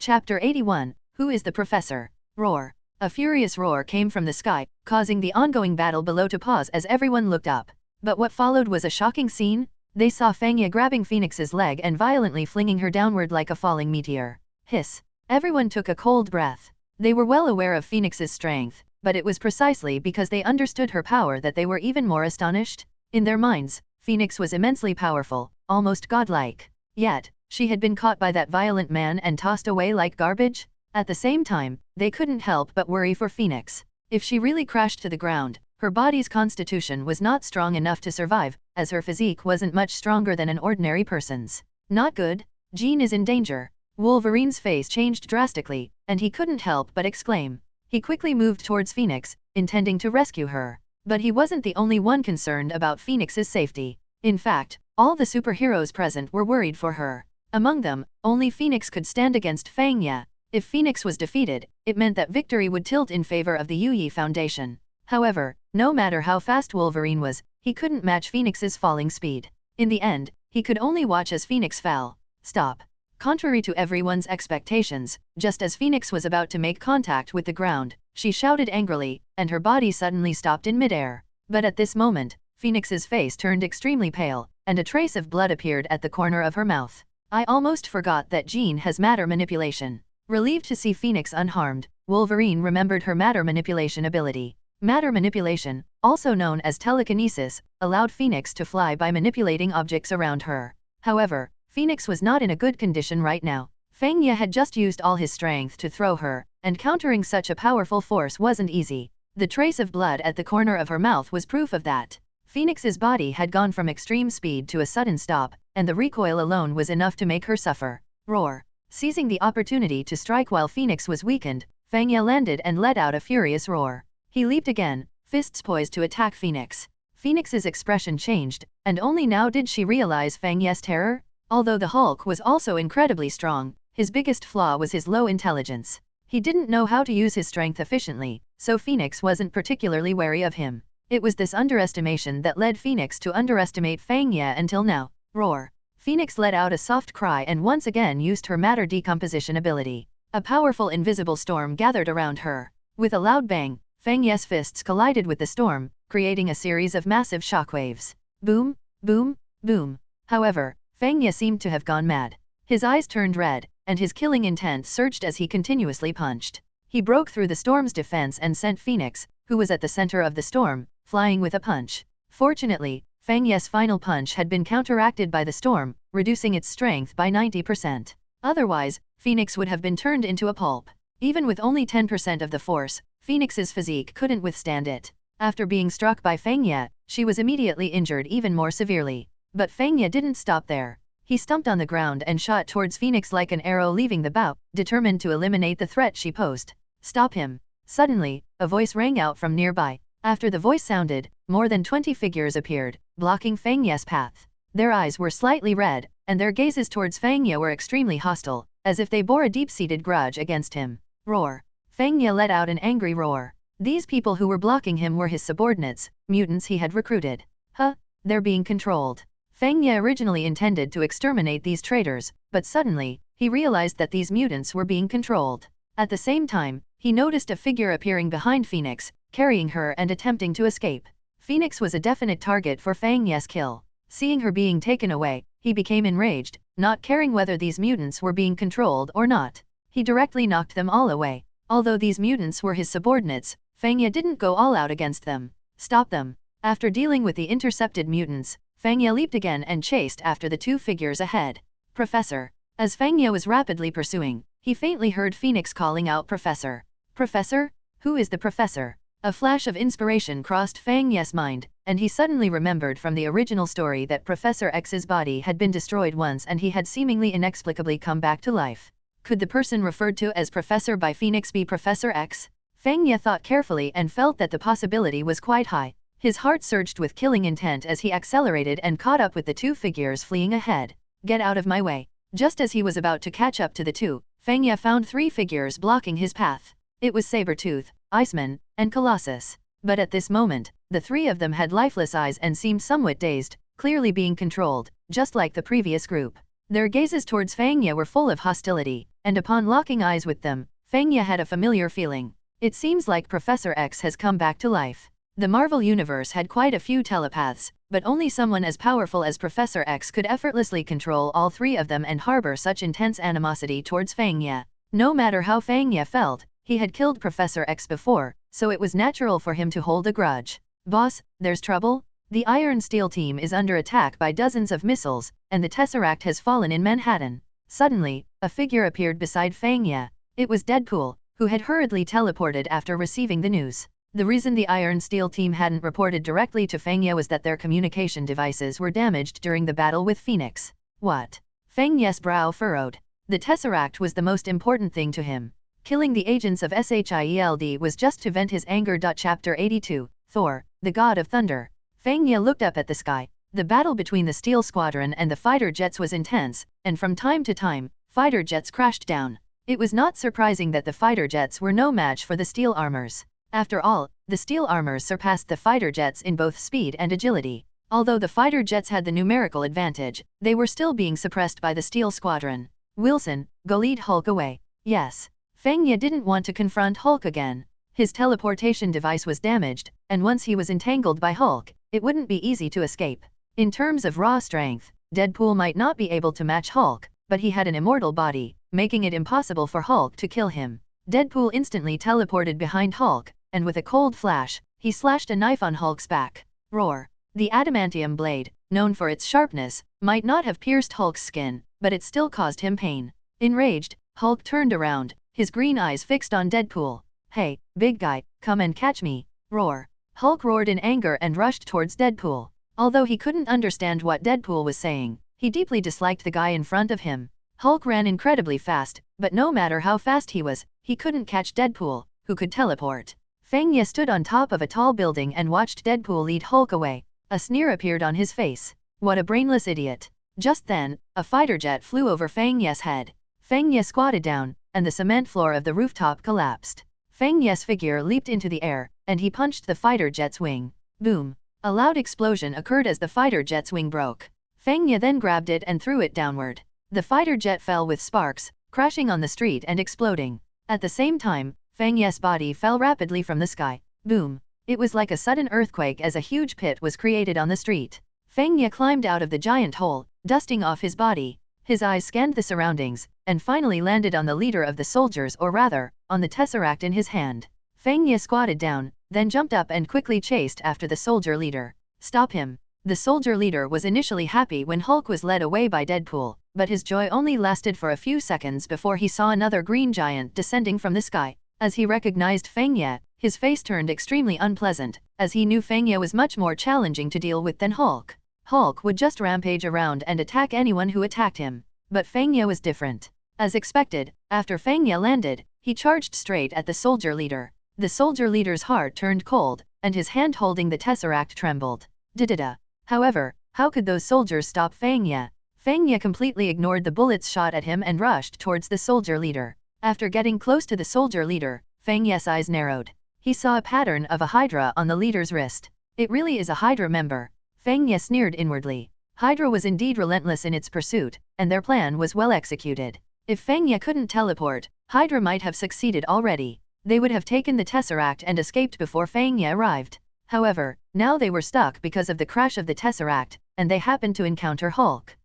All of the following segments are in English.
Chapter 81, Who is the Professor? Roar. A furious roar came from the sky, causing the ongoing battle below to pause as everyone looked up. But what followed was a shocking scene. They saw Fang Ye grabbing Phoenix's leg and violently flinging her downward like a falling meteor. Hiss. Everyone took a cold breath. They were well aware of Phoenix's strength, but it was precisely because they understood her power that they were even more astonished. In their minds, Phoenix was immensely powerful, almost godlike. Yet, she had been caught by that violent man and tossed away like garbage. At the same time, they couldn't help but worry for Phoenix. If she really crashed to the ground, her body's constitution was not strong enough to survive, as her physique wasn't much stronger than an ordinary person's. Not good. Jean is in danger. Wolverine's face changed drastically, and he couldn't help but exclaim. He quickly moved towards Phoenix, intending to rescue her. But he wasn't the only one concerned about Phoenix's safety. In fact, all the superheroes present were worried for her. Among them, only Phoenix could stand against Fang Ye. If Phoenix was defeated, it meant that victory would tilt in favor of the Yi Foundation. However, no matter how fast Wolverine was, he couldn't match Phoenix's falling speed. In the end, he could only watch as Phoenix fell. Stop. Contrary to everyone's expectations, just as Phoenix was about to make contact with the ground, she shouted angrily, and her body suddenly stopped in midair. But at this moment, Phoenix's face turned extremely pale, and a trace of blood appeared at the corner of her mouth. I almost forgot that Jean has matter manipulation. Relieved to see Phoenix unharmed, Wolverine remembered her matter manipulation ability. Matter manipulation, also known as telekinesis, allowed Phoenix to fly by manipulating objects around her. However, Phoenix was not in a good condition right now. Fang Ye had just used all his strength to throw her, and countering such a powerful force wasn't easy. The trace of blood at the corner of her mouth was proof of that. Phoenix's body had gone from extreme speed to a sudden stop, and the recoil alone was enough to make her suffer. Roar. Seizing the opportunity to strike while Phoenix was weakened, Fang Ye landed and let out a furious roar. He leaped again, fists poised to attack Phoenix. Phoenix's expression changed, and only now did she realize Fang Ye's terror. Although the Hulk was also incredibly strong, his biggest flaw was his low intelligence. He didn't know how to use his strength efficiently, so Phoenix wasn't particularly wary of him. It was this underestimation that led Phoenix to underestimate Fang Ye until now. Roar. Phoenix let out a soft cry and once again used her matter decomposition ability. A powerful invisible storm gathered around her. With a loud bang, Fang Ye's fists collided with the storm, creating a series of massive shockwaves. Boom, boom, boom. However, Fang Ye seemed to have gone mad. His eyes turned red, and his killing intent surged as he continuously punched. He broke through the storm's defense and sent Phoenix, who was at the center of the storm, flying with a punch. Fortunately, Fang Ye's final punch had been counteracted by the storm, reducing its strength by 90%. Otherwise, Phoenix would have been turned into a pulp. Even with only 10% of the force, Phoenix's physique couldn't withstand it. After being struck by Fang Ye, she was immediately injured even more severely. But Fang Ye didn't stop there. He stumped on the ground and shot towards Phoenix like an arrow leaving the bow, determined to eliminate the threat she posed. Stop him. Suddenly, a voice rang out from nearby. After the voice sounded, more than 20 figures appeared, blocking Fang Ye's path. Their eyes were slightly red, and their gazes towards Fang Ye were extremely hostile, as if they bore a deep-seated grudge against him. Roar. Fang Ye let out an angry roar. These people who were blocking him were his subordinates, mutants he had recruited. Huh, they're being controlled. Fang Ye originally intended to exterminate these traitors, but suddenly, he realized that these mutants were being controlled. At the same time, he noticed a figure appearing behind Phoenix, carrying her and attempting to escape. Phoenix was a definite target for Fang Ye's kill. Seeing her being taken away, he became enraged, not caring whether these mutants were being controlled or not. He directly knocked them all away. Although these mutants were his subordinates, Fang Ye didn't go all out against them. Stop them. After dealing with the intercepted mutants, Fang Ye leaped again and chased after the two figures ahead. Professor. As Fang Ye was rapidly pursuing, he faintly heard Phoenix calling out Professor. Professor? Who is the Professor? A flash of inspiration crossed Fang Ye's mind, and he suddenly remembered from the original story that Professor X's body had been destroyed once and he had seemingly inexplicably come back to life. Could the person referred to as Professor by Phoenix be Professor X? Fang Ye thought carefully and felt that the possibility was quite high. His heart surged with killing intent as he accelerated and caught up with the two figures fleeing ahead. Get out of my way. Just as he was about to catch up to the two, Fang Ye found three figures blocking his path. It was Sabretooth, Iceman, and Colossus. But at this moment, the three of them had lifeless eyes and seemed somewhat dazed, clearly being controlled, just like the previous group. Their gazes towards Fang Ye were full of hostility. and upon locking eyes with them, Fang Ye had a familiar feeling. It seems like Professor X has come back to life. The Marvel Universe had quite a few telepaths, but only someone as powerful as Professor X could effortlessly control all three of them and harbor such intense animosity towards Fang Ye. No matter how Fang Ye felt, he had killed Professor X before, so it was natural for him to hold a grudge. Boss, there's trouble? The Iron Steel team is under attack by dozens of missiles, and the Tesseract has fallen in Manhattan. Suddenly, a figure appeared beside Fang Ye. It was Deadpool, who had hurriedly teleported after receiving the news. The reason the Iron Steel team hadn't reported directly to Fang Ye was that their communication devices were damaged during the battle with Phoenix. What? Fang Ye's brow furrowed. The Tesseract was the most important thing to him. Killing the agents of S.H.I.E.L.D. was just to vent his anger. Chapter 82, Thor, the God of Thunder. Fang Ye looked up at the sky. The battle between the Steel Squadron and the fighter jets was intense, and from time to time, fighter jets crashed down. It was not surprising that the fighter jets were no match for the steel armors. After all, the steel armors surpassed the fighter jets in both speed and agility. Although the fighter jets had the numerical advantage, they were still being suppressed by the Steel Squadron. Wilson, go lead Hulk away. Yes. Fang Ye didn't want to confront Hulk again. His teleportation device was damaged, and once he was entangled by Hulk, it wouldn't be easy to escape. In terms of raw strength, Deadpool might not be able to match Hulk, but he had an immortal body, making it impossible for Hulk to kill him. Deadpool instantly teleported behind Hulk, and with a cold flash, he slashed a knife on Hulk's back. Roar. The adamantium blade, known for its sharpness, might not have pierced Hulk's skin, but it still caused him pain. Enraged, Hulk turned around, his green eyes fixed on Deadpool. Hey, big guy, come and catch me. Roar. Hulk roared in anger and rushed towards Deadpool. Although he couldn't understand what Deadpool was saying, he deeply disliked the guy in front of him. Hulk ran incredibly fast, but no matter how fast he was, he couldn't catch Deadpool, who could teleport. Fang Ye stood on top of a tall building and watched Deadpool lead Hulk away. A sneer appeared on his face. What a brainless idiot. Just then, a fighter jet flew over Fang Ye's head. Fang Ye squatted down, and the cement floor of the rooftop collapsed. Fang Ye's figure leaped into the air, and he punched the fighter jet's wing. Boom. A loud explosion occurred as the fighter jet's wing broke. Fang Ye then grabbed it and threw it downward. The fighter jet fell with sparks, crashing on the street and exploding. At the same time, Fang Ye's body fell rapidly from the sky. Boom. It was like a sudden earthquake as a huge pit was created on the street. Fang Ye climbed out of the giant hole, dusting off his body. His eyes scanned the surroundings, and finally landed on the leader of the soldiers, or rather, on the Tesseract in his hand. Fang Ye squatted down, then jumped up and quickly chased after the soldier leader. Stop him. The soldier leader was initially happy when Hulk was led away by Deadpool, but his joy only lasted for a few seconds before he saw another green giant descending from the sky. As he recognized Fang Ye, his face turned extremely unpleasant, as he knew Fang Ye was much more challenging to deal with than Hulk. Hulk would just rampage around and attack anyone who attacked him. But Fang Ye was different. As expected, after Fang Ye landed, he charged straight at the soldier leader. The soldier leader's heart turned cold, and his hand holding the Tesseract trembled. Da-da-da. However, how could those soldiers stop Fang Ye? Fang Ye completely ignored the bullets shot at him and rushed towards the soldier leader. After getting close to the soldier leader, Fang Ye's eyes narrowed. He saw a pattern of a hydra on the leader's wrist. It really is a hydra member. Fang Ye sneered inwardly. Hydra was indeed relentless in its pursuit, and their plan was well executed. If Fang Ye couldn't teleport, Hydra might have succeeded already. They would have taken the Tesseract and escaped before Fang Ye arrived. However, now they were stuck because of the crash of the Tesseract, and they happened to encounter Hulk.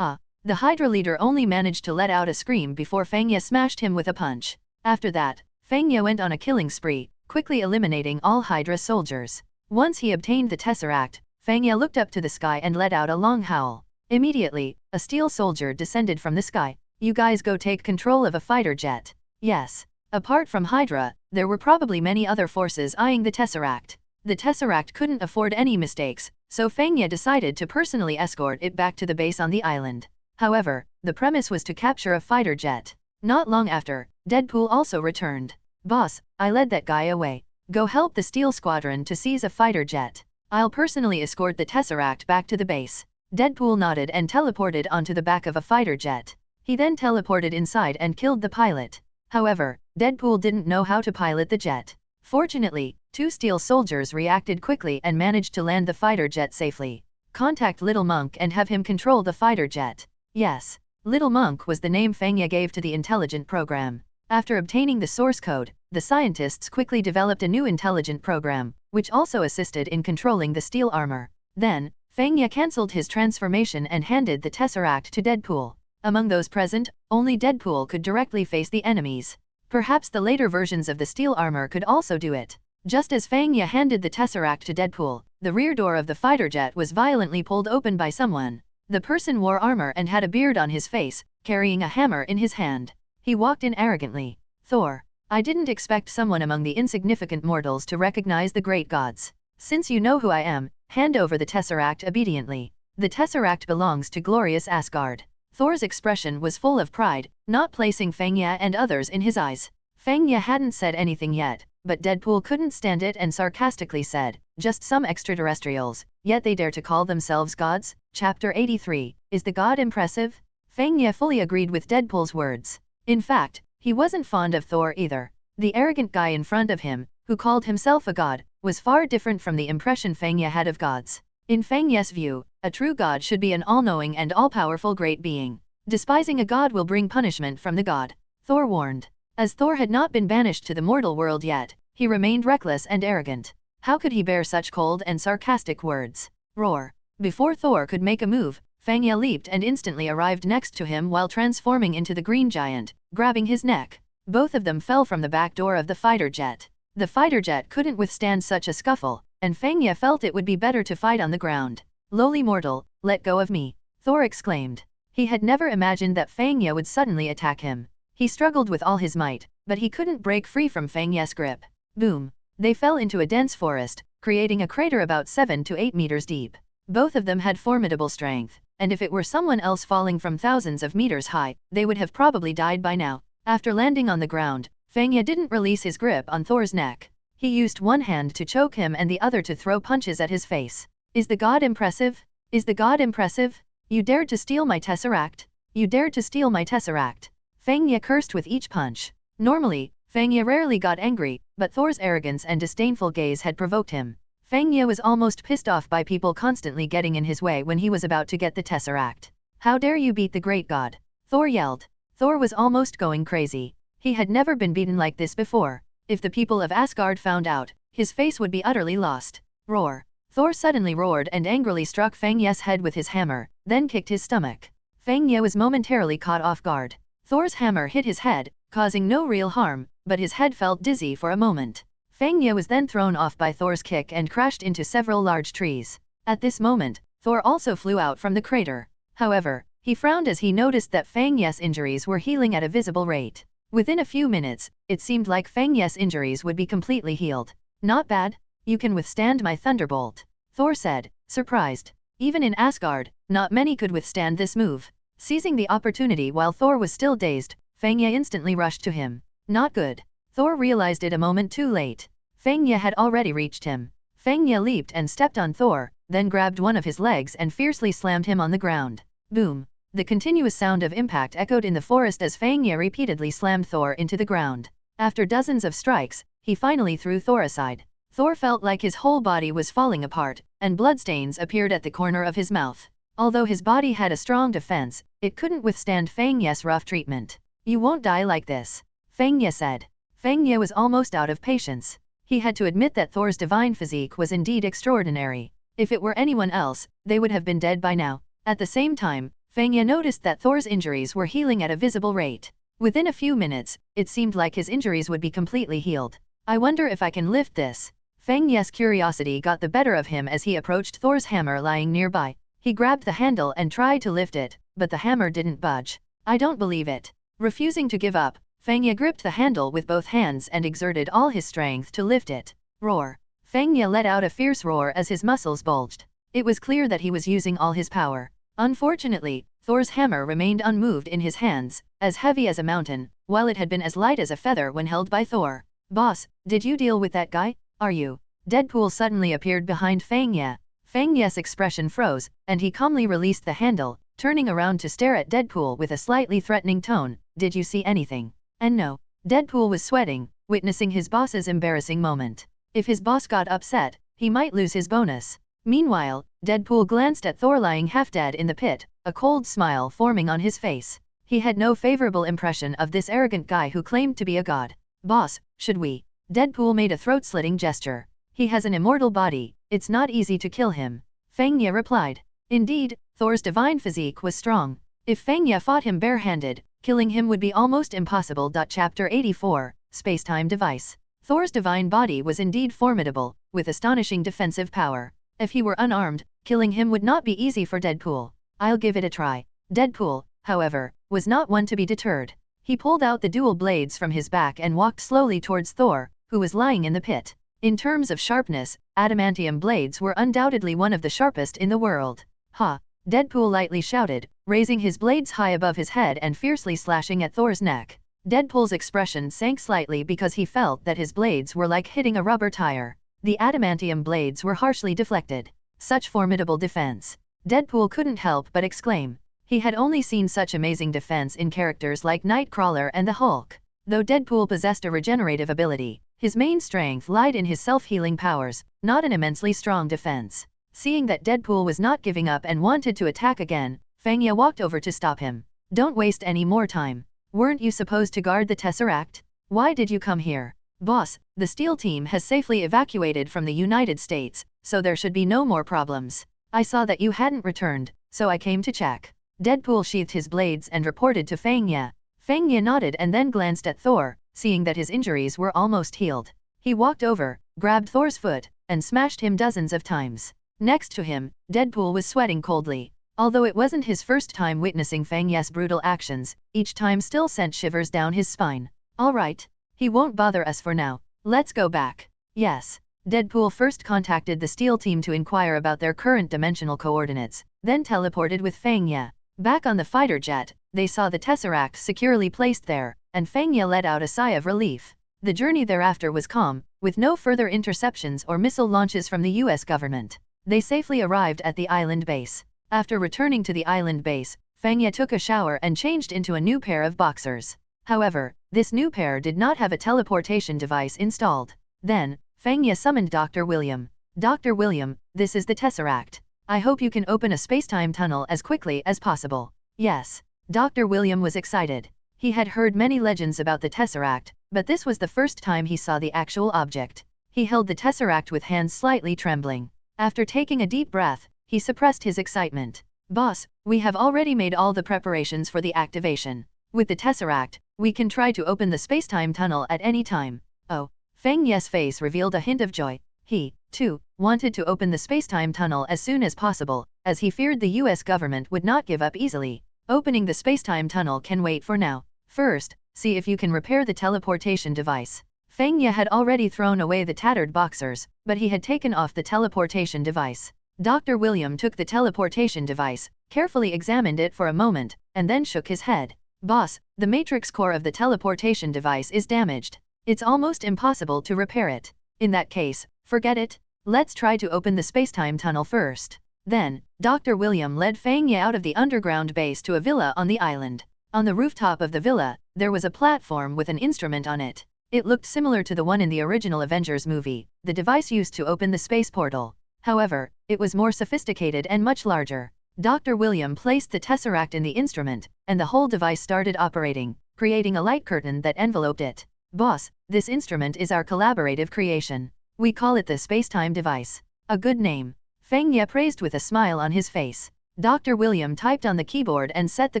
The Hydra leader only managed to let out a scream before Fang Ye smashed him with a punch. After that, Fang Ye went on a killing spree, quickly eliminating all Hydra soldiers. Once he obtained the Tesseract, Fang Ye looked up to the sky and let out a long howl. Immediately, a steel soldier descended from the sky. You guys go take control of a fighter jet. Yes. Apart from Hydra, there were probably many other forces eyeing the Tesseract. The Tesseract couldn't afford any mistakes, so Fang Ye decided to personally escort it back to the base on the island. However, the premise was to capture a fighter jet. Not long after, Deadpool also returned. Boss, I led that guy away. Go help the Steel Squadron to seize a fighter jet. I'll personally escort the Tesseract back to the base. Deadpool nodded and teleported onto the back of a fighter jet. He then teleported inside and killed the pilot. However, Deadpool didn't know how to pilot the jet. Fortunately, two steel soldiers reacted quickly and managed to land the fighter jet safely. Contact Little Monk and have him control the fighter jet. Yes. Little Monk was the name Fang Ye gave to the intelligent program. After obtaining the source code, the scientists quickly developed a new intelligent program, which also assisted in controlling the steel armor. Then, Fang Ye cancelled his transformation and handed the Tesseract to Deadpool. Among those present, only Deadpool could directly face the enemies. Perhaps the later versions of the steel armor could also do it. Just as Fang Ye handed the Tesseract to Deadpool, the rear door of the fighter jet was violently pulled open by someone. The person wore armor and had a beard on his face, carrying a hammer in his hand. He walked in arrogantly. Thor, I didn't expect someone among the insignificant mortals to recognize the great gods. Since you know who I am, hand over the Tesseract obediently. The Tesseract belongs to glorious Asgard. Thor's expression was full of pride, not placing Fang Ye and others in his eyes. Fang Ye hadn't said anything yet, but Deadpool couldn't stand it and sarcastically said, just some extraterrestrials, yet they dare to call themselves gods? Chapter 83, Is the God impressive? Fang Ye fully agreed with Deadpool's words. In fact, he wasn't fond of Thor either. The arrogant guy in front of him, who called himself a god, was far different from the impression Fang Ye had of gods. In Fang Ye's view, a true god should be an all-knowing and all-powerful great being. Despising a god will bring punishment from the god, Thor warned. As Thor had not been banished to the mortal world yet, he remained reckless and arrogant. How could he bear such cold and sarcastic words? Roar. Before Thor could make a move, Fang Ye leaped and instantly arrived next to him while transforming into the green giant, grabbing his neck. Both of them fell from the back door of the fighter jet. The fighter jet couldn't withstand such a scuffle, and Fang Ye felt it would be better to fight on the ground. Lowly mortal, let go of me, Thor exclaimed. He had never imagined that Fang Ye would suddenly attack him. He struggled with all his might, but he couldn't break free from Fang Ye's grip. Boom! They fell into a dense forest, creating a crater about 7 to 8 meters deep. Both of them had formidable strength, and if it were someone else falling from thousands of meters high, they would have probably died by now. After landing on the ground, Fang Ye didn't release his grip on Thor's neck. He used one hand to choke him and the other to throw punches at his face. Is the god impressive? Is the god impressive? You dared to steal my Tesseract? You dared to steal my Tesseract? Fang Ye cursed with each punch. Normally, Fang Ye rarely got angry, but Thor's arrogance and disdainful gaze had provoked him. Fang Ye was almost pissed off by people constantly getting in his way when he was about to get the Tesseract. How dare you beat the great god? Thor yelled. Thor was almost going crazy. He had never been beaten like this before. If the people of Asgard found out, his face would be utterly lost. Roar. Thor suddenly roared and angrily struck Fang Ye's head with his hammer, then kicked his stomach. Fang Ye was momentarily caught off guard. Thor's hammer hit his head, causing no real harm, but his head felt dizzy for a moment. Fang Ye was then thrown off by Thor's kick and crashed into several large trees. At this moment, Thor also flew out from the crater. However, he frowned as he noticed that Fang Ye's injuries were healing at a visible rate. Within a few minutes, it seemed like Fang Ye's injuries would be completely healed. Not bad. You can withstand my thunderbolt, Thor said, surprised. Even in Asgard, not many could withstand this move. Seizing the opportunity while Thor was still dazed, Fang Ye instantly rushed to him. Not good. Thor realized it a moment too late. Fang Ye had already reached him. Fang Ye leaped and stepped on Thor, then grabbed one of his legs and fiercely slammed him on the ground. Boom! The continuous sound of impact echoed in the forest as Fang Ye repeatedly slammed Thor into the ground. After dozens of strikes, he finally threw Thor aside. Thor felt like his whole body was falling apart, and bloodstains appeared at the corner of his mouth. Although his body had a strong defense, it couldn't withstand Fang Ye's rough treatment. You won't die like this, Fang Ye said. Fang Ye was almost out of patience. He had to admit that Thor's divine physique was indeed extraordinary. If it were anyone else, they would have been dead by now. At the same time, Fang Ye noticed that Thor's injuries were healing at a visible rate. Within a few minutes, it seemed like his injuries would be completely healed. I wonder if I can lift this. Fang Ye's curiosity got the better of him as he approached Thor's hammer lying nearby. He grabbed the handle and tried to lift it, but the hammer didn't budge. I don't believe it. Refusing to give up, Fang Ye gripped the handle with both hands and exerted all his strength to lift it. Roar. Fang Ye let out a fierce roar as his muscles bulged. It was clear that he was using all his power. Unfortunately, Thor's hammer remained unmoved in his hands, as heavy as a mountain, while it had been as light as a feather when held by Thor. Boss, did you deal with that guy? Are you? Deadpool suddenly appeared behind Fang Ye. Fang Ye's expression froze, and he calmly released the handle, turning around to stare at Deadpool with a slightly threatening tone. Did you see anything? And no. Deadpool was sweating, witnessing his boss's embarrassing moment. If his boss got upset, he might lose his bonus. Meanwhile, Deadpool glanced at Thor lying half dead in the pit, a cold smile forming on his face. He had no favorable impression of this arrogant guy who claimed to be a god. Boss, should we? Deadpool made a throat-slitting gesture. He has an immortal body, it's not easy to kill him. Fang Ye replied. Indeed, Thor's divine physique was strong. If Fang Ye fought him barehanded, killing him would be almost impossible. Chapter 84, Spacetime Device. Thor's divine body was indeed formidable, with astonishing defensive power. If he were unarmed, killing him would not be easy for Deadpool. I'll give it a try. Deadpool, however, was not one to be deterred. He pulled out the dual blades from his back and walked slowly towards Thor, who was lying in the pit. In terms of sharpness, adamantium blades were undoubtedly one of the sharpest in the world. Ha! Deadpool lightly shouted, raising his blades high above his head and fiercely slashing at Thor's neck. Deadpool's expression sank slightly because he felt that his blades were like hitting a rubber tire. The adamantium blades were harshly deflected. Such formidable defense. Deadpool couldn't help but exclaim. He had only seen such amazing defense in characters like Nightcrawler and the Hulk. Though Deadpool possessed a regenerative ability, his main strength lied in his self-healing powers, not an immensely strong defense. Seeing that Deadpool was not giving up and wanted to attack again, Fang Ye walked over to stop him. Don't waste any more time. Weren't you supposed to guard the Tesseract? Why did you come here? Boss, the SHIELD team has safely evacuated from the United States, so there should be no more problems. I saw that you hadn't returned, so I came to check. Deadpool sheathed his blades and reported to Fang Ye. Fang Ye nodded and then glanced at Thor, seeing that his injuries were almost healed. He walked over, grabbed Thor's foot, and smashed him dozens of times. Next to him, Deadpool was sweating coldly. Although it wasn't his first time witnessing Fang Ye's brutal actions, each time still sent shivers down his spine. All right. He won't bother us for now. Let's go back. Yes. Deadpool first contacted the SHIELD team to inquire about their current dimensional coordinates, then teleported with Fang Ye. Back on the fighter jet, they saw the Tesseract securely placed there, and Fang Ye let out a sigh of relief. The journey thereafter was calm, with no further interceptions or missile launches from the US government. They safely arrived at the island base. After returning to the island base, Fang Ye took a shower and changed into a new pair of boxers. However, this new pair did not have a teleportation device installed. Then, Fang Ye summoned Dr. William. Dr. William, this is the Tesseract. I hope you can open a spacetime tunnel as quickly as possible. Yes. Dr. William was excited. He had heard many legends about the Tesseract, but this was the first time he saw the actual object. He held the Tesseract with hands slightly trembling. After taking a deep breath, he suppressed his excitement. Boss, we have already made all the preparations for the activation. With the Tesseract, we can try to open the spacetime tunnel at any time. Oh. Fang Ye's face revealed a hint of joy. He, too, wanted to open the spacetime tunnel as soon as possible, as he feared the US government would not give up easily. Opening the spacetime tunnel can wait for now. First, see if you can repair the teleportation device. Fang Ye had already thrown away the tattered boxers, but he had taken off the teleportation device. Dr. William took the teleportation device, carefully examined it for a moment, and then shook his head. Boss, the matrix core of the teleportation device is damaged. It's almost impossible to repair it. In that case, forget it. Let's try to open the spacetime tunnel first. Then, Dr. William led Fang Ye out of the underground base to a villa on the island. On the rooftop of the villa, there was a platform with an instrument on it. It looked similar to the one in the original Avengers movie, the device used to open the space portal. However, it was more sophisticated and much larger. Dr. William placed the Tesseract in the instrument, and the whole device started operating, creating a light curtain that enveloped it. Boss, this instrument is our collaborative creation. We call it the spacetime device. A good name. Fang Ye praised with a smile on his face. Dr. William typed on the keyboard and set the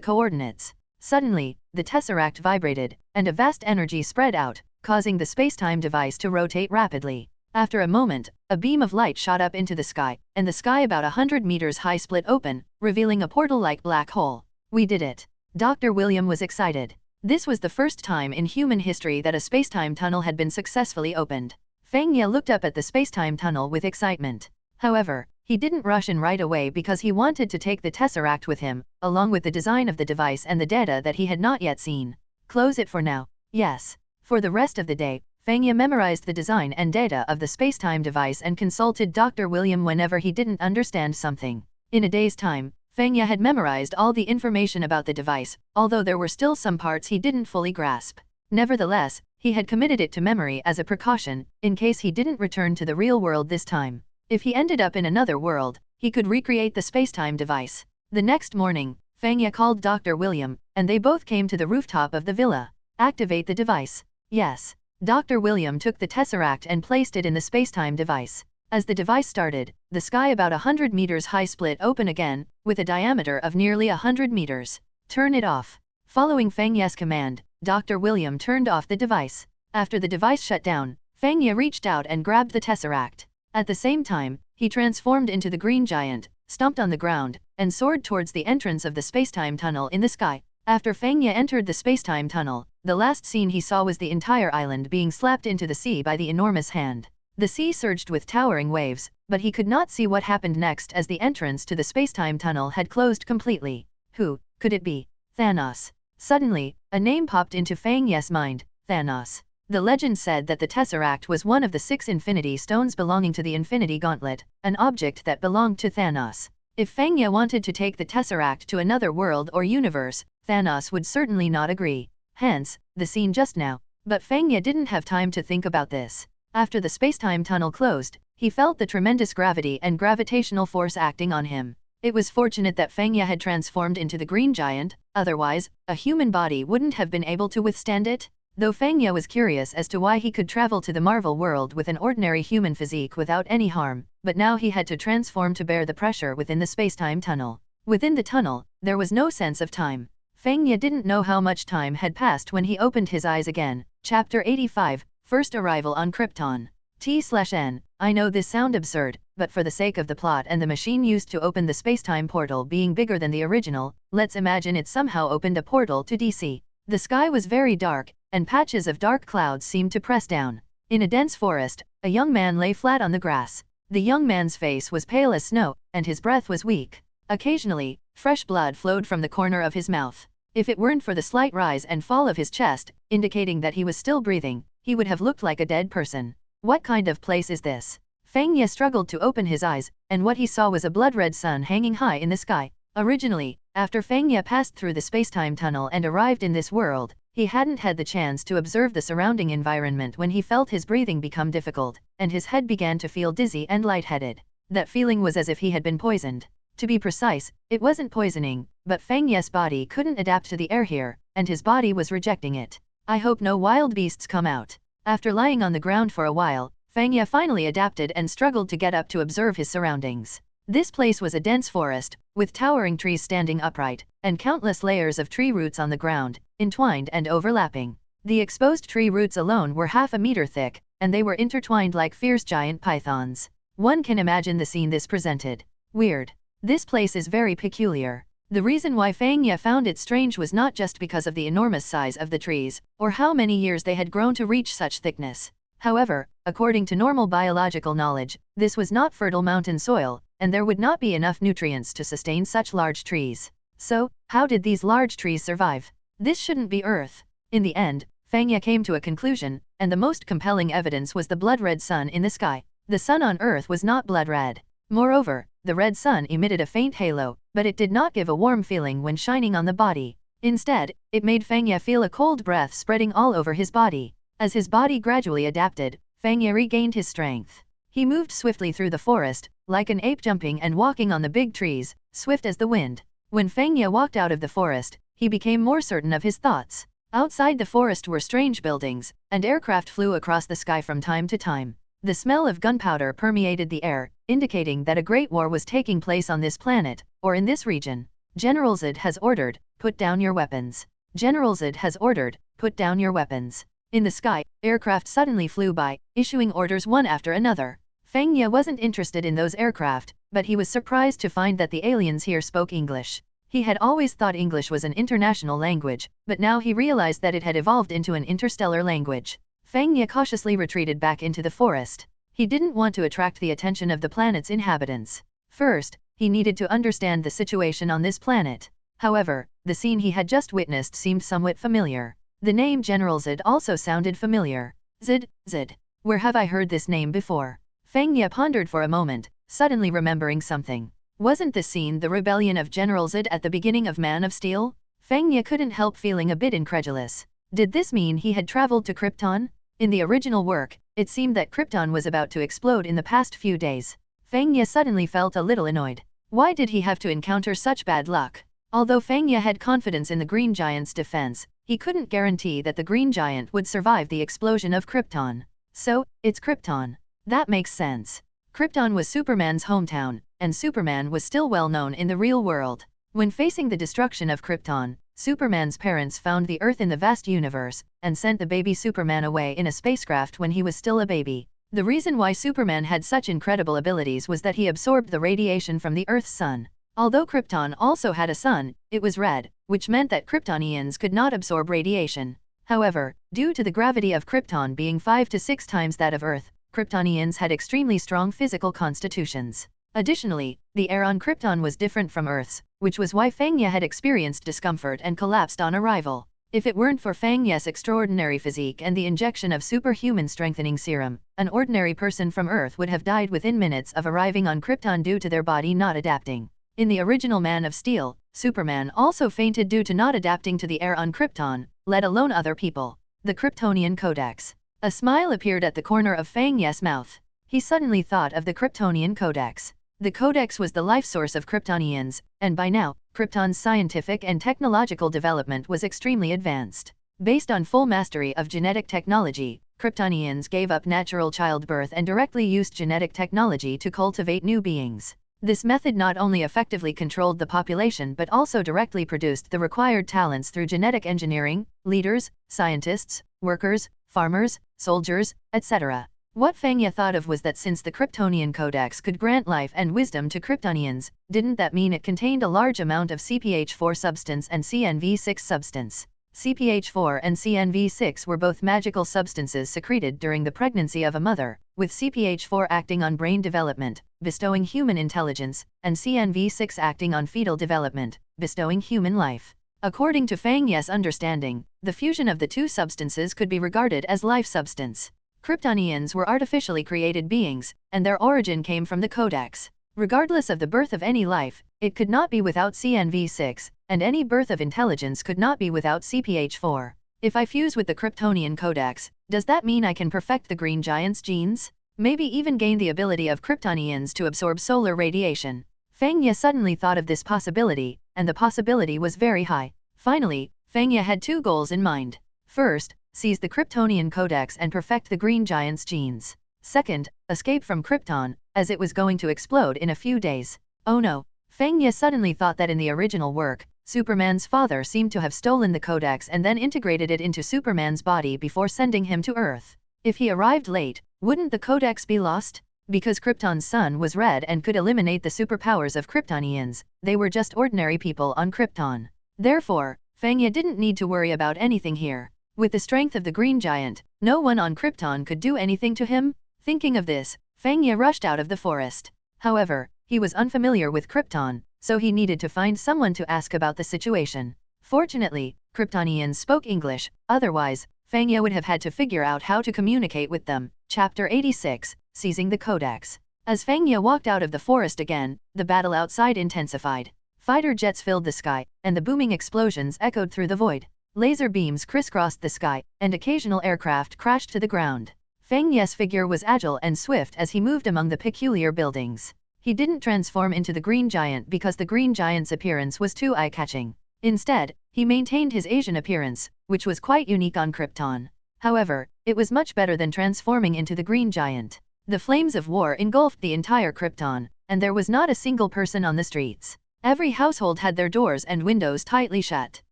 coordinates. Suddenly, the Tesseract vibrated, and a vast energy spread out, causing the spacetime device to rotate rapidly. After a moment, a beam of light shot up into the sky, and the sky about 100 meters high split open, revealing a portal-like black hole. We did it. Dr. William was excited. This was the first time in human history that a spacetime tunnel had been successfully opened. Fang Ye looked up at the spacetime tunnel with excitement. However, he didn't rush in right away because he wanted to take the Tesseract with him, along with the design of the device and the data that he had not yet seen. Close it for now. Yes. For the rest of the day, Fang Ye memorized the design and data of the spacetime device and consulted Dr. William whenever he didn't understand something. In a day's time, Fang Ye had memorized all the information about the device, although there were still some parts he didn't fully grasp. Nevertheless, he had committed it to memory as a precaution, in case he didn't return to the real world this time. If he ended up in another world, he could recreate the spacetime device. The next morning, Fang Ye called Dr. William, and they both came to the rooftop of the villa. Activate the device. Yes. Dr. William took the tesseract and placed it in the spacetime device. As the device started, the sky about 100 meters high split open again, with a diameter of nearly 100 meters. Turn it off. Following Fang Ye's command, Dr. William turned off the device. After the device shut down, Fang Ye reached out and grabbed the tesseract. At the same time, he transformed into the green giant, stomped on the ground, and soared towards the entrance of the spacetime tunnel in the sky. After Fang Ye entered the spacetime tunnel, the last scene he saw was the entire island being slapped into the sea by the enormous hand. The sea surged with towering waves, but he could not see what happened next as the entrance to the spacetime tunnel had closed completely. Who could it be? Thanos. Suddenly, a name popped into Fang Ye's mind, Thanos. The legend said that the Tesseract was one of the 6 Infinity Stones belonging to the Infinity Gauntlet, an object that belonged to Thanos. If Fang Ye wanted to take the Tesseract to another world or universe, Thanos would certainly not agree. Hence, the scene just now. But Fang Ye didn't have time to think about this. After the spacetime tunnel closed, he felt the tremendous gravity and gravitational force acting on him. It was fortunate that Fang Ye had transformed into the green giant, otherwise, a human body wouldn't have been able to withstand it. Though Fang Ye was curious as to why he could travel to the Marvel world with an ordinary human physique without any harm, but now he had to transform to bear the pressure within the spacetime tunnel. Within the tunnel, there was no sense of time. Fang Ye didn't know how much time had passed when he opened his eyes again. Chapter 85, First Arrival on Krypton. T/N. I know this sound absurd, but for the sake of the plot and the machine used to open the spacetime portal being bigger than the original, let's imagine it somehow opened a portal to DC. The sky was very dark, and patches of dark clouds seemed to press down. In a dense forest, a young man lay flat on the grass. The young man's face was pale as snow, and his breath was weak. Occasionally, fresh blood flowed from the corner of his mouth. If it weren't for the slight rise and fall of his chest, indicating that he was still breathing, he would have looked like a dead person. What kind of place is this? Fang Ye struggled to open his eyes, and what he saw was a blood-red sun hanging high in the sky. Originally, after Fang Ye passed through the spacetime tunnel and arrived in this world, he hadn't had the chance to observe the surrounding environment when he felt his breathing become difficult, and his head began to feel dizzy and lightheaded. That feeling was as if he had been poisoned. To be precise, it wasn't poisoning, but Fang Ye's body couldn't adapt to the air here, and his body was rejecting it. I hope no wild beasts come out. After lying on the ground for a while, Fang Ye finally adapted and struggled to get up to observe his surroundings. This place was a dense forest, with towering trees standing upright, and countless layers of tree roots on the ground, entwined and overlapping. The exposed tree roots alone were half a meter thick, and they were intertwined like fierce giant pythons. One can imagine the scene this presented. Weird. This place is very peculiar. The reason why Fang Ye found it strange was not just because of the enormous size of the trees, or how many years they had grown to reach such thickness. However, according to normal biological knowledge, this was not fertile mountain soil, and there would not be enough nutrients to sustain such large trees. So, how did these large trees survive? This shouldn't be Earth. In the end, Fang Ye came to a conclusion, and the most compelling evidence was the blood-red sun in the sky. The sun on Earth was not blood-red. Moreover, the red sun emitted a faint halo, but it did not give a warm feeling when shining on the body. Instead, it made Fang Ye feel a cold breath spreading all over his body. As his body gradually adapted, Fang Ye regained his strength. He moved swiftly through the forest, like an ape jumping and walking on the big trees, swift as the wind. When Fang Ye walked out of the forest, he became more certain of his thoughts. Outside the forest were strange buildings, and aircraft flew across the sky from time to time. The smell of gunpowder permeated the air, indicating that a great war was taking place on this planet, or in this region. General S.H.I.E.L.D has ordered, put down your weapons. General S.H.I.E.L.D has ordered, put down your weapons. In the sky, aircraft suddenly flew by, issuing orders one after another. Fang Ye wasn't interested in those aircraft, but he was surprised to find that the aliens here spoke English. He had always thought English was an international language, but now he realized that it had evolved into an interstellar language. Fang Ye cautiously retreated back into the forest. He didn't want to attract the attention of the planet's inhabitants. First, he needed to understand the situation on this planet. However, the scene he had just witnessed seemed somewhat familiar. The name General S.H.I.E.L.D also sounded familiar. S.H.I.E.L.D. Where have I heard this name before? Fang Ye pondered for a moment, suddenly remembering something. Wasn't this scene the rebellion of General S.H.I.E.L.D at the beginning of Man of Steel? Fang Ye couldn't help feeling a bit incredulous. Did this mean he had traveled to Krypton? In the original work, it seemed that Krypton was about to explode in the past few days. Fang Ye suddenly felt a little annoyed. Why did he have to encounter such bad luck? Although Fang Ye had confidence in the Green Giant's defense, he couldn't guarantee that the Green Giant would survive the explosion of Krypton. So, it's Krypton. That makes sense. Krypton was Superman's hometown, and Superman was still well known in the real world. When facing the destruction of Krypton, Superman's parents found the Earth in the vast universe, and sent the baby Superman away in a spacecraft when he was still a baby. The reason why Superman had such incredible abilities was that he absorbed the radiation from the Earth's sun. Although Krypton also had a sun, it was red, which meant that Kryptonians could not absorb radiation. However, due to the gravity of Krypton being 5 to 6 times that of Earth, Kryptonians had extremely strong physical constitutions. Additionally, the air on Krypton was different from Earth's, which was why Fang Ye had experienced discomfort and collapsed on arrival. If it weren't for Fang Ye's extraordinary physique and the injection of superhuman strengthening serum, an ordinary person from Earth would have died within minutes of arriving on Krypton due to their body not adapting. In the original Man of Steel, Superman also fainted due to not adapting to the air on Krypton, let alone other people. The Kryptonian Codex. A smile appeared at the corner of Fang Ye's mouth. He suddenly thought of the Kryptonian Codex. The Codex was the life source of Kryptonians, and by now, Krypton's scientific and technological development was extremely advanced. Based on full mastery of genetic technology, Kryptonians gave up natural childbirth and directly used genetic technology to cultivate new beings. This method not only effectively controlled the population but also directly produced the required talents through genetic engineering, leaders, scientists, workers, farmers, soldiers, etc. What Fang Ye thought of was that since the Kryptonian Codex could grant life and wisdom to Kryptonians, didn't that mean it contained a large amount of CPH4 substance and CNV6 substance? CPH4 and CNV6 were both magical substances secreted during the pregnancy of a mother, with CPH4 acting on brain development, bestowing human intelligence, and CNV6 acting on fetal development, bestowing human life. According to Fang Ye's understanding, the fusion of the two substances could be regarded as life substance. Kryptonians were artificially created beings, and their origin came from the Codex. Regardless of the birth of any life, it could not be without CNV6, and any birth of intelligence could not be without CPH4. If I fuse with the Kryptonian Codex, does that mean I can perfect the Green Giant's genes? Maybe even gain the ability of Kryptonians to absorb solar radiation. Fang Ye suddenly thought of this possibility, and the possibility was very high. Finally, Fang Ye had two goals in mind. First, seize the Kryptonian Codex and perfect the Green Giant's genes. Second, escape from Krypton, as it was going to explode in a few days. Oh no! Fang Ye suddenly thought that in the original work, Superman's father seemed to have stolen the Codex and then integrated it into Superman's body before sending him to Earth. If he arrived late, wouldn't the Codex be lost? Because Krypton's sun was red and could eliminate the superpowers of Kryptonians, they were just ordinary people on Krypton. Therefore, Fang Ye didn't need to worry about anything here. With the strength of the Green Giant, no one on Krypton could do anything to him. Thinking of this, Fang Ye rushed out of the forest. However, he was unfamiliar with Krypton, so he needed to find someone to ask about the situation. Fortunately, Kryptonians spoke English, otherwise, Fang Ye would have had to figure out how to communicate with them. Chapter 86, Seizing the Codex. As Fang Ye walked out of the forest again, the battle outside intensified. Fighter jets filled the sky, and the booming explosions echoed through the void. Laser beams crisscrossed the sky, and occasional aircraft crashed to the ground. Fang Ye's figure was agile and swift as he moved among the peculiar buildings. He didn't transform into the Green Giant because the Green Giant's appearance was too eye-catching. Instead, he maintained his Asian appearance, which was quite unique on Krypton. However, it was much better than transforming into the Green Giant. The flames of war engulfed the entire Krypton, and there was not a single person on the streets. Every household had their doors and windows tightly shut.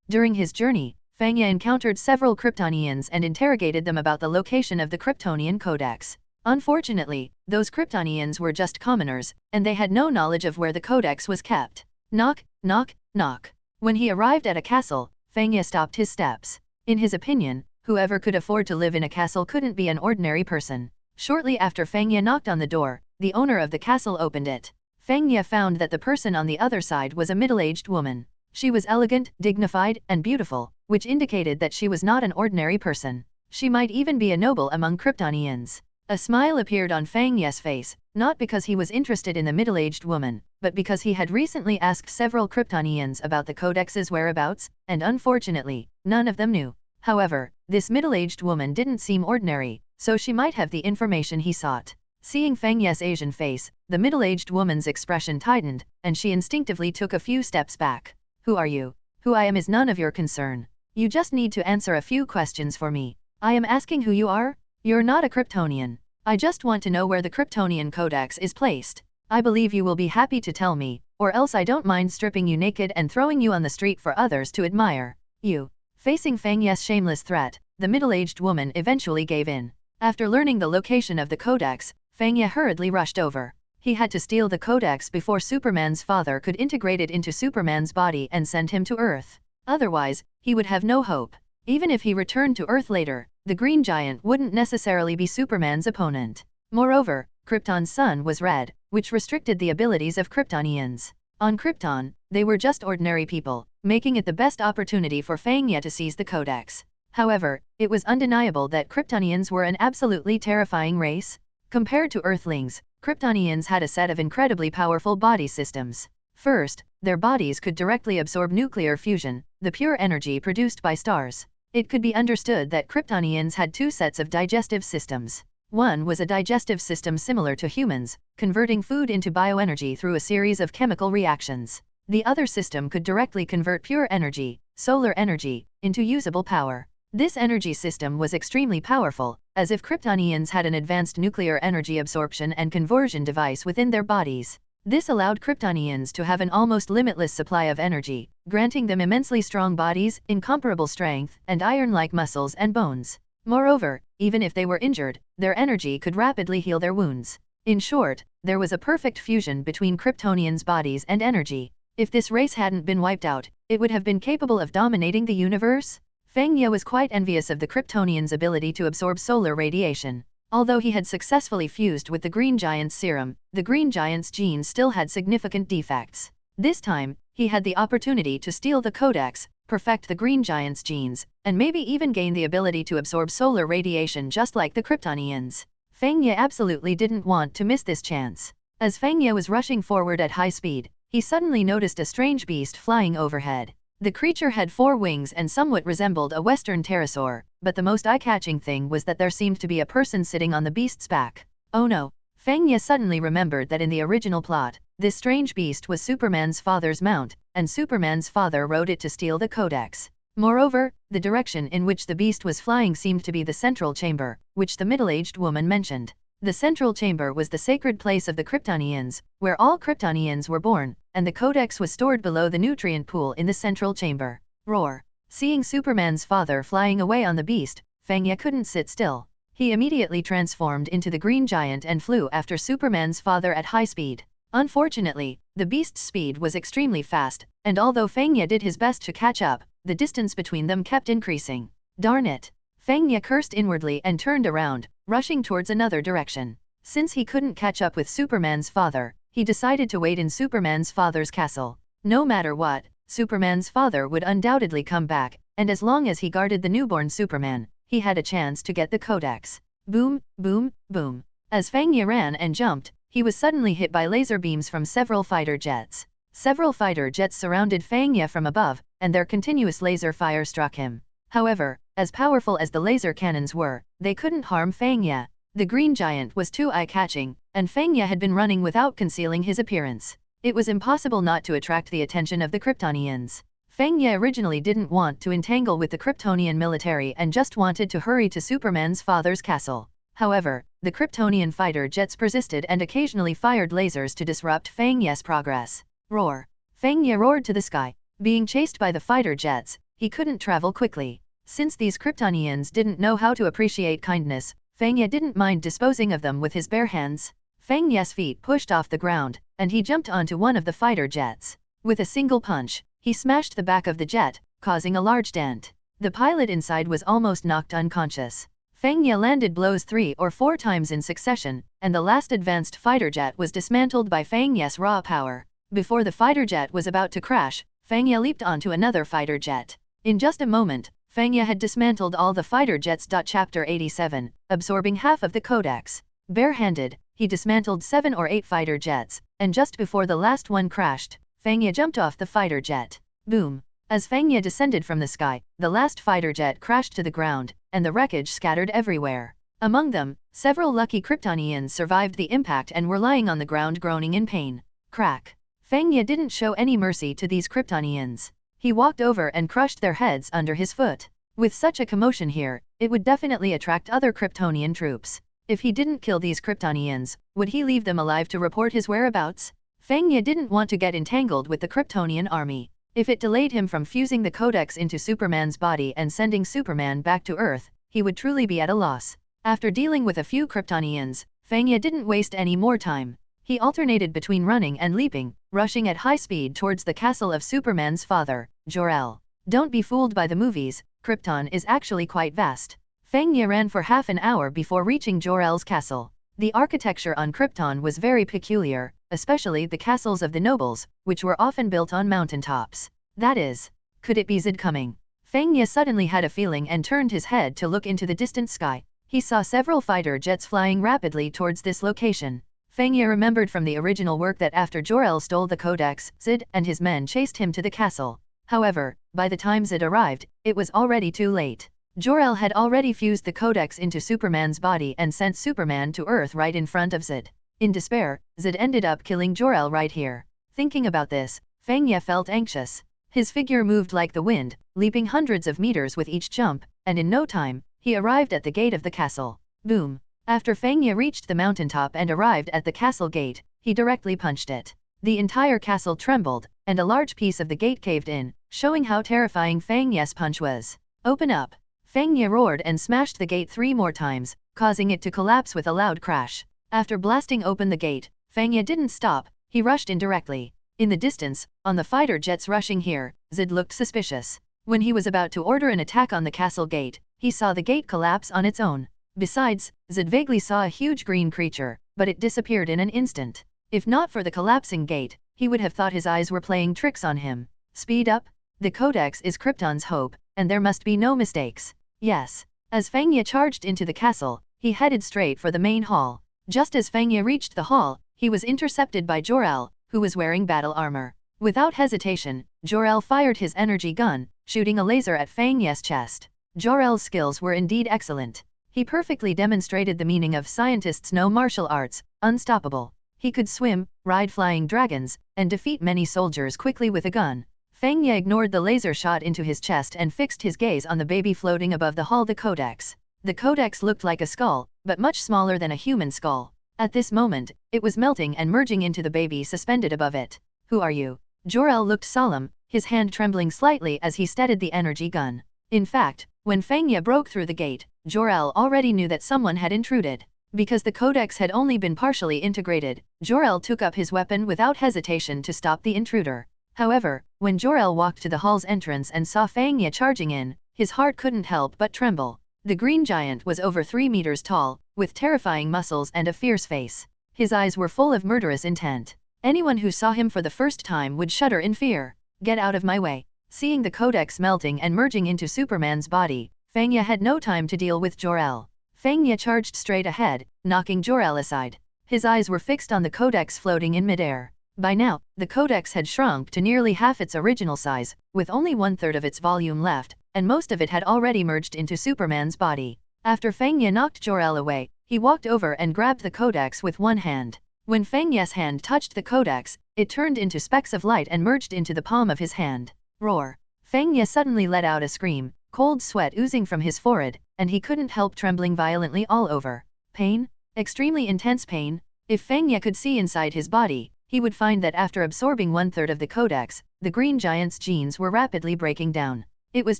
During his journey, Fang Ye encountered several Kryptonians and interrogated them about the location of the Kryptonian Codex. Unfortunately, those Kryptonians were just commoners, and they had no knowledge of where the Codex was kept. Knock, knock, knock. When he arrived at a castle, Fang Ye stopped his steps. In his opinion, whoever could afford to live in a castle couldn't be an ordinary person. Shortly after Fang Ye knocked on the door, the owner of the castle opened it. Fang Ye found that the person on the other side was a middle-aged woman. She was elegant, dignified, and beautiful, which indicated that she was not an ordinary person. She might even be a noble among Kryptonians. A smile appeared on Fang Ye's face, not because he was interested in the middle-aged woman, but because he had recently asked several Kryptonians about the Codex's whereabouts, and unfortunately, none of them knew. However, this middle-aged woman didn't seem ordinary, so she might have the information he sought. Seeing Fang Ye's Asian face, the middle-aged woman's expression tightened, and she instinctively took a few steps back. Who are you? Who I am is none of your concern. You just need to answer a few questions for me. I am asking who you are? You're not a Kryptonian. I just want to know where the Kryptonian Codex is placed. I believe you will be happy to tell me, or else I don't mind stripping you naked and throwing you on the street for others to admire. You. Facing Fang Ye's shameless threat, the middle-aged woman eventually gave in. After learning the location of the Codex, Fang Ye hurriedly rushed over. He had to steal the Codex before Superman's father could integrate it into Superman's body and send him to Earth. Otherwise, he would have no hope. Even if he returned to Earth later, the Green Giant wouldn't necessarily be Superman's opponent. Moreover, Krypton's sun was red, which restricted the abilities of Kryptonians. On Krypton, they were just ordinary people, making it the best opportunity for Fang Ye to seize the Codex. However, it was undeniable that Kryptonians were an absolutely terrifying race. Compared to Earthlings, Kryptonians had a set of incredibly powerful body systems. First, their bodies could directly absorb nuclear fusion, the pure energy produced by stars. It could be understood that Kryptonians had two sets of digestive systems. One was a digestive system similar to humans, converting food into bioenergy through a series of chemical reactions. The other system could directly convert pure energy, solar energy, into usable power. This energy system was extremely powerful, as if Kryptonians had an advanced nuclear energy absorption and conversion device within their bodies. This allowed Kryptonians to have an almost limitless supply of energy, granting them immensely strong bodies, incomparable strength, and iron-like muscles and bones. Moreover, even if they were injured, their energy could rapidly heal their wounds. In short, there was a perfect fusion between Kryptonians' bodies and energy. If this race hadn't been wiped out, it would have been capable of dominating the universe. Fang Ye was quite envious of the Kryptonians' ability to absorb solar radiation. Although he had successfully fused with the Green Giant's serum, the Green Giant's genes still had significant defects. This time, he had the opportunity to steal the Codex, perfect the Green Giant's genes, and maybe even gain the ability to absorb solar radiation just like the Kryptonians. Fang Ye absolutely didn't want to miss this chance. As Fang Ye was rushing forward at high speed, he suddenly noticed a strange beast flying overhead. The creature had 4 wings and somewhat resembled a western pterosaur, but the most eye-catching thing was that there seemed to be a person sitting on the beast's back. Oh no! Fang Ye suddenly remembered that in the original plot, this strange beast was Superman's father's mount, and Superman's father rode it to steal the Codex. Moreover, the direction in which the beast was flying seemed to be the central chamber, which the middle-aged woman mentioned. The central chamber was the sacred place of the Kryptonians, where all Kryptonians were born, and the Codex was stored below the nutrient pool in the central chamber. Roar! Seeing Superman's father flying away on the beast, Fang Ye couldn't sit still. He immediately transformed into the Green Giant and flew after Superman's father at high speed. Unfortunately, the beast's speed was extremely fast, and although Fang Ye did his best to catch up, the distance between them kept increasing. Darn it! Fang Ye cursed inwardly and turned around, rushing towards another direction. Since he couldn't catch up with Superman's father, he decided to wait in Superman's father's castle. No matter what, Superman's father would undoubtedly come back, and as long as he guarded the newborn Superman, he had a chance to get the Codex. Boom, boom, boom. As Fang Ye ran and jumped, he was suddenly hit by laser beams from several fighter jets. Several fighter jets surrounded Fang Ye from above, and their continuous laser fire struck him. However, as powerful as the laser cannons were, they couldn't harm Fang Ye. The Green Giant was too eye-catching, and Fang Ye had been running without concealing his appearance. It was impossible not to attract the attention of the Kryptonians. Fang Ye originally didn't want to entangle with the Kryptonian military and just wanted to hurry to Superman's father's castle. However, the Kryptonian fighter jets persisted and occasionally fired lasers to disrupt Fang Ye's progress. Roar! Fang Ye roared to the sky. Being chased by the fighter jets, he couldn't travel quickly. Since these Kryptonians didn't know how to appreciate kindness, Fang Ye didn't mind disposing of them with his bare hands. Fang Ye's feet pushed off the ground, and he jumped onto one of the fighter jets. With a single punch, he smashed the back of the jet, causing a large dent. The pilot inside was almost knocked unconscious. Fang Ye landed blows 3 or 4 times in succession, and the last advanced fighter jet was dismantled by Fang Ye's raw power. Before the fighter jet was about to crash, Fang Ye leaped onto another fighter jet. In just a moment, Fang Ye had dismantled all the fighter jets. Chapter 87, absorbing half of the Codex. Barehanded, he dismantled 7 or 8 fighter jets, and just before the last one crashed, Fang Ye jumped off the fighter jet. Boom! As Fang Ye descended from the sky, the last fighter jet crashed to the ground, and the wreckage scattered everywhere. Among them, several lucky Kryptonians survived the impact and were lying on the ground groaning in pain. Crack! Fang Ye didn't show any mercy to these Kryptonians. He walked over and crushed their heads under his foot. With such a commotion here, it would definitely attract other Kryptonian troops. If he didn't kill these Kryptonians, would he leave them alive to report his whereabouts? Fang Ye didn't want to get entangled with the Kryptonian army. If it delayed him from fusing the Codex into Superman's body and sending Superman back to Earth, he would truly be at a loss. After dealing with a few Kryptonians, Fang Ye didn't waste any more time. He alternated between running and leaping, rushing at high speed towards the castle of Superman's father, Jor-El. Don't be fooled by the movies, Krypton is actually quite vast. Fang Ye ran for half an hour before reaching Jor-El's castle. The architecture on Krypton was very peculiar, especially the castles of the nobles, which were often built on mountaintops. That is, could it be Z coming? Fang Ye suddenly had a feeling and turned his head to look into the distant sky. He saw several fighter jets flying rapidly towards this location. Fang Ye remembered from the original work that after Jor-El stole the Codex, Z and his men chased him to the castle. However, by the time Z arrived, it was already too late. Jor-El had already fused the Codex into Superman's body and sent Superman to Earth right in front of Z. In despair, Z ended up killing Jor-El right here. Thinking about this, Fang Ye felt anxious. His figure moved like the wind, leaping hundreds of meters with each jump, and in no time, he arrived at the gate of the castle. Boom! After Fang Ye reached the mountaintop and arrived at the castle gate, he directly punched it. The entire castle trembled, and a large piece of the gate caved in, showing how terrifying Fang Ye's punch was. Open up! Fang Ye roared and smashed the gate 3 more times, causing it to collapse with a loud crash. After blasting open the gate, Fang Ye didn't stop, he rushed in directly. In the distance, on the fighter jets rushing here, Zid looked suspicious. When he was about to order an attack on the castle gate, he saw the gate collapse on its own. Besides, Zid vaguely saw a huge green creature, but it disappeared in an instant. If not for the collapsing gate, he would have thought his eyes were playing tricks on him. Speed up! The Codex is Krypton's hope, and there must be no mistakes. Yes. As Fang Ye charged into the castle, he headed straight for the main hall. Just as Fang Ye reached the hall, he was intercepted by Jor-El, who was wearing battle armor. Without hesitation, Jor-El fired his energy gun, shooting a laser at Fang Ye's chest. Jor-El's skills were indeed excellent. He perfectly demonstrated the meaning of scientists know martial arts, unstoppable. He could swim, ride flying dragons, and defeat many soldiers quickly with a gun. Fang Ye ignored the laser shot into his chest and fixed his gaze on the baby floating above the hall, the Codex. The Codex looked like a skull, but much smaller than a human skull. At this moment, it was melting and merging into the baby suspended above it. Who are you? Jor-El looked solemn, his hand trembling slightly as he steadied the energy gun. In fact, when Fang Ye broke through the gate, Jor-El already knew that someone had intruded. Because the Codex had only been partially integrated, Jor-El took up his weapon without hesitation to stop the intruder. However, when Jor-El walked to the hall's entrance and saw Fang Ye charging in, his heart couldn't help but tremble. The green giant was over 3 meters tall, with terrifying muscles and a fierce face. His eyes were full of murderous intent. Anyone who saw him for the first time would shudder in fear. Get out of my way. Seeing the Codex melting and merging into Superman's body, Fang Ye had no time to deal with Jor-El. Fang Ye charged straight ahead, knocking Jor-El aside. His eyes were fixed on the Codex floating in midair. By now, the Codex had shrunk to nearly half its original size, with only 1/3 of its volume left, and most of it had already merged into Superman's body. After Fang Ye knocked Jor-El away, he walked over and grabbed the Codex with one hand. When Fang Ye's hand touched the Codex, it turned into specks of light and merged into the palm of his hand. Roar! Fang Ye suddenly let out a scream, cold sweat oozing from his forehead, and he couldn't help trembling violently all over. Pain? Extremely intense pain? If Fang Ye could see inside his body, he would find that after absorbing 1/3 of the Codex, the green giant's genes were rapidly breaking down. It was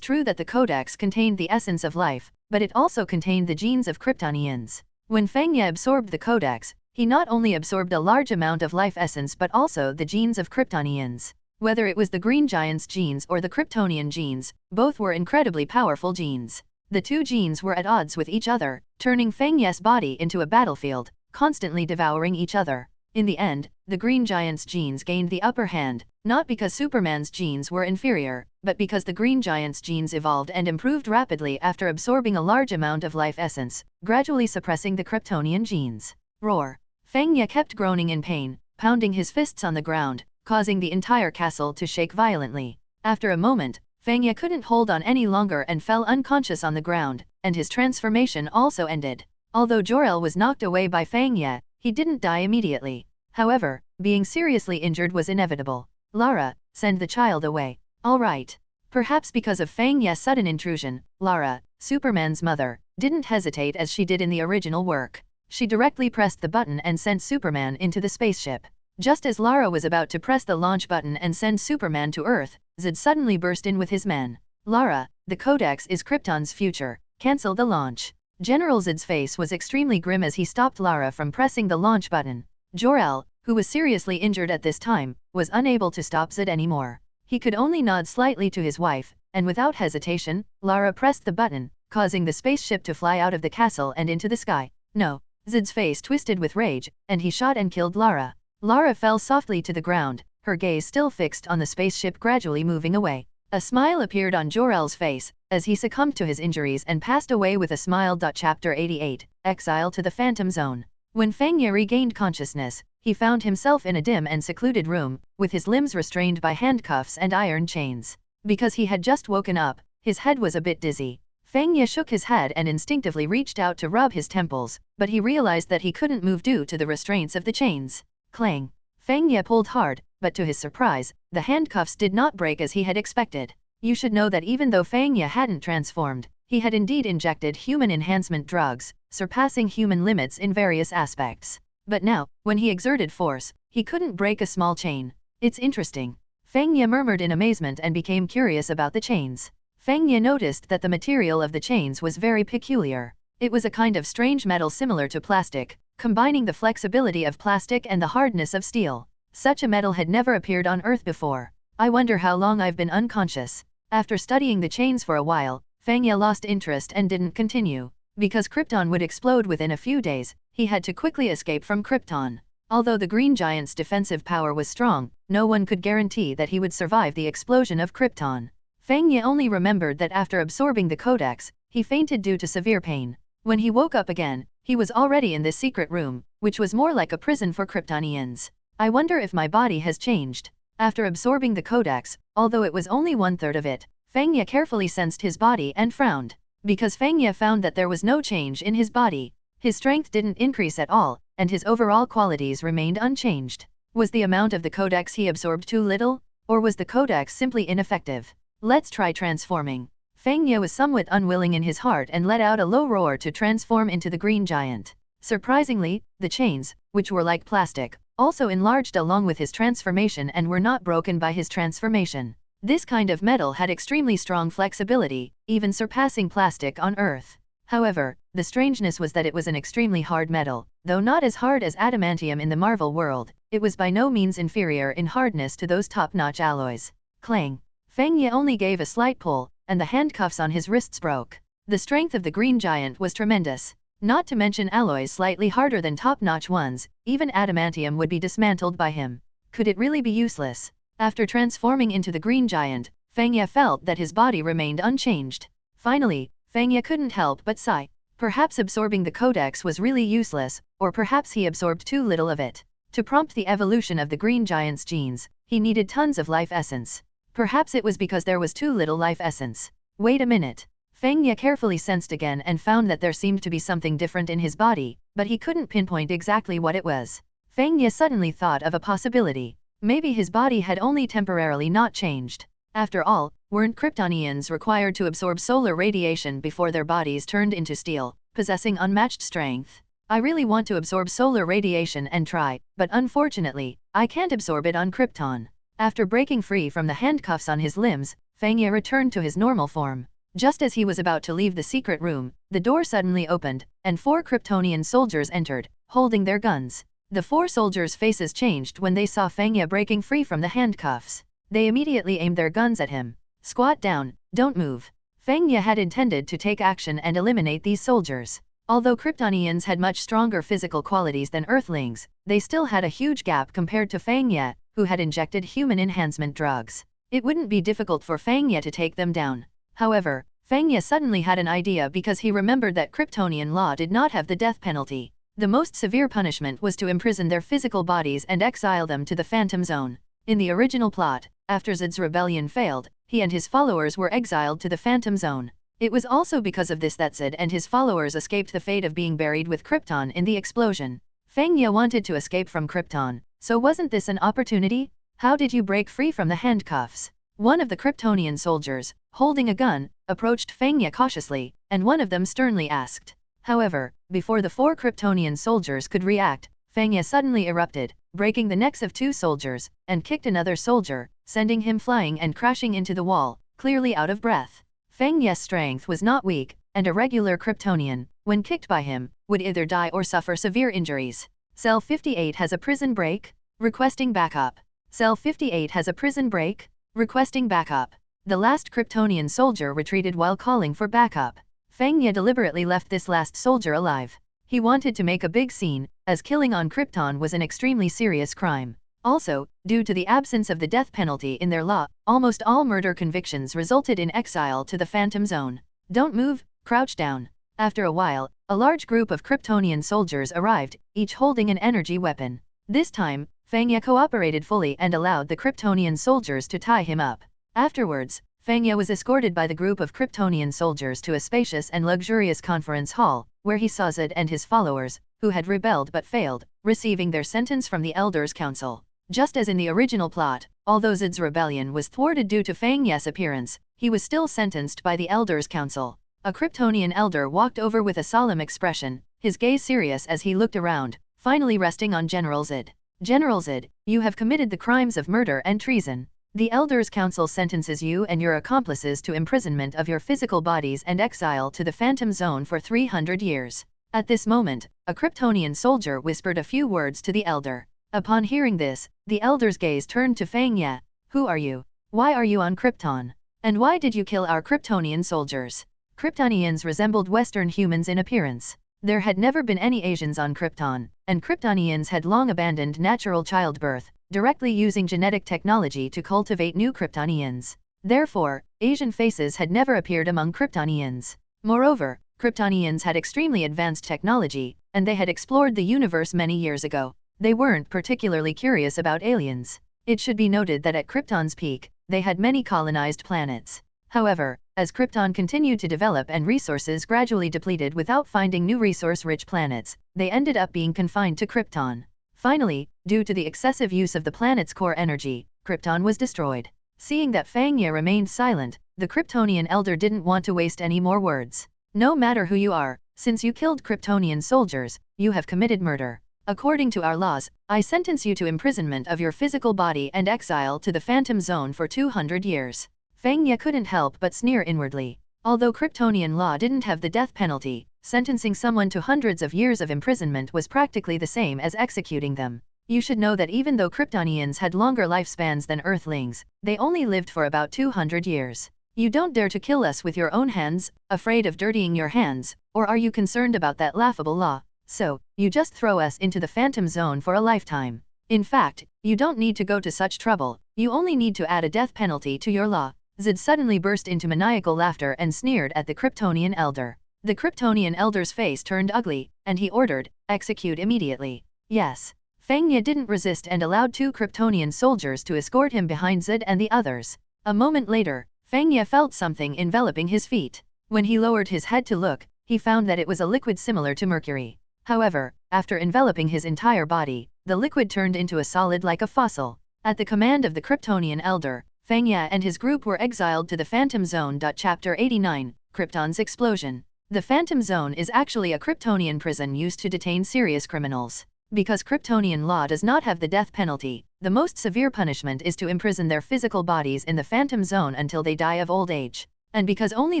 true that the Codex contained the essence of life, but it also contained the genes of Kryptonians. When Fang Ye absorbed the Codex, he not only absorbed a large amount of life essence but also the genes of Kryptonians. Whether it was the green giant's genes or the Kryptonian genes, both were incredibly powerful genes. The two genes were at odds with each other, turning Fang Ye's body into a battlefield, constantly devouring each other. In the end, the green giant's genes gained the upper hand, not because Superman's genes were inferior, but because the green giant's genes evolved and improved rapidly after absorbing a large amount of life essence, gradually suppressing the Kryptonian genes. Roar! Fang Ye kept groaning in pain, pounding his fists on the ground, causing the entire castle to shake violently. After a moment, Fang Ye couldn't hold on any longer and fell unconscious on the ground, and his transformation also ended. Although Jor-El was knocked away by Fang Ye, he didn't die immediately. However, being seriously injured was inevitable. Lara, send the child away. Alright. Perhaps because of Fang Ye's sudden intrusion, Lara, Superman's mother, didn't hesitate as she did in the original work. She directly pressed the button and sent Superman into the spaceship. Just as Lara was about to press the launch button and send Superman to Earth, S.H.I.E.L.D suddenly burst in with his men. Lara, the Codex is Krypton's future. Cancel the launch. General S.H.I.E.L.'s face was extremely grim as he stopped Lara from pressing the launch button. Jor-El, who was seriously injured at this time, was unable to stop S.H.I.E.L.D anymore. He could only nod slightly to his wife, and without hesitation, Lara pressed the button, causing the spaceship to fly out of the castle and into the sky. No. S.H.I.E.L.'s face twisted with rage, and he shot and killed Lara. Lara fell softly to the ground, her gaze still fixed on the spaceship gradually moving away. A smile appeared on Jor-El's face, as he succumbed to his injuries and passed away with a smile. Chapter 88, Exile to the Phantom Zone. When Fang Ye regained consciousness, he found himself in a dim and secluded room, with his limbs restrained by handcuffs and iron chains. Because he had just woken up, his head was a bit dizzy. Fang Ye shook his head and instinctively reached out to rub his temples, but he realized that he couldn't move due to the restraints of the chains. Clang. Fang Ye pulled hard, but to his surprise, the handcuffs did not break as he had expected. You should know that even though Fang Ye hadn't transformed, he had indeed injected human enhancement drugs, surpassing human limits in various aspects. But now, when he exerted force, he couldn't break a small chain. It's interesting. Fang Ye murmured in amazement and became curious about the chains. Fang Ye noticed that the material of the chains was very peculiar. It was a kind of strange metal similar to plastic, combining the flexibility of plastic and the hardness of steel. Such a metal had never appeared on Earth before. I wonder how long I've been unconscious. After studying the chains for a while, Fang Ye lost interest and didn't continue. Because Krypton would explode within a few days, he had to quickly escape from Krypton. Although the Green Giant's defensive power was strong, no one could guarantee that he would survive the explosion of Krypton. Fang Ye only remembered that after absorbing the Codex, he fainted due to severe pain. When he woke up again, he was already in this secret room, which was more like a prison for Kryptonians. I wonder if my body has changed. After absorbing the Codex, although it was only 1/3 of it, Fang Ye carefully sensed his body and frowned. Because Fang Ye found that there was no change in his body. His strength didn't increase at all, and his overall qualities remained unchanged. Was the amount of the Codex he absorbed too little? Or was the Codex simply ineffective? Let's try transforming. Fang Ye was somewhat unwilling in his heart and let out a low roar to transform into the Green Giant. Surprisingly, the chains, which were like plastic, also enlarged along with his transformation and were not broken by his transformation. This kind of metal had extremely strong flexibility, even surpassing plastic on Earth. However, the strangeness was that it was an extremely hard metal. Though not as hard as adamantium in the Marvel world, it was by no means inferior in hardness to those top-notch alloys. Clang. Fang Ye only gave a slight pull, and the handcuffs on his wrists broke. The strength of the Green Giant was tremendous. Not to mention alloys slightly harder than top-notch ones, even adamantium would be dismantled by him. Could it really be useless? After transforming into the Green Giant, Fang Ye felt that his body remained unchanged. Finally, Fang Ye couldn't help but sigh. Perhaps absorbing the Codex was really useless, or perhaps he absorbed too little of it. To prompt the evolution of the Green Giant's genes, he needed tons of life essence. Perhaps it was because there was too little life essence. Wait a minute. Fang Ye carefully sensed again and found that there seemed to be something different in his body, but he couldn't pinpoint exactly what it was. Fang Ye suddenly thought of a possibility. Maybe his body had only temporarily not changed. After all, weren't Kryptonians required to absorb solar radiation before their bodies turned into steel, possessing unmatched strength? I really want to absorb solar radiation and try, but unfortunately, I can't absorb it on Krypton. After breaking free from the handcuffs on his limbs, Fang Ye returned to his normal form. Just as he was about to leave the secret room, the door suddenly opened, and 4 Kryptonian soldiers entered, holding their guns. The 4 soldiers' faces changed when they saw Fang Ye breaking free from the handcuffs. They immediately aimed their guns at him. Squat down, don't move. Fang Ye had intended to take action and eliminate these soldiers. Although Kryptonians had much stronger physical qualities than Earthlings, they still had a huge gap compared to Fang Ye, who had injected human enhancement drugs. It wouldn't be difficult for Fang Ye to take them down. However, Fang Ye suddenly had an idea because he remembered that Kryptonian law did not have the death penalty. The most severe punishment was to imprison their physical bodies and exile them to the Phantom Zone. In the original plot, after S.H.I.E.L.D's rebellion failed, he and his followers were exiled to the Phantom Zone. It was also because of this that S.H.I.E.L.D and his followers escaped the fate of being buried with Krypton in the explosion. Fang Ye wanted to escape from Krypton, so wasn't this an opportunity? How did you break free from the handcuffs? One of the Kryptonian soldiers, holding a gun, approached Fang Ye cautiously, and one of them sternly asked. However, before the 4 Kryptonian soldiers could react, Fang Ye suddenly erupted, breaking the necks of 2 soldiers, and kicked another soldier, sending him flying and crashing into the wall, clearly out of breath. Fang Ye's strength was not weak, and a regular Kryptonian, when kicked by him, would either die or suffer severe injuries. Cell 58 has a prison break? Requesting backup. Cell 58 has a prison break? Requesting backup. The last Kryptonian soldier retreated while calling for backup. Fang Ye deliberately left this last soldier alive. He wanted to make a big scene, as killing on Krypton was an extremely serious crime. Also, due to the absence of the death penalty in their law, almost all murder convictions resulted in exile to the Phantom Zone. Don't move, crouch down. After a while, a large group of Kryptonian soldiers arrived, each holding an energy weapon. This time, Fang Ye cooperated fully and allowed the Kryptonian soldiers to tie him up. Afterwards, Fang Ye was escorted by the group of Kryptonian soldiers to a spacious and luxurious conference hall, where he saw S.H.I.E.L.D and his followers, who had rebelled but failed, receiving their sentence from the Elders' Council. Just as in the original plot, although S.H.I.E.L.D's rebellion was thwarted due to Fang Ye's appearance, he was still sentenced by the Elders' Council. A Kryptonian elder walked over with a solemn expression, his gaze serious as he looked around, finally resting on General S.H.I.E.L.D. General S.H.I.E.L.D, you have committed the crimes of murder and treason. The Elders' Council sentences you and your accomplices to imprisonment of your physical bodies and exile to the Phantom Zone for 300 years. At this moment, a Kryptonian soldier whispered a few words to the elder. Upon hearing this, the elder's gaze turned to Fang Ye. Who are you? Why are you on Krypton? And why did you kill our Kryptonian soldiers? Kryptonians resembled Western humans in appearance. There had never been any Asians on Krypton, and Kryptonians had long abandoned natural childbirth, directly using genetic technology to cultivate new Kryptonians. Therefore, Asian faces had never appeared among Kryptonians. Moreover, Kryptonians had extremely advanced technology, and they had explored the universe many years ago. They weren't particularly curious about aliens. It should be noted that at Krypton's peak, they had many colonized planets. However, as Krypton continued to develop and resources gradually depleted without finding new resource-rich planets, they ended up being confined to Krypton. Finally, due to the excessive use of the planet's core energy, Krypton was destroyed. Seeing that Fang Ye remained silent, the Kryptonian elder didn't want to waste any more words. No matter who you are, since you killed Kryptonian soldiers, you have committed murder. According to our laws, I sentence you to imprisonment of your physical body and exile to the Phantom Zone for 200 years. Fang Ye couldn't help but sneer inwardly. Although Kryptonian law didn't have the death penalty, sentencing someone to hundreds of years of imprisonment was practically the same as executing them. You should know that even though Kryptonians had longer lifespans than Earthlings, they only lived for about 200 years. You don't dare to kill us with your own hands, afraid of dirtying your hands, or are you concerned about that laughable law? So, you just throw us into the Phantom Zone for a lifetime. In fact, you don't need to go to such trouble, you only need to add a death penalty to your law. S.H.I.E.L.D suddenly burst into maniacal laughter and sneered at the Kryptonian elder. The Kryptonian elder's face turned ugly, and he ordered, execute immediately. Yes. Fang Ye didn't resist and allowed 2 Kryptonian soldiers to escort him behind S.H.I.E.L.D and the others. A moment later, Fang Ye felt something enveloping his feet. When he lowered his head to look, he found that it was a liquid similar to mercury. However, after enveloping his entire body, the liquid turned into a solid like a fossil. At the command of the Kryptonian elder, Fang Ye and his group were exiled to the Phantom Zone. Chapter 89, Krypton's Explosion. The Phantom Zone is actually a Kryptonian prison used to detain serious criminals. Because Kryptonian law does not have the death penalty, the most severe punishment is to imprison their physical bodies in the Phantom Zone until they die of old age. And because only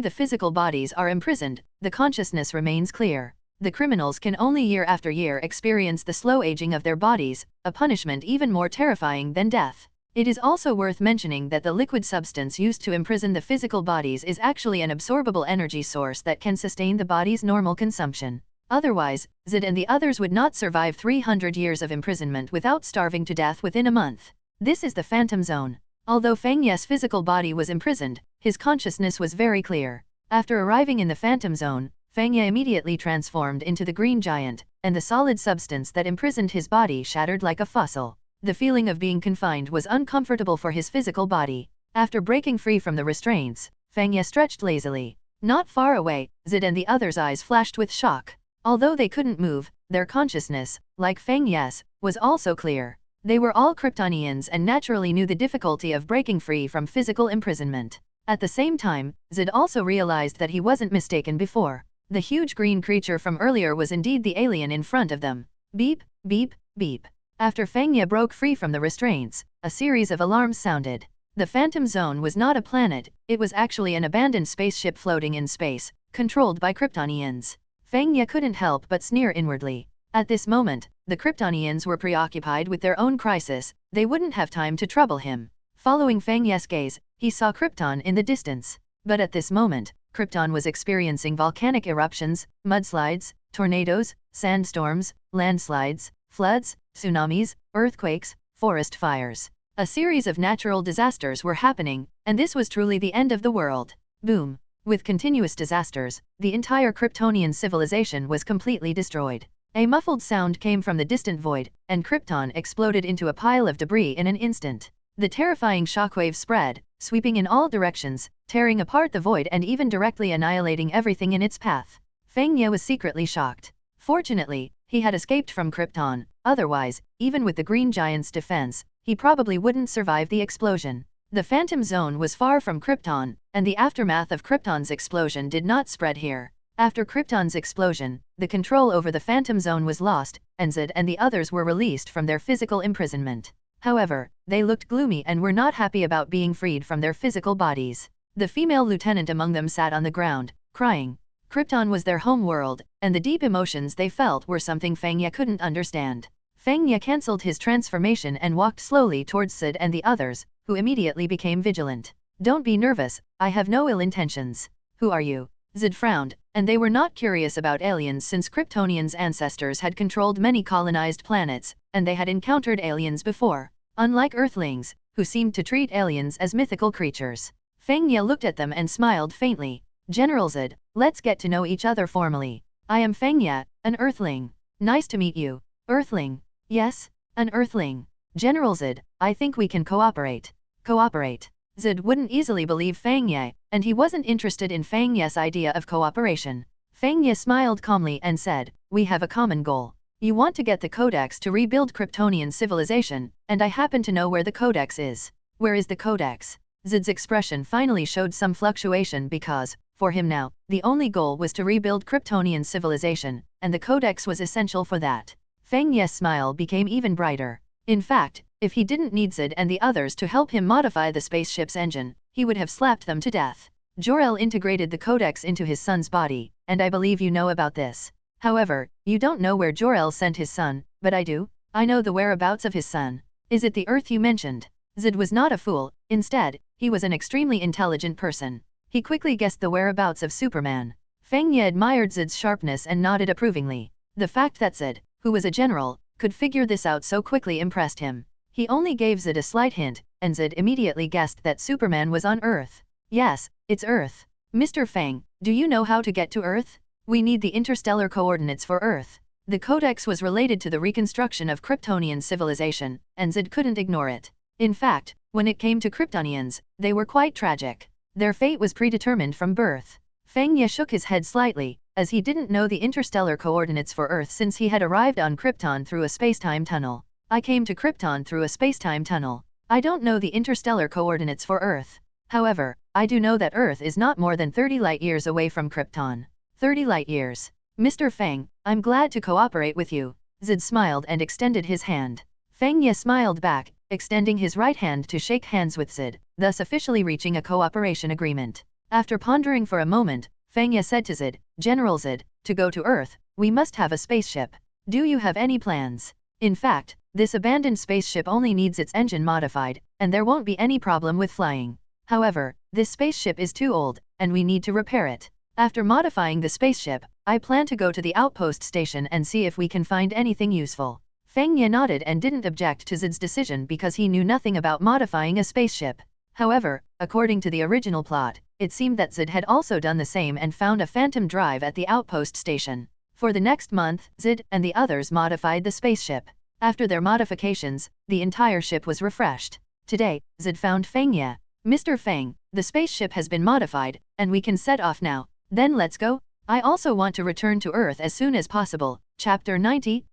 the physical bodies are imprisoned, the consciousness remains clear. The criminals can only year after year experience the slow aging of their bodies, a punishment even more terrifying than death. It is also worth mentioning that the liquid substance used to imprison the physical bodies is actually an absorbable energy source that can sustain the body's normal consumption. Otherwise, S.H.I.E.L.D and the others would not survive 300 years of imprisonment without starving to death within a month. This is the Phantom Zone. Although Fang Ye's physical body was imprisoned, his consciousness was very clear. After arriving in the Phantom Zone, Fang Ye immediately transformed into the Green Giant, and the solid substance that imprisoned his body shattered like a fossil. The feeling of being confined was uncomfortable for his physical body. After breaking free from the restraints, Fang Ye stretched lazily. Not far away, S.H.I.E.L.D and the others' eyes flashed with shock. Although they couldn't move, their consciousness, like Fang Ye's, was also clear. They were all Kryptonians and naturally knew the difficulty of breaking free from physical imprisonment. At the same time, S.H.I.E.L.D also realized that he wasn't mistaken before. The huge green creature from earlier was indeed the alien in front of them. Beep, beep, beep. After Fang Ye broke free from the restraints, a series of alarms sounded. The Phantom Zone was not a planet, it was actually an abandoned spaceship floating in space, controlled by Kryptonians. Fang Ye couldn't help but sneer inwardly. At this moment, the Kryptonians were preoccupied with their own crisis, they wouldn't have time to trouble him. Following Fang Ye's gaze, he saw Krypton in the distance. But at this moment, Krypton was experiencing volcanic eruptions, mudslides, tornadoes, sandstorms, landslides, floods, tsunamis, earthquakes, forest fires. A series of natural disasters were happening, and this was truly the end of the world. Boom. With continuous disasters, the entire Kryptonian civilization was completely destroyed. A muffled sound came from the distant void, and Krypton exploded into a pile of debris in an instant. The terrifying shockwave spread, sweeping in all directions, tearing apart the void and even directly annihilating everything in its path. Fang Ye was secretly shocked. Fortunately, he had escaped from Krypton, otherwise, even with the Green Giant's defense, he probably wouldn't survive the explosion. The Phantom Zone was far from Krypton, and the aftermath of Krypton's explosion did not spread here. After Krypton's explosion, the control over the Phantom Zone was lost, and S.H.I.E.L.D and the others were released from their physical imprisonment. However, they looked gloomy and were not happy about being freed from their physical bodies. The female lieutenant among them sat on the ground, crying. Krypton was their home world, and the deep emotions they felt were something Fang Ye couldn't understand. Fang Ye cancelled his transformation and walked slowly towards S.H.I.E.L.D and the others, who immediately became vigilant. Don't be nervous, I have no ill intentions. Who are you? S.H.I.E.L.D frowned, and they were not curious about aliens since Kryptonians' ancestors had controlled many colonized planets, and they had encountered aliens before. Unlike Earthlings, who seemed to treat aliens as mythical creatures. Fang Ye looked at them and smiled faintly. General S.H.I.E.L.D, let's get to know each other formally. I am Fang Ye, an Earthling. Nice to meet you. Earthling. Yes, an Earthling. General S.H.I.E.L.D, I think we can cooperate. Cooperate. S.H.I.E.L.D wouldn't easily believe Fang Ye, and he wasn't interested in Fang Ye's idea of cooperation. Fang Ye smiled calmly and said, we have a common goal. You want to get the Codex to rebuild Kryptonian civilization, and I happen to know where the Codex is. Where is the Codex? S.H.I.E.L.D's expression finally showed some fluctuation because, for him now, the only goal was to rebuild Kryptonian civilization, and the Codex was essential for that. Fang Ye's smile became even brighter. In fact, if he didn't need S.H.I.E.L.D and the others to help him modify the spaceship's engine, he would have slapped them to death. Jor-El integrated the Codex into his son's body, and I believe you know about this. However, you don't know where Jor-El sent his son, but I do. I know the whereabouts of his son. Is it the Earth you mentioned? S.H.I.E.L.D was not a fool, instead, he was an extremely intelligent person. He quickly guessed the whereabouts of Superman. Fang Ye admired S.H.I.E.L.D's sharpness and nodded approvingly. The fact that S.H.I.E.L.D, who was a general, could figure this out so quickly impressed him. He only gave S.H.I.E.L.D a slight hint, and S.H.I.E.L.D immediately guessed that Superman was on Earth. Yes, it's Earth. Mr. Fang, do you know how to get to Earth? We need the interstellar coordinates for Earth. The Codex was related to the reconstruction of Kryptonian civilization, and S.H.I.E.L.D couldn't ignore it. In fact, when it came to Kryptonians, they were quite tragic. Their fate was predetermined from birth. Fang Ye shook his head slightly, as he didn't know the interstellar coordinates for Earth since he had arrived on Krypton through a space-time tunnel. I came to Krypton through a space-time tunnel. I don't know the interstellar coordinates for Earth. However, I do know that Earth is not more than 30 light-years away from Krypton. 30 light-years. Mr. Fang, I'm glad to cooperate with you. S.H.I.E.L.D smiled and extended his hand. Fang Ye smiled back, extending his right hand to shake hands with S.H.I.E.L.D, thus officially reaching a cooperation agreement. After pondering for a moment, Fang Ye said to S.H.I.E.L.D, General S.H.I.E.L.D, to go to Earth, we must have a spaceship. Do you have any plans? In fact, this abandoned spaceship only needs its engine modified, and there won't be any problem with flying. However, this spaceship is too old, and we need to repair it. After modifying the spaceship, I plan to go to the outpost station and see if we can find anything useful. Fang Ye nodded and didn't object to S.H.I.E.L.D's decision because he knew nothing about modifying a spaceship. However, according to the original plot, it seemed that S.H.I.E.L.D had also done the same and found a phantom drive at the outpost station. For the next month, S.H.I.E.L.D and the others modified the spaceship. After their modifications, the entire ship was refreshed. Today, S.H.I.E.L.D found Fang Ye. Mr. Fang, the spaceship has been modified, and we can set off now. Then let's go. I also want to return to Earth as soon as possible. Chapter 90,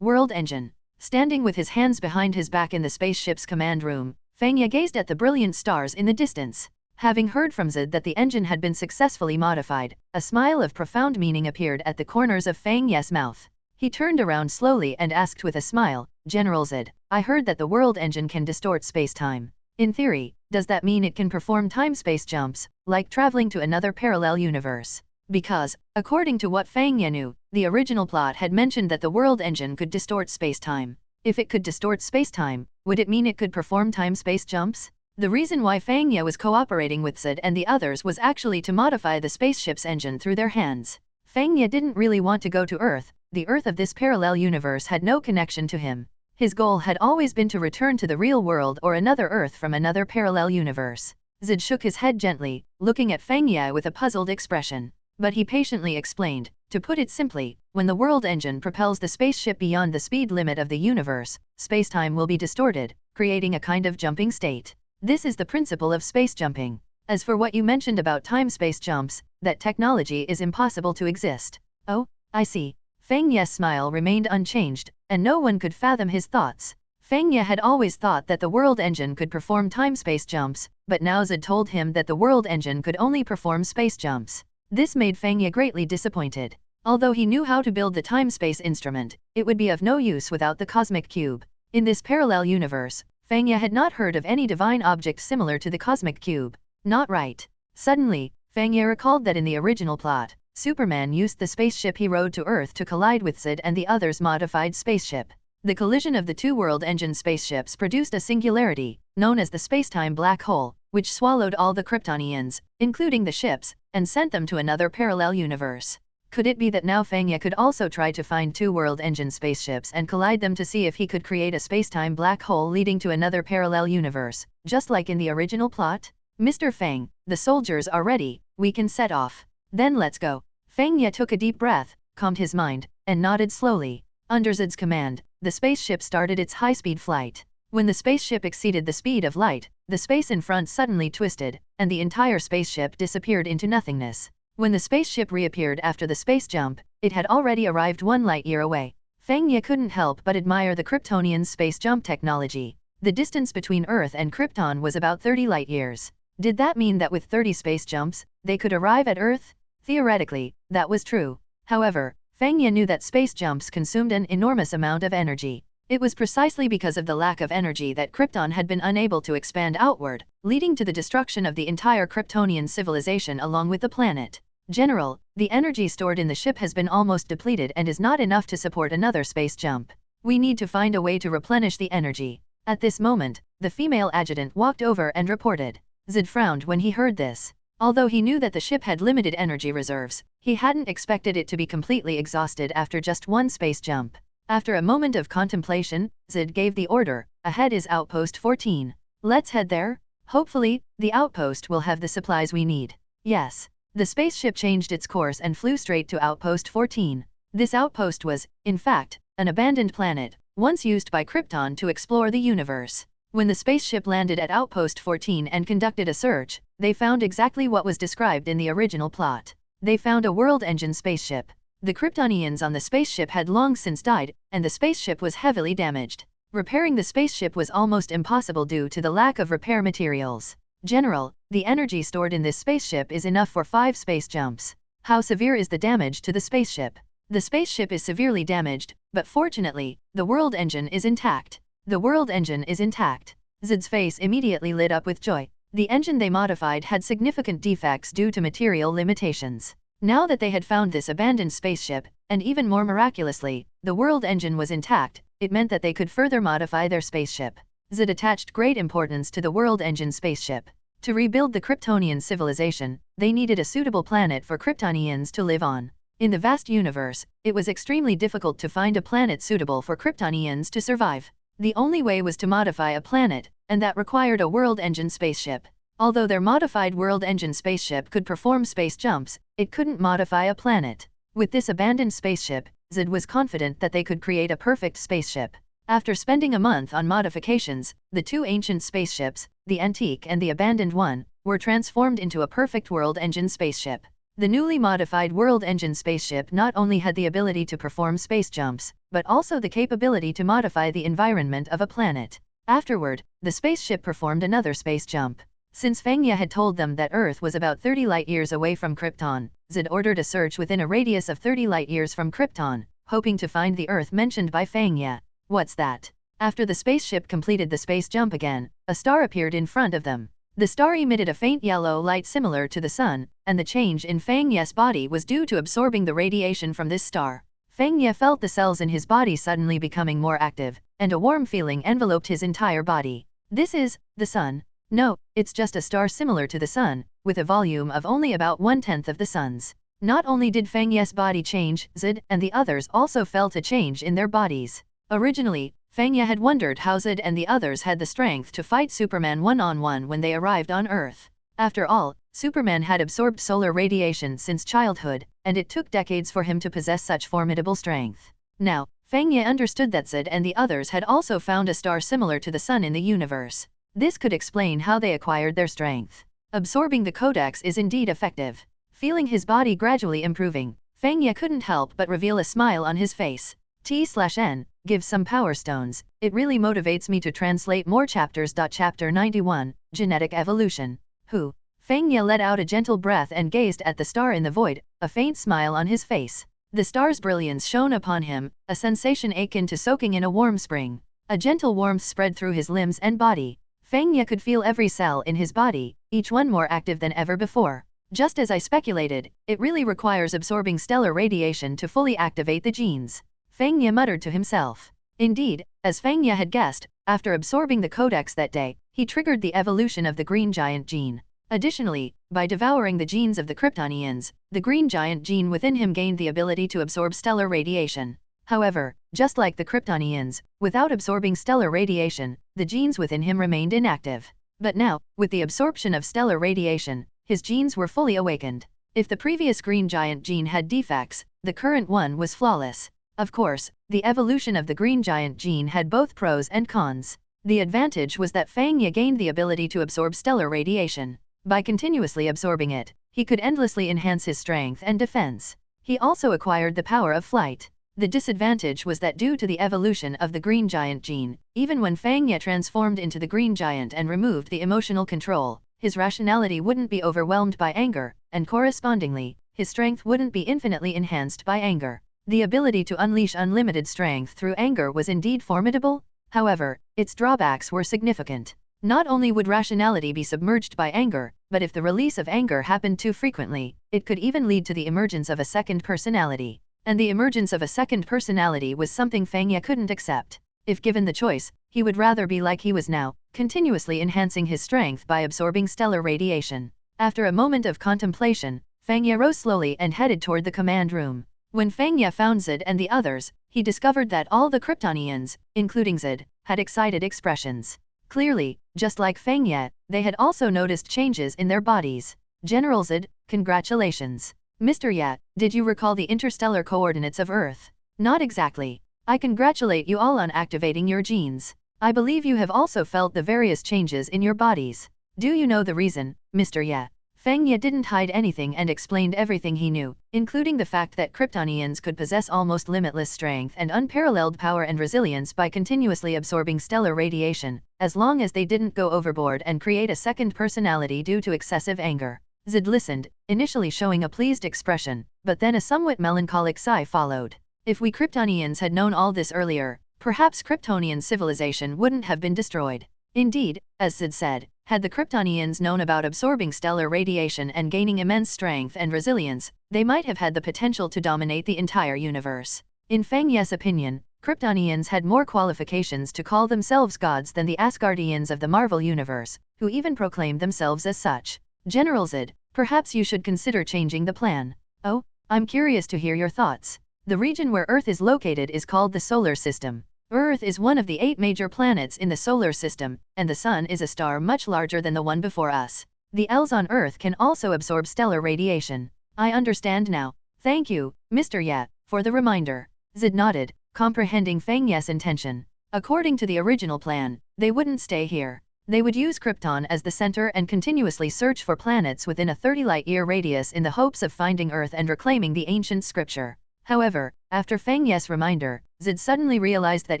World Engine. Standing with his hands behind his back in the spaceship's command room, Fang Ye gazed at the brilliant stars in the distance. Having heard from S.H.I.E.L.D that the engine had been successfully modified, a smile of profound meaning appeared at the corners of Fang Ye's mouth. He turned around slowly and asked with a smile, "General S.H.I.E.L.D, I heard that the world engine can distort space-time. In theory, does that mean it can perform time-space jumps, like traveling to another parallel universe?" Because, according to what Fang Ye knew, the original plot had mentioned that the world engine could distort space-time. If it could distort space-time, would it mean it could perform time-space jumps? The reason why Fang Ye was cooperating with S.H.I.E.L.D and the others was actually to modify the spaceship's engine through their hands. Fang Ye didn't really want to go to Earth. The Earth of this parallel universe had no connection to him. His goal had always been to return to the real world or another Earth from another parallel universe. S.H.I.E.L.D shook his head gently, looking at Fang Ye with a puzzled expression. But he patiently explained, "To put it simply, when the world engine propels the spaceship beyond the speed limit of the universe, space-time will be distorted, creating a kind of jumping state. This is the principle of space jumping. As for what you mentioned about time-space jumps, that technology is impossible to exist." "Oh, I see." Fang Ye's smile remained unchanged, and no one could fathom his thoughts. Fang Ye had always thought that the world engine could perform time-space jumps, but now S.H.I.E.L.D told him that the world engine could only perform space jumps. This made Fang Ye greatly disappointed. Although he knew how to build the time-space instrument, it would be of no use without the cosmic cube. In this parallel universe, Fang Ye had not heard of any divine object similar to the cosmic cube. Not right. Suddenly, Fang Ye recalled that in the original plot, Superman used the spaceship he rode to Earth to collide with S.H.I.E.L.D and the others' modified spaceship. The collision of the two world engine spaceships produced a singularity, known as the spacetime black hole, which swallowed all the Kryptonians, including the ships, and sent them to another parallel universe. Could it be that now Fang Ye could also try to find two world engine spaceships and collide them to see if he could create a spacetime black hole leading to another parallel universe, just like in the original plot? "Mr. Fang, the soldiers are ready, we can set off." "Then let's go." Fang Ye took a deep breath, calmed his mind, and nodded slowly. Under S.H.I.E.L.D.'s command, the spaceship started its high-speed flight. When the spaceship exceeded the speed of light, the space in front suddenly twisted, and the entire spaceship disappeared into nothingness. When the spaceship reappeared after the space jump, it had already arrived 1 light-year away. Fang Ye couldn't help but admire the Kryptonians' space jump technology. The distance between Earth and Krypton was about 30 light-years. Did that mean that with 30 space jumps, they could arrive at Earth? Theoretically, that was true. However, Fang Ye knew that space jumps consumed an enormous amount of energy. It was precisely because of the lack of energy that Krypton had been unable to expand outward, leading to the destruction of the entire Kryptonian civilization along with the planet. "General, the energy stored in the ship has been almost depleted and is not enough to support another space jump. We need to find a way to replenish the energy." At this moment, the female adjutant walked over and reported. S.H.I.E.L.D frowned when he heard this. Although he knew that the ship had limited energy reserves, he hadn't expected it to be completely exhausted after just one space jump. After a moment of contemplation, S.H.I.E.L.D gave the order, "Ahead is Outpost 14. Let's head there. Hopefully, the outpost will have the supplies we need." Yes. The spaceship changed its course and flew straight to Outpost 14. This outpost was, in fact, an abandoned planet, once used by Krypton to explore the universe. When the spaceship landed at Outpost 14 and conducted a search, they found exactly what was described in the original plot. They found a world engine spaceship. The Kryptonians on the spaceship had long since died, and the spaceship was heavily damaged. Repairing the spaceship was almost impossible due to the lack of repair materials. "General, the energy stored in this spaceship is enough for 5 space jumps. How severe is the damage to the spaceship?" "The spaceship is severely damaged, but fortunately, the world engine is intact." "The world engine is intact." S.H.I.E.L.D.'s face immediately lit up with joy. The engine they modified had significant defects due to material limitations. Now that they had found this abandoned spaceship, and even more miraculously, the world engine was intact, it meant that they could further modify their spaceship. S.H.I.E.L.D. attached great importance to the world engine spaceship. To rebuild the Kryptonian civilization, they needed a suitable planet for Kryptonians to live on. In the vast universe, it was extremely difficult to find a planet suitable for Kryptonians to survive. The only way was to modify a planet, and that required a world engine spaceship. Although their modified world engine spaceship could perform space jumps, it couldn't modify a planet. With this abandoned spaceship, S.H.I.E.L.D. was confident that they could create a perfect spaceship. After spending a month on modifications, the 2 ancient spaceships, the antique and the abandoned one, were transformed into a perfect world engine spaceship. The newly modified World Engine spaceship not only had the ability to perform space jumps, but also the capability to modify the environment of a planet. Afterward, the spaceship performed another space jump. Since Fang Ye had told them that Earth was about 30 light-years away from Krypton, S.H.I.E.L.D ordered a search within a radius of 30 light-years from Krypton, hoping to find the Earth mentioned by Fang Ye. What's that? After the spaceship completed the space jump again, a star appeared in front of them. The star emitted a faint yellow light similar to the sun, and the change in Fang Ye's body was due to absorbing the radiation from this star. Fang Ye felt the cells in his body suddenly becoming more active, and a warm feeling enveloped his entire body. This is the sun. No, it's just a star similar to the sun, with a volume of only about 1/10 of the sun's. Not only did Fang Ye's body change, S.H.I.E.L.D and the others also felt a change in their bodies. Originally, Fang Ye had wondered how S.H.I.E.L.D and the others had the strength to fight Superman one-on-one when they arrived on Earth. After all, Superman had absorbed solar radiation since childhood, and it took decades for him to possess such formidable strength. Now, Fang Ye understood that S.H.I.E.L.D and the others had also found a star similar to the sun in the universe. This could explain how they acquired their strength. Absorbing the Codex is indeed effective. Feeling his body gradually improving, Fang Ye couldn't help but reveal a smile on his face. T/N, give some power stones, it really motivates me to translate more chapters. Chapter 91, Genetic Evolution. Who? Fang Ye let out a gentle breath and gazed at the star in the void, a faint smile on his face. The star's brilliance shone upon him, a sensation akin to soaking in a warm spring. A gentle warmth spread through his limbs and body. Fang Ye could feel every cell in his body, each one more active than ever before. Just as I speculated, it really requires absorbing stellar radiation to fully activate the genes. Fang Ye muttered to himself. Indeed, as Fang Ye had guessed, after absorbing the Codex that day, he triggered the evolution of the Green Giant gene. Additionally, by devouring the genes of the Kryptonians, the Green Giant gene within him gained the ability to absorb stellar radiation. However, just like the Kryptonians, without absorbing stellar radiation, the genes within him remained inactive. But now, with the absorption of stellar radiation, his genes were fully awakened. If the previous Green Giant gene had defects, the current one was flawless. Of course, the evolution of the Green Giant gene had both pros and cons. The advantage was that Fang Ye gained the ability to absorb stellar radiation. By continuously absorbing it, he could endlessly enhance his strength and defense. He also acquired the power of flight. The disadvantage was that due to the evolution of the Green Giant gene, even when Fang Ye transformed into the Green Giant and removed the emotional control, his rationality wouldn't be overwhelmed by anger, and correspondingly, his strength wouldn't be infinitely enhanced by anger. The ability to unleash unlimited strength through anger was indeed formidable. However, its drawbacks were significant. Not only would rationality be submerged by anger, but if the release of anger happened too frequently, it could even lead to the emergence of a second personality. And the emergence of a second personality was something Fang Ye couldn't accept. If given the choice, he would rather be like he was now, continuously enhancing his strength by absorbing stellar radiation. After a moment of contemplation, Fang Ye rose slowly and headed toward the command room. When Fang Ye found S.H.I.E.L.D and the others, he discovered that all the Kryptonians, including S.H.I.E.L.D, had excited expressions. Clearly, just like Fang Ye, they had also noticed changes in their bodies. General S.H.I.E.L.D, congratulations. Mr. Ye, did you recall the interstellar coordinates of Earth? Not exactly. I congratulate you all on activating your genes. I believe you have also felt the various changes in your bodies. Do you know the reason, Mr. Ye? Fang Ye didn't hide anything and explained everything he knew, including the fact that Kryptonians could possess almost limitless strength and unparalleled power and resilience by continuously absorbing stellar radiation, as long as they didn't go overboard and create a second personality due to excessive anger. S.H.I.E.L.D listened, initially showing a pleased expression, but then a somewhat melancholic sigh followed. If we Kryptonians had known all this earlier, perhaps Kryptonian civilization wouldn't have been destroyed. Indeed, as S.H.I.E.L.D said, had the Kryptonians known about absorbing stellar radiation and gaining immense strength and resilience, they might have had the potential to dominate the entire universe. In Fang Ye's opinion, Kryptonians had more qualifications to call themselves gods than the Asgardians of the Marvel Universe, who even proclaimed themselves as such. General S.H.I.E.L.D, perhaps you should consider changing the plan. Oh, I'm curious to hear your thoughts. The region where Earth is located is called the Solar System. Earth is one of the 8 major planets in the Solar System, and the Sun is a star much larger than the one before us. The Ls on Earth can also absorb stellar radiation. I understand now. Thank you, Mr. Ye, for the reminder. S.H.I.E.L.D nodded, comprehending Fang Ye's intention. According to the original plan, they wouldn't stay here. They would use Krypton as the center and continuously search for planets within a 30 light-year radius in the hopes of finding Earth and reclaiming the ancient scripture. However, after Fang Ye's reminder, S.H.I.E.L.D. suddenly realized that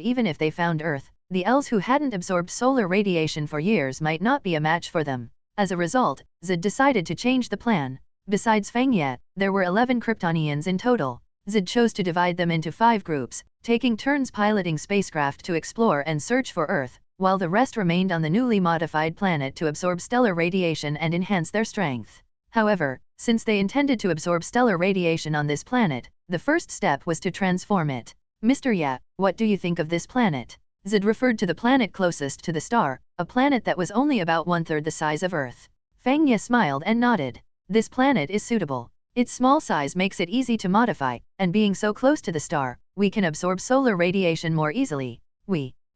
even if they found Earth, the elves who hadn't absorbed solar radiation for years might not be a match for them. As a result, S.H.I.E.L.D. decided to change the plan. Besides Fang Ye, there were 11 Kryptonians in total. S.H.I.E.L.D. chose to divide them into 5 groups, taking turns piloting spacecraft to explore and search for Earth, while the rest remained on the newly modified planet to absorb stellar radiation and enhance their strength. However, since they intended to absorb stellar radiation on this planet, the first step was to transform it. Mr. Ye, what do you think of this planet? S.H.I.E.L.D. referred to the planet closest to the star, a planet that was only about 1/3 the size of Earth. Fang Ye smiled and nodded. This planet is suitable. Its small size makes it easy to modify, and being so close to the star, we can absorb solar radiation more easily.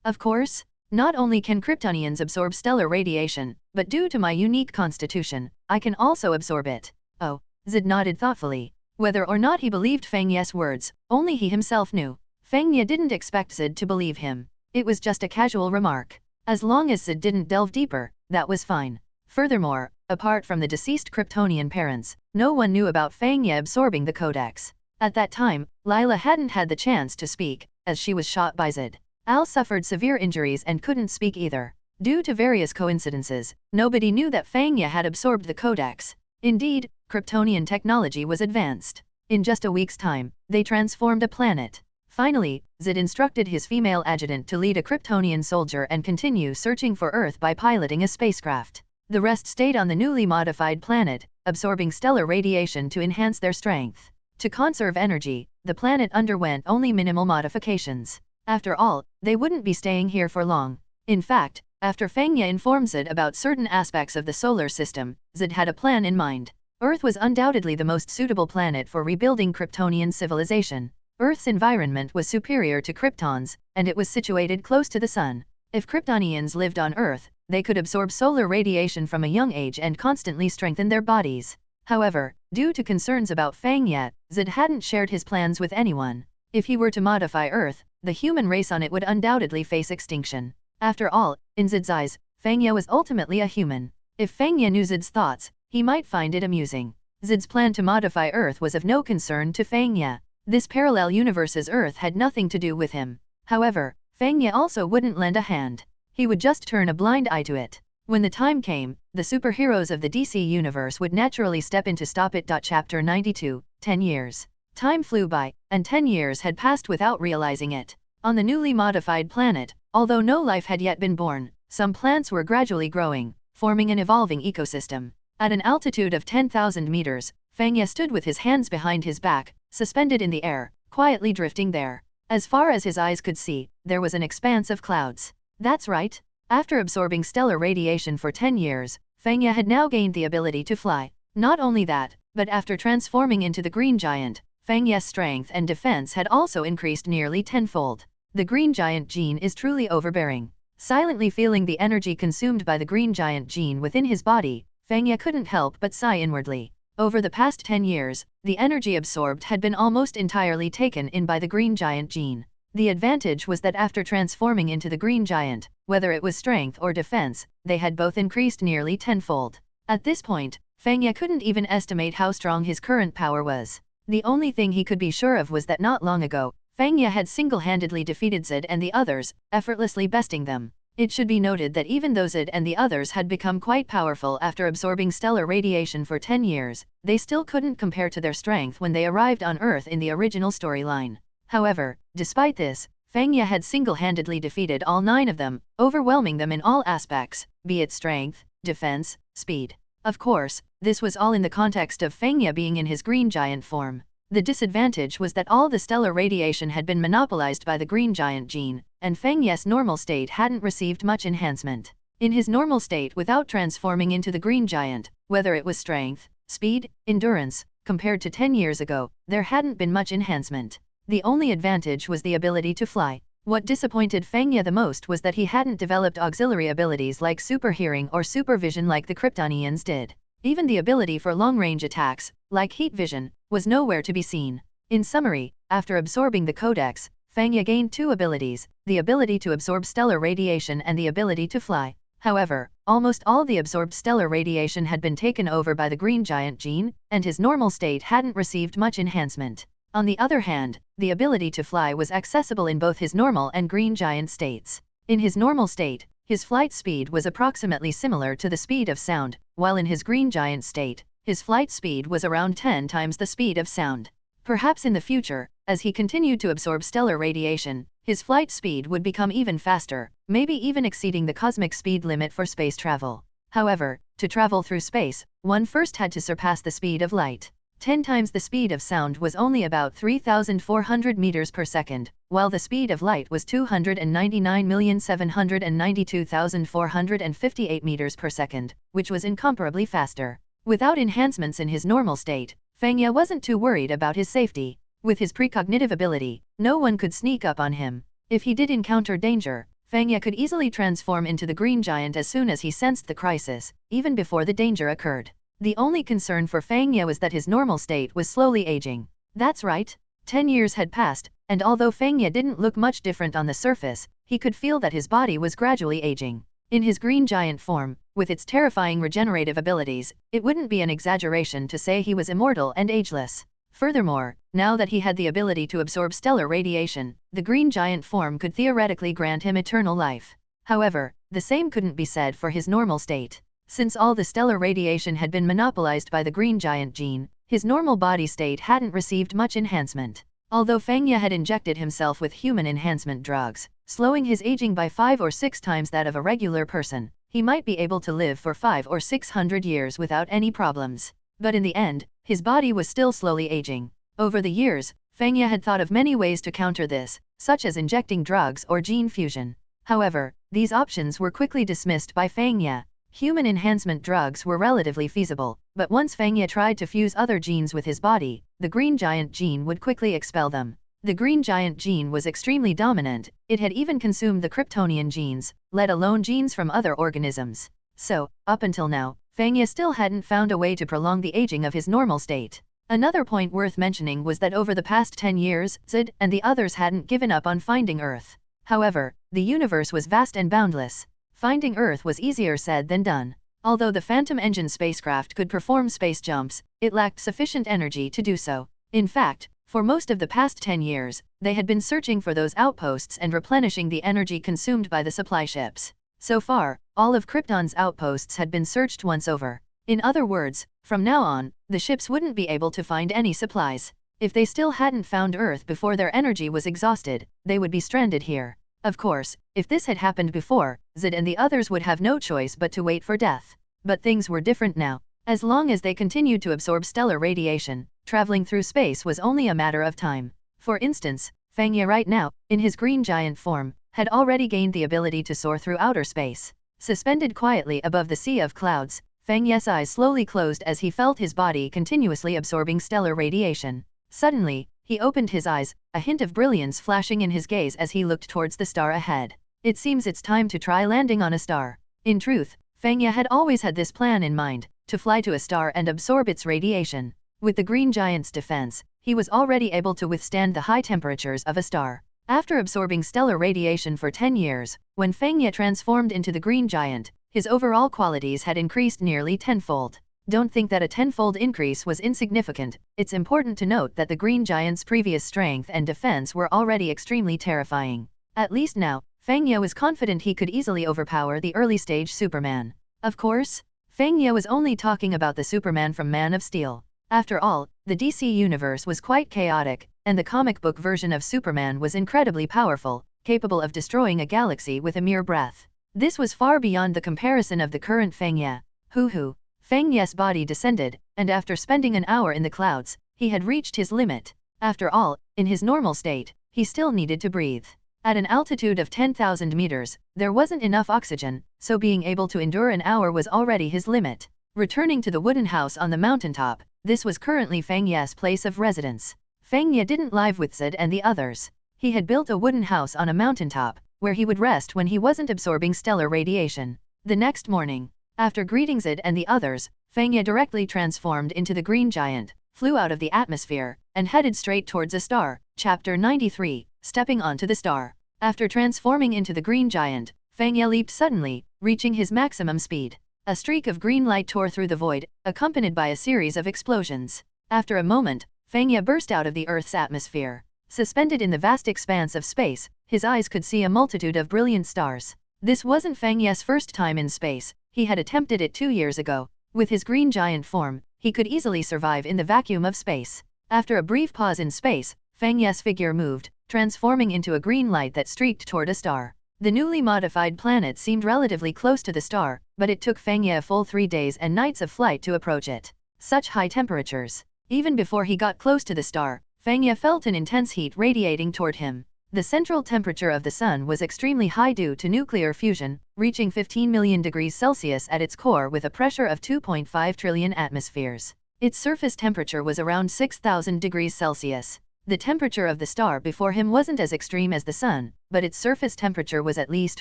Of course, not only can Kryptonians absorb stellar radiation, but due to my unique constitution, I can also absorb it. Oh, S.H.I.E.L.D. nodded thoughtfully. Whether or not he believed Fang Ye's words, only he himself knew. Fang Ye didn't expect S.H.I.E.L.D. to believe him. It was just a casual remark. As long as S.H.I.E.L.D. didn't delve deeper, that was fine. Furthermore, apart from the deceased Kryptonian parents, no one knew about Fang Ye absorbing the Codex. At that time, Lila hadn't had the chance to speak, as she was shot by S.H.I.E.L.D. Al suffered severe injuries and couldn't speak either. Due to various coincidences, nobody knew that Fang Ye had absorbed the Codex. Indeed, Kryptonian technology was advanced. In just a week's time, they transformed a planet. Finally, S.H.I.E.L.D. instructed his female adjutant to lead a Kryptonian soldier and continue searching for Earth by piloting a spacecraft. The rest stayed on the newly modified planet, absorbing stellar radiation to enhance their strength. To conserve energy, the planet underwent only minimal modifications. After all, they wouldn't be staying here for long. In fact, after Fang Ye informed S.H.I.E.L.D. about certain aspects of the solar system, S.H.I.E.L.D. had a plan in mind. Earth was undoubtedly the most suitable planet for rebuilding Kryptonian civilization. Earth's environment was superior to Krypton's, and it was situated close to the sun. If Kryptonians lived on Earth, they could absorb solar radiation from a young age and constantly strengthen their bodies. However, due to concerns about Fang Ye, S.H.I.E.L.D. hadn't shared his plans with anyone. If he were to modify Earth, the human race on it would undoubtedly face extinction. After all, in S.H.I.E.L.D.'s eyes, Fang Ye was ultimately a human. If Fang Ye knew S.H.I.E.L.D.'s thoughts, he might find it amusing. S.H.I.E.L.D.'s plan to modify Earth was of no concern to Fang Ye. This parallel universe's Earth had nothing to do with him. However, Fang Ye also wouldn't lend a hand. He would just turn a blind eye to it. When the time came, the superheroes of the DC universe would naturally step in to stop it. Chapter 92, 10 years. Time flew by, and 10 years had passed without realizing it. On the newly modified planet, although no life had yet been born, some plants were gradually growing, forming an evolving ecosystem. At an altitude of 10,000 meters, Fang Ye stood with his hands behind his back, suspended in the air, quietly drifting there. As far as his eyes could see, there was an expanse of clouds. That's right. After absorbing stellar radiation for 10 years, Fang Ye had now gained the ability to fly. Not only that, but after transforming into the Green Giant, Fang Ye's strength and defense had also increased nearly tenfold. The Green Giant gene is truly overbearing. Silently feeling the energy consumed by the Green Giant gene within his body, Fang Ye couldn't help but sigh inwardly. Over the past 10 years, the energy absorbed had been almost entirely taken in by the Green Giant gene. The advantage was that after transforming into the Green Giant, whether it was strength or defense, they had both increased nearly tenfold. At this point, Fang Ye couldn't even estimate how strong his current power was. The only thing he could be sure of was that not long ago, Fang Ye had single-handedly defeated S.H.I.E.L.D. and the others, effortlessly besting them. It should be noted that even though S.H.I.E.L.D. and the others had become quite powerful after absorbing stellar radiation for 10 years, they still couldn't compare to their strength when they arrived on Earth in the original storyline. However, despite this, Fang Ye had single-handedly defeated all 9 of them, overwhelming them in all aspects, be it strength, defense, speed. Of course, this was all in the context of Fang Ye being in his Green Giant form. The disadvantage was that all the stellar radiation had been monopolized by the Green Giant gene, and Fang Ye's normal state hadn't received much enhancement. In his normal state without transforming into the Green Giant, whether it was strength, speed, endurance, compared to 10 years ago, there hadn't been much enhancement. The only advantage was the ability to fly. What disappointed Fang Ye the most was that he hadn't developed auxiliary abilities like super hearing or supervision like the Kryptonians did. Even the ability for long-range attacks, like heat vision, was nowhere to be seen. In summary, after absorbing the Codex, Fang Ye gained 2 abilities, the ability to absorb stellar radiation and the ability to fly. However, almost all the absorbed stellar radiation had been taken over by the green giant gene, and his normal state hadn't received much enhancement. On the other hand, the ability to fly was accessible in both his normal and green giant states. In his normal state, his flight speed was approximately similar to the speed of sound, while in his green giant state, his flight speed was around 10 times the speed of sound. Perhaps in the future, as he continued to absorb stellar radiation, his flight speed would become even faster, maybe even exceeding the cosmic speed limit for space travel. However, to travel through space, one first had to surpass the speed of light. 10 times the speed of sound was only about 3,400 meters per second, while the speed of light was 299,792,458 meters per second, which was incomparably faster. Without enhancements in his normal state, Fang Ye wasn't too worried about his safety. With his precognitive ability, no one could sneak up on him. If he did encounter danger, Fang Ye could easily transform into the green giant as soon as he sensed the crisis, even before the danger occurred. The only concern for Fang Ye was that his normal state was slowly aging. That's right. 10 years had passed, and although Fang Ye didn't look much different on the surface, he could feel that his body was gradually aging. In his green giant form, with its terrifying regenerative abilities, it wouldn't be an exaggeration to say he was immortal and ageless. Furthermore, now that he had the ability to absorb stellar radiation, the green giant form could theoretically grant him eternal life. However, the same couldn't be said for his normal state. Since all the stellar radiation had been monopolized by the green giant gene, his normal body state hadn't received much enhancement. Although Fang Ye had injected himself with human enhancement drugs, slowing his aging by 5 or 6 times that of a regular person, he might be able to live for 500 or 600 years without any problems. But in the end, his body was still slowly aging. Over the years, Fang Ye had thought of many ways to counter this, such as injecting drugs or gene fusion. However, these options were quickly dismissed by Fang Ye. Human enhancement drugs were relatively feasible, but once Fang Ye tried to fuse other genes with his body, the green giant gene would quickly expel them. The green giant gene was extremely dominant, it had even consumed the Kryptonian genes, let alone genes from other organisms. So, up until now, Fang Ye still hadn't found a way to prolong the aging of his normal state. Another point worth mentioning was that over the past 10 years, S.H.I.E.L.D and the others hadn't given up on finding Earth. However, the universe was vast and boundless. Finding Earth was easier said than done. Although the Phantom engine spacecraft could perform space jumps, it lacked sufficient energy to do so. In fact, for most of the past 10 years, they had been searching for those outposts and replenishing the energy consumed by the supply ships. So far, all of Krypton's outposts had been searched once over. In other words, from now on, the ships wouldn't be able to find any supplies. If they still hadn't found Earth before their energy was exhausted, they would be stranded here. Of course, if this had happened before, S.H.I.E.L.D and the others would have no choice but to wait for death. But things were different now. As long as they continued to absorb stellar radiation, traveling through space was only a matter of time. For instance, Fang Ye right now, in his green giant form, had already gained the ability to soar through outer space. Suspended quietly above the sea of clouds, Fang Ye's eyes slowly closed as he felt his body continuously absorbing stellar radiation. Suddenly, he opened his eyes, a hint of brilliance flashing in his gaze as he looked towards the star ahead. It seems it's time to try landing on a star. In truth, Fang Ye had always had this plan in mind, to fly to a star and absorb its radiation. With the green giant's defense, he was already able to withstand the high temperatures of a star. After absorbing stellar radiation for 10 years, when Fang Ye transformed into the green giant, his overall qualities had increased nearly tenfold. Don't think that a tenfold increase was insignificant. It's important to note that the green giant's previous strength and defense were already extremely terrifying. At least now, Fang Ye was confident he could easily overpower the early-stage Superman. Of course, Fang Ye was only talking about the Superman from Man of Steel. After all, the DC universe was quite chaotic, and the comic book version of Superman was incredibly powerful, capable of destroying a galaxy with a mere breath. This was far beyond the comparison of the current Fang Ye. Hoo-hoo. Fang Ye's body descended, and after spending an hour in the clouds, he had reached his limit. After all, in his normal state, he still needed to breathe. At an altitude of 10,000 meters, there wasn't enough oxygen, so being able to endure an hour was already his limit. Returning to the wooden house on the mountaintop, this was currently Fang Ye's place of residence. Fang Ye didn't live with S.H.I.E.L.D and the others. He had built a wooden house on a mountaintop, where he would rest when he wasn't absorbing stellar radiation. The next morning, after greeting S.H.I.E.L.D and the others, Fang Ye directly transformed into the green giant, flew out of the atmosphere, and headed straight towards a star. Chapter 93, Stepping onto the Star. After transforming into the green giant, Fang Ye leaped suddenly, reaching his maximum speed. A streak of green light tore through the void, accompanied by a series of explosions. After a moment, Fang Ye burst out of the Earth's atmosphere. Suspended in the vast expanse of space, his eyes could see a multitude of brilliant stars. This wasn't Fang Ye's first time in space, he had attempted it 2 years ago. With his green giant form, he could easily survive in the vacuum of space. After a brief pause in space, Fang Ye's figure moved, transforming into a green light that streaked toward a star. The newly modified planet seemed relatively close to the star, but it took Fang Ye a full 3 days and nights of flight to approach it. Such high temperatures. Even before he got close to the star, Fang Ye felt an intense heat radiating toward him. The central temperature of the sun was extremely high due to nuclear fusion, reaching 15 million degrees Celsius at its core with a pressure of 2.5 trillion atmospheres. Its surface temperature was around 6,000 degrees Celsius. The temperature of the star before him wasn't as extreme as the sun, but its surface temperature was at least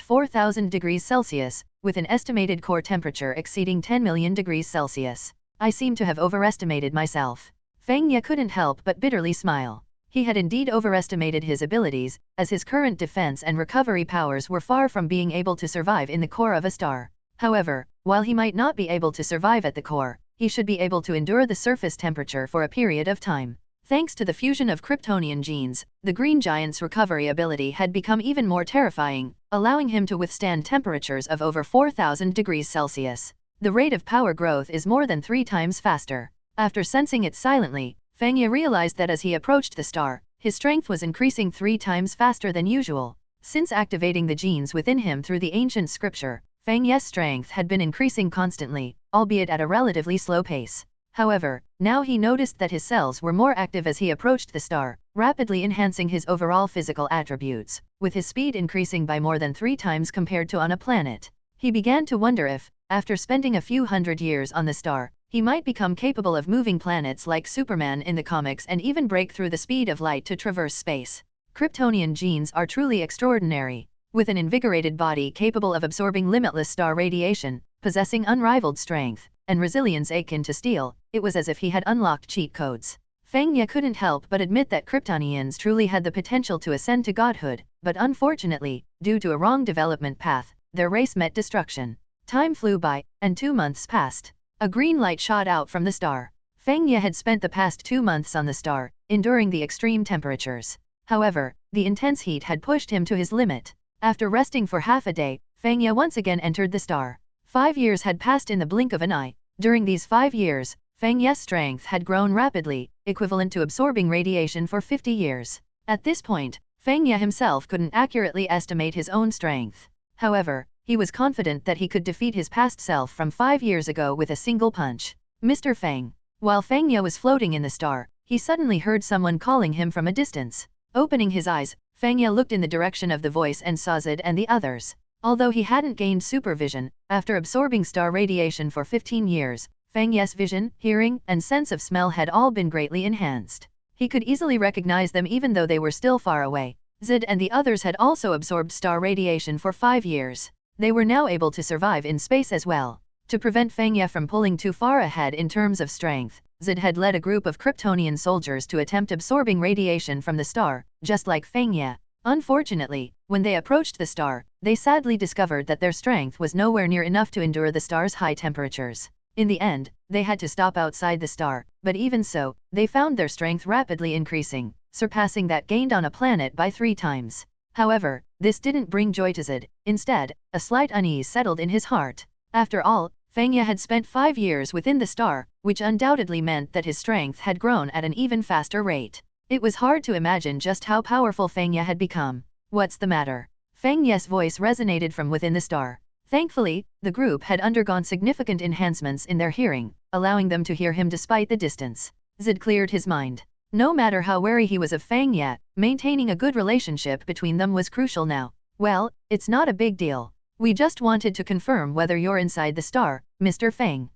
4,000 degrees Celsius, with an estimated core temperature exceeding 10 million degrees Celsius. I seem to have overestimated myself. Fang Ye couldn't help but bitterly smile. He had indeed overestimated his abilities, as his current defense and recovery powers were far from being able to survive in the core of a star. However, while he might not be able to survive at the core, he should be able to endure the surface temperature for a period of time. Thanks to the fusion of Kryptonian genes, the Green Giant's recovery ability had become even more terrifying, allowing him to withstand temperatures of over 4,000 degrees Celsius. The rate of power growth is more than 3 times faster. After sensing it silently, Fang Ye realized that as he approached the star, his strength was increasing 3 times faster than usual. Since activating the genes within him through the ancient scripture, Fang Ye's strength had been increasing constantly, albeit at a relatively slow pace. However, now he noticed that his cells were more active as he approached the star, rapidly enhancing his overall physical attributes, with his speed increasing by more than 3 times compared to on a planet. He began to wonder if, after spending a few hundred years on the star, he might become capable of moving planets like Superman in the comics and even break through the speed of light to traverse space. Kryptonian genes are truly extraordinary. With an invigorated body capable of absorbing limitless star radiation, possessing unrivaled strength, and resilience akin to steel, it was as if he had unlocked cheat codes. Fang Ye couldn't help but admit that Kryptonians truly had the potential to ascend to godhood, but unfortunately, due to a wrong development path, their race met destruction. Time flew by, and 2 months passed. A green light shot out from the star. Fang Ye had spent the past 2 months on the star, enduring the extreme temperatures. However, the intense heat had pushed him to his limit. After resting for half a day, Fang Ye once again entered the star. 5 years had passed in the blink of an eye. During these 5 years, Fang Ye's strength had grown rapidly, equivalent to absorbing radiation for 50 years. At this point, Fang Ye himself couldn't accurately estimate his own strength. However, he was confident that he could defeat his past self from 5 years ago with a single punch. Mr. Fang. While Fang Ye was floating in the star, he suddenly heard someone calling him from a distance. Opening his eyes, Fang Ye looked in the direction of the voice and saw S.H.I.E.L.D and the others. Although he hadn't gained supervision, after absorbing star radiation for 15 years, Fang Ye's vision, hearing, and sense of smell had all been greatly enhanced. He could easily recognize them even though they were still far away. S.H.I.E.L D and the others had also absorbed star radiation for 5 years. They were now able to survive in space as well. To prevent Fang Ye from pulling too far ahead in terms of strength, S.H.I.E.L D had led a group of Kryptonian soldiers to attempt absorbing radiation from the star, just like Fang Ye. Unfortunately, when they approached the star, they sadly discovered that their strength was nowhere near enough to endure the star's high temperatures. In the end, they had to stop outside the star, but even so, they found their strength rapidly increasing, surpassing that gained on a planet by 3 times. However, this didn't bring joy to S.H.I.E.L D. Instead, a slight unease settled in his heart. After all, Fang Ye had spent 5 years within the star, which undoubtedly meant that his strength had grown at an even faster rate. It was hard to imagine just how powerful Fang Ye had become. What's the matter? Fang Ye's voice resonated from within the star. Thankfully, the group had undergone significant enhancements in their hearing, allowing them to hear him despite the distance. S.H.I.E.L D cleared his mind. No matter how wary he was of Fang Ye, maintaining a good relationship between them was crucial now. Well, it's not a big deal. We just wanted to confirm whether you're inside the star, Mr. Fang.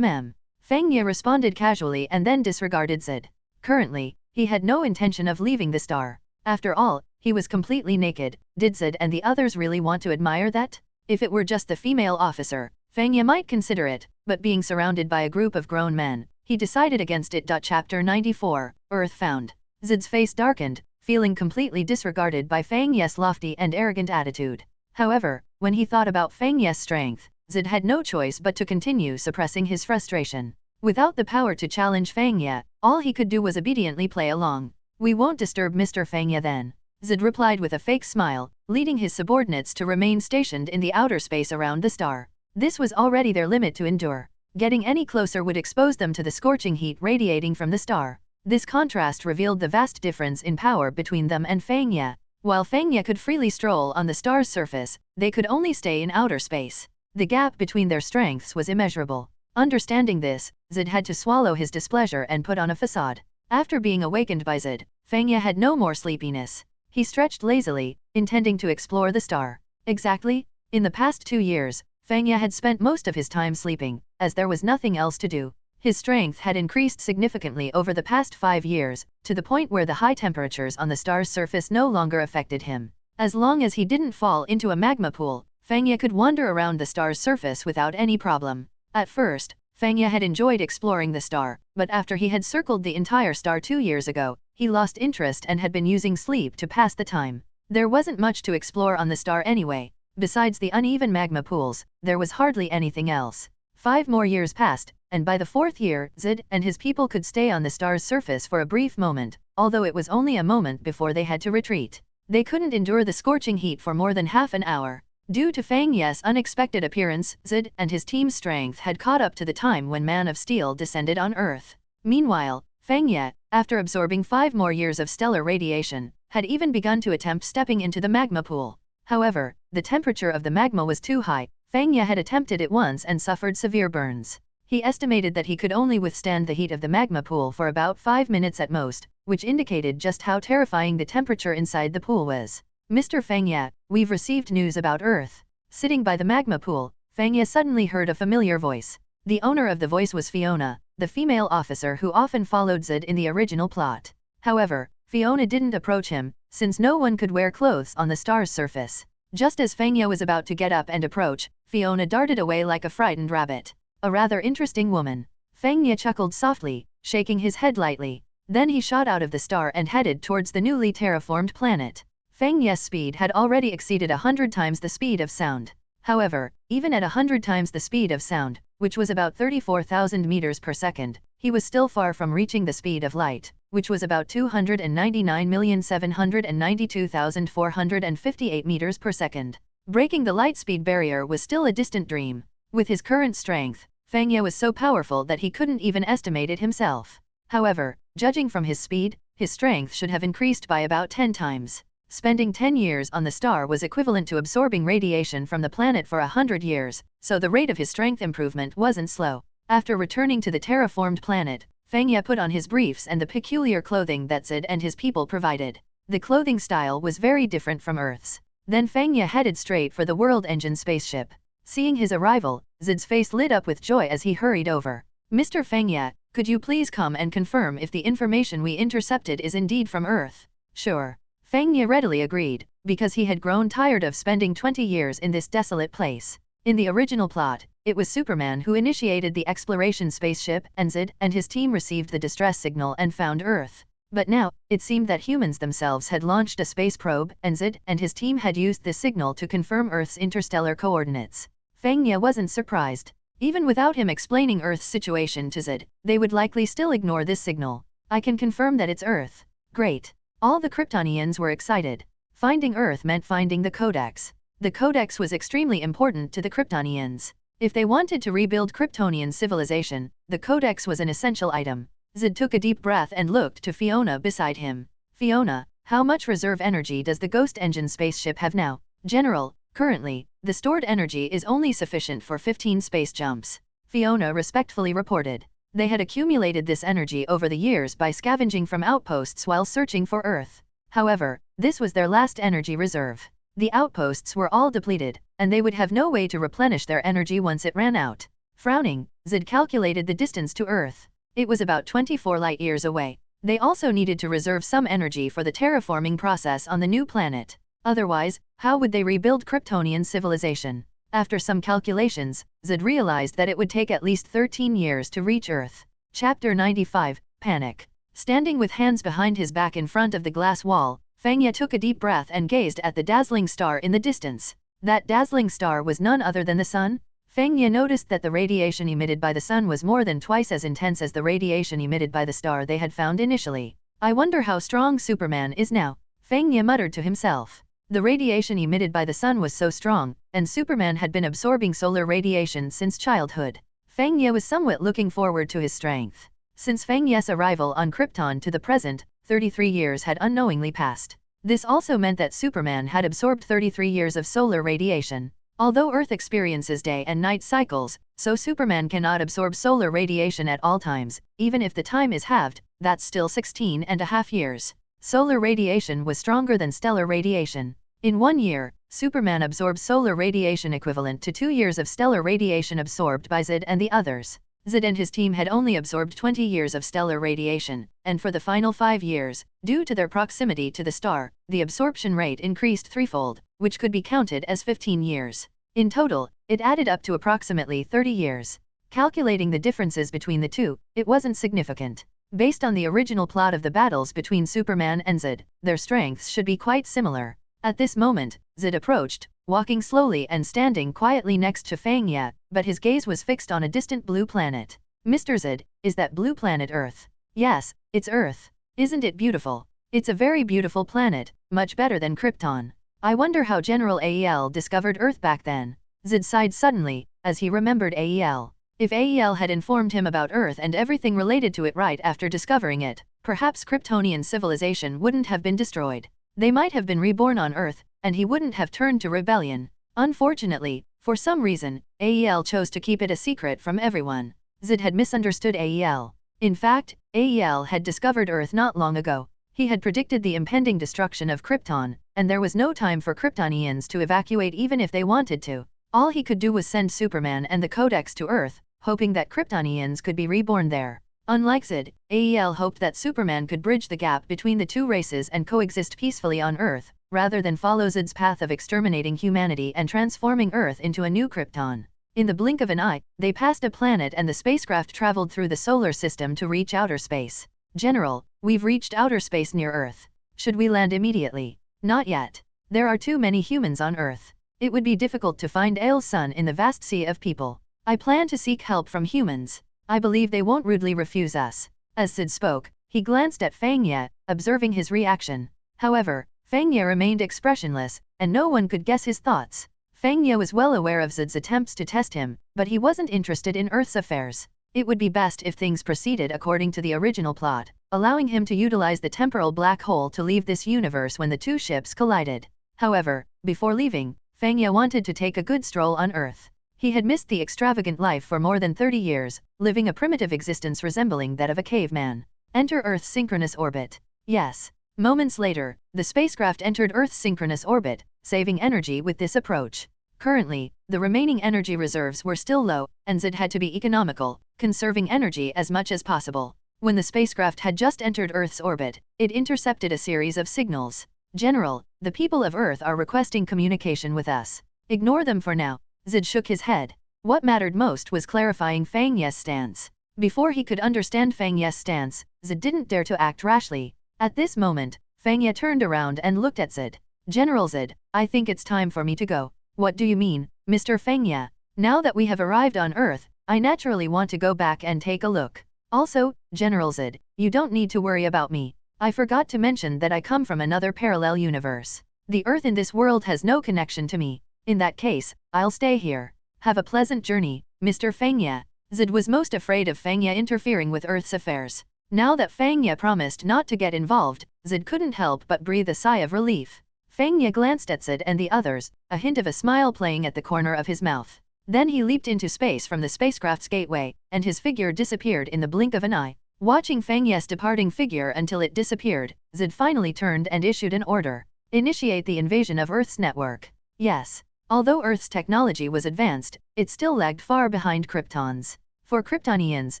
Fang Ye responded casually and then disregarded S.H.I.E.L.D. Currently, he had no intention of leaving the star. After all, he was completely naked. Did S.H.I.E.L.D and the others really want to admire that? If it were just the female officer, Fang Ye might consider it, but being surrounded by a group of grown men, he decided against it. Chapter 94, Earth Found. S.H.I.E.L.D's face darkened, feeling completely disregarded by Fang Ye's lofty and arrogant attitude. However, When he thought about Fang Ye's strength, S.H.I.E.L.D had no choice but to continue suppressing his frustration. Without the power to challenge Fang Ye, all he could do was obediently play along. "We won't disturb Mr. Fang Ye then," S.H.I.E.L.D replied with a fake smile, leading his subordinates to remain stationed in the outer space around the star. This was already their limit to endure. Getting any closer would expose them to the scorching heat radiating from the star. This contrast revealed the vast difference in power between them and Fang Ye. While Fang Ye could freely stroll on the star's surface, they could only stay in outer space. The gap between their strengths was immeasurable. Understanding this, S.H.I.E.L.D had to swallow his displeasure and put on a facade. After being awakened by S.H.I.E.L.D, Fang Ye had no more sleepiness. He stretched lazily, intending to explore the star. Exactly. In the past 2 years, Fang Ye had spent most of his time sleeping, as there was nothing else to do. His strength had increased significantly over the past 5 years, to the point where the high temperatures on the star's surface no longer affected him. As long as he didn't fall into a magma pool, Fang Ye could wander around the star's surface without any problem. At first, Fang Ye had enjoyed exploring the star, but after he had circled the entire star 2 years ago, he lost interest and had been using sleep to pass the time. There wasn't much to explore on the star anyway. Besides the uneven magma pools, there was hardly anything else. 5 more years passed, and by the 4th year, S.H.I.E.L.D and his people could stay on the star's surface for a brief moment, although it was only a moment before they had to retreat. They couldn't endure the scorching heat for more than half an hour. Due to Fang Ye's unexpected appearance, S.H.I.E.L.D and his team's strength had caught up to the time when Man of Steel descended on Earth. Meanwhile, Fang Ye, after absorbing 5 more years of stellar radiation, had even begun to attempt stepping into the magma pool. However, the temperature of the magma was too high. Fang Ye had attempted it once and suffered severe burns. He estimated that he could only withstand the heat of the magma pool for about 5 minutes at most, which indicated just how terrifying the temperature inside the pool was. "Mr. Fang Ye, we've received news about Earth." Sitting by the magma pool, Fang Ye suddenly heard a familiar voice. The owner of the voice was Fiona, the female officer who often followed S.H.I.E.L.D in the original plot. However, Fiona didn't approach him, since no one could wear clothes on the star's surface. Just as Fang Ye was about to get up and approach, Fiona darted away like a frightened rabbit. "A rather interesting woman." Fang Ye chuckled softly, shaking his head lightly. Then he shot out of the star and headed towards the newly terraformed planet. Fang Ye's speed had already exceeded 100 times the speed of sound. However, even at 100 times the speed of sound, which was about 34,000 meters per second, he was still far from reaching the speed of light, which was about 299,792,458 meters per second. Breaking the light speed barrier was still a distant dream. With his current strength, Fang Ye was so powerful that he couldn't even estimate it himself. However, judging from his speed, his strength should have increased by about 10 times. Spending 10 years on the star was equivalent to absorbing radiation from the planet for 100 years, so the rate of his strength improvement wasn't slow. After returning to the terraformed planet, Fang Ye put on his briefs and the peculiar clothing that S.H.I.E.L.D and his people provided. The clothing style was very different from Earth's. Then Fang Ye headed straight for the World Engine spaceship. Seeing his arrival, S.H.I.E.L.D's face lit up with joy as he hurried over. "Mr. Fang Ye, could you please come and confirm if the information we intercepted is indeed from Earth?" "Sure." Fang Ye readily agreed, because he had grown tired of spending 20 years in this desolate place. In the original plot, it was Superman who initiated the exploration spaceship, and S.H.I.E.L.D and his team received the distress signal and found Earth. But now, it seemed that humans themselves had launched a space probe, and S.H.I.E.L.D and his team had used this signal to confirm Earth's interstellar coordinates. Fang Ye wasn't surprised. Even without him explaining Earth's situation to S.H.I.E.L.D, they would likely still ignore this signal. "I can confirm that it's Earth." "Great." All the Kryptonians were excited. Finding Earth meant finding the Codex. The Codex was extremely important to the Kryptonians. If they wanted to rebuild Kryptonian civilization, the Codex was an essential item. S.H.I.E.L.D took a deep breath and looked to Fiona beside him. "Fiona, how much reserve energy does the Ghost Engine spaceship have now?" "General, currently, the stored energy is only sufficient for 15 space jumps," Fiona respectfully reported. They had accumulated this energy over the years by scavenging from outposts while searching for Earth. However, this was their last energy reserve. The outposts were all depleted, and they would have no way to replenish their energy once it ran out. Frowning, S.H.I.E.L.D calculated the distance to Earth. It was about 24 light-years away. They also needed to reserve some energy for the terraforming process on the new planet. Otherwise, how would they rebuild Kryptonian civilization? After some calculations, S.H.I.E.L.D realized that it would take at least 13 years to reach Earth. Chapter 95, Panic. Standing with hands behind his back in front of the glass wall, Fang Ye took a deep breath and gazed at the dazzling star in the distance. That dazzling star was none other than the sun? Fang Ye noticed that the radiation emitted by the sun was more than twice as intense as the radiation emitted by the star they had found initially. I wonder how strong Superman is now, Fang Ye muttered to himself. The radiation emitted by the sun was so strong, and Superman had been absorbing solar radiation since childhood. Fang Ye was somewhat looking forward to his strength. Since Fang Ye's arrival on Krypton to the present, 33 years had unknowingly passed. This also meant that Superman had absorbed 33 years of solar radiation. Although Earth experiences day and night cycles, so Superman cannot absorb solar radiation at all times, even if the time is halved, that's still 16.5 years. Solar radiation was stronger than stellar radiation. In 1 year, Superman absorbs solar radiation equivalent to 2 years of stellar radiation absorbed by Z and the others. Z and his team had only absorbed 20 years of stellar radiation, and for the final 5 years, due to their proximity to the star, the absorption rate increased threefold, which could be counted as 15 years. In total, it added up to approximately 30 years. Calculating the differences between the two, it wasn't significant. Based on the original plot of the battles between Superman and Z, their strengths should be quite similar. At this moment, Z approached, walking slowly and standing quietly next to Fang Ye, but his gaze was fixed on a distant blue planet. Mr. Z, is that blue planet Earth? Yes, it's Earth. Isn't it beautiful? It's a very beautiful planet, much better than Krypton. I wonder how General A.E.L. discovered Earth back then. Z sighed suddenly, as he remembered A.E.L. If A.E.L. had informed him about Earth and everything related to it right after discovering it, perhaps Kryptonian civilization wouldn't have been destroyed. They might have been reborn on Earth, and he wouldn't have turned to rebellion. Unfortunately, for some reason, A.E.L. chose to keep it a secret from everyone. Z had misunderstood A.E.L. In fact, A.E.L. had discovered Earth not long ago. He had predicted the impending destruction of Krypton, and there was no time for Kryptonians to evacuate even if they wanted to. All he could do was send Superman and the Codex to Earth, hoping that Kryptonians could be reborn there. Unlike Z, A.E.L. hoped that Superman could bridge the gap between the two races and coexist peacefully on Earth, rather than follow Z's path of exterminating humanity and transforming Earth into a new Krypton. In the blink of an eye, they passed a planet and the spacecraft traveled through the solar system to reach outer space. General, we've reached outer space near Earth. Should we land immediately? Not yet. There are too many humans on Earth. It would be difficult to find A.E.L.'s son in the vast sea of people. I plan to seek help from humans. I believe they won't rudely refuse us. As Sid spoke, he glanced at Fang Ye, observing his reaction. However, Fang Ye remained expressionless, and no one could guess his thoughts. Fang Ye was well aware of Zid's attempts to test him, but he wasn't interested in Earth's affairs. It would be best if things proceeded according to the original plot, allowing him to utilize the temporal black hole to leave this universe when the two ships collided. However, before leaving, Fang Ye wanted to take a good stroll on Earth. He had missed the extravagant life for more than 30 years, living a primitive existence resembling that of a caveman. Enter Earth's synchronous orbit. Yes. Moments later, the spacecraft entered Earth's synchronous orbit, saving energy with this approach. Currently, the remaining energy reserves were still low, and Zid had to be economical, conserving energy as much as possible. When the spacecraft had just entered Earth's orbit, it intercepted a series of signals. General, the people of Earth are requesting communication with us. Ignore them for now. Zid shook his head. What mattered most was clarifying Fang Ye's stance. Before he could understand Fang Ye's stance, Zid didn't dare to act rashly. At this moment, Fang Ye turned around and looked at Zid. General Zid, I think it's time for me to go. What do you mean, Mr. Fang Ye? Now that we have arrived on Earth, I naturally want to go back and take a look. Also, General Zid, you don't need to worry about me. I forgot to mention that I come from another parallel universe. The Earth in this world has no connection to me. In that case, I'll stay here. Have a pleasant journey, Mr. Fang Ye. Zid was most afraid of Fang Ye interfering with Earth's affairs. Now that Fang Ye promised not to get involved, Zid couldn't help but breathe a sigh of relief. Fang Ye glanced at Zid and the others, a hint of a smile playing at the corner of his mouth. Then he leaped into space from the spacecraft's gateway, and his figure disappeared in the blink of an eye. Watching Fang Ye's departing figure until it disappeared, Zid finally turned and issued an order. Initiate the invasion of Earth's network. Yes. Although Earth's technology was advanced, it still lagged far behind Krypton's. For Kryptonians,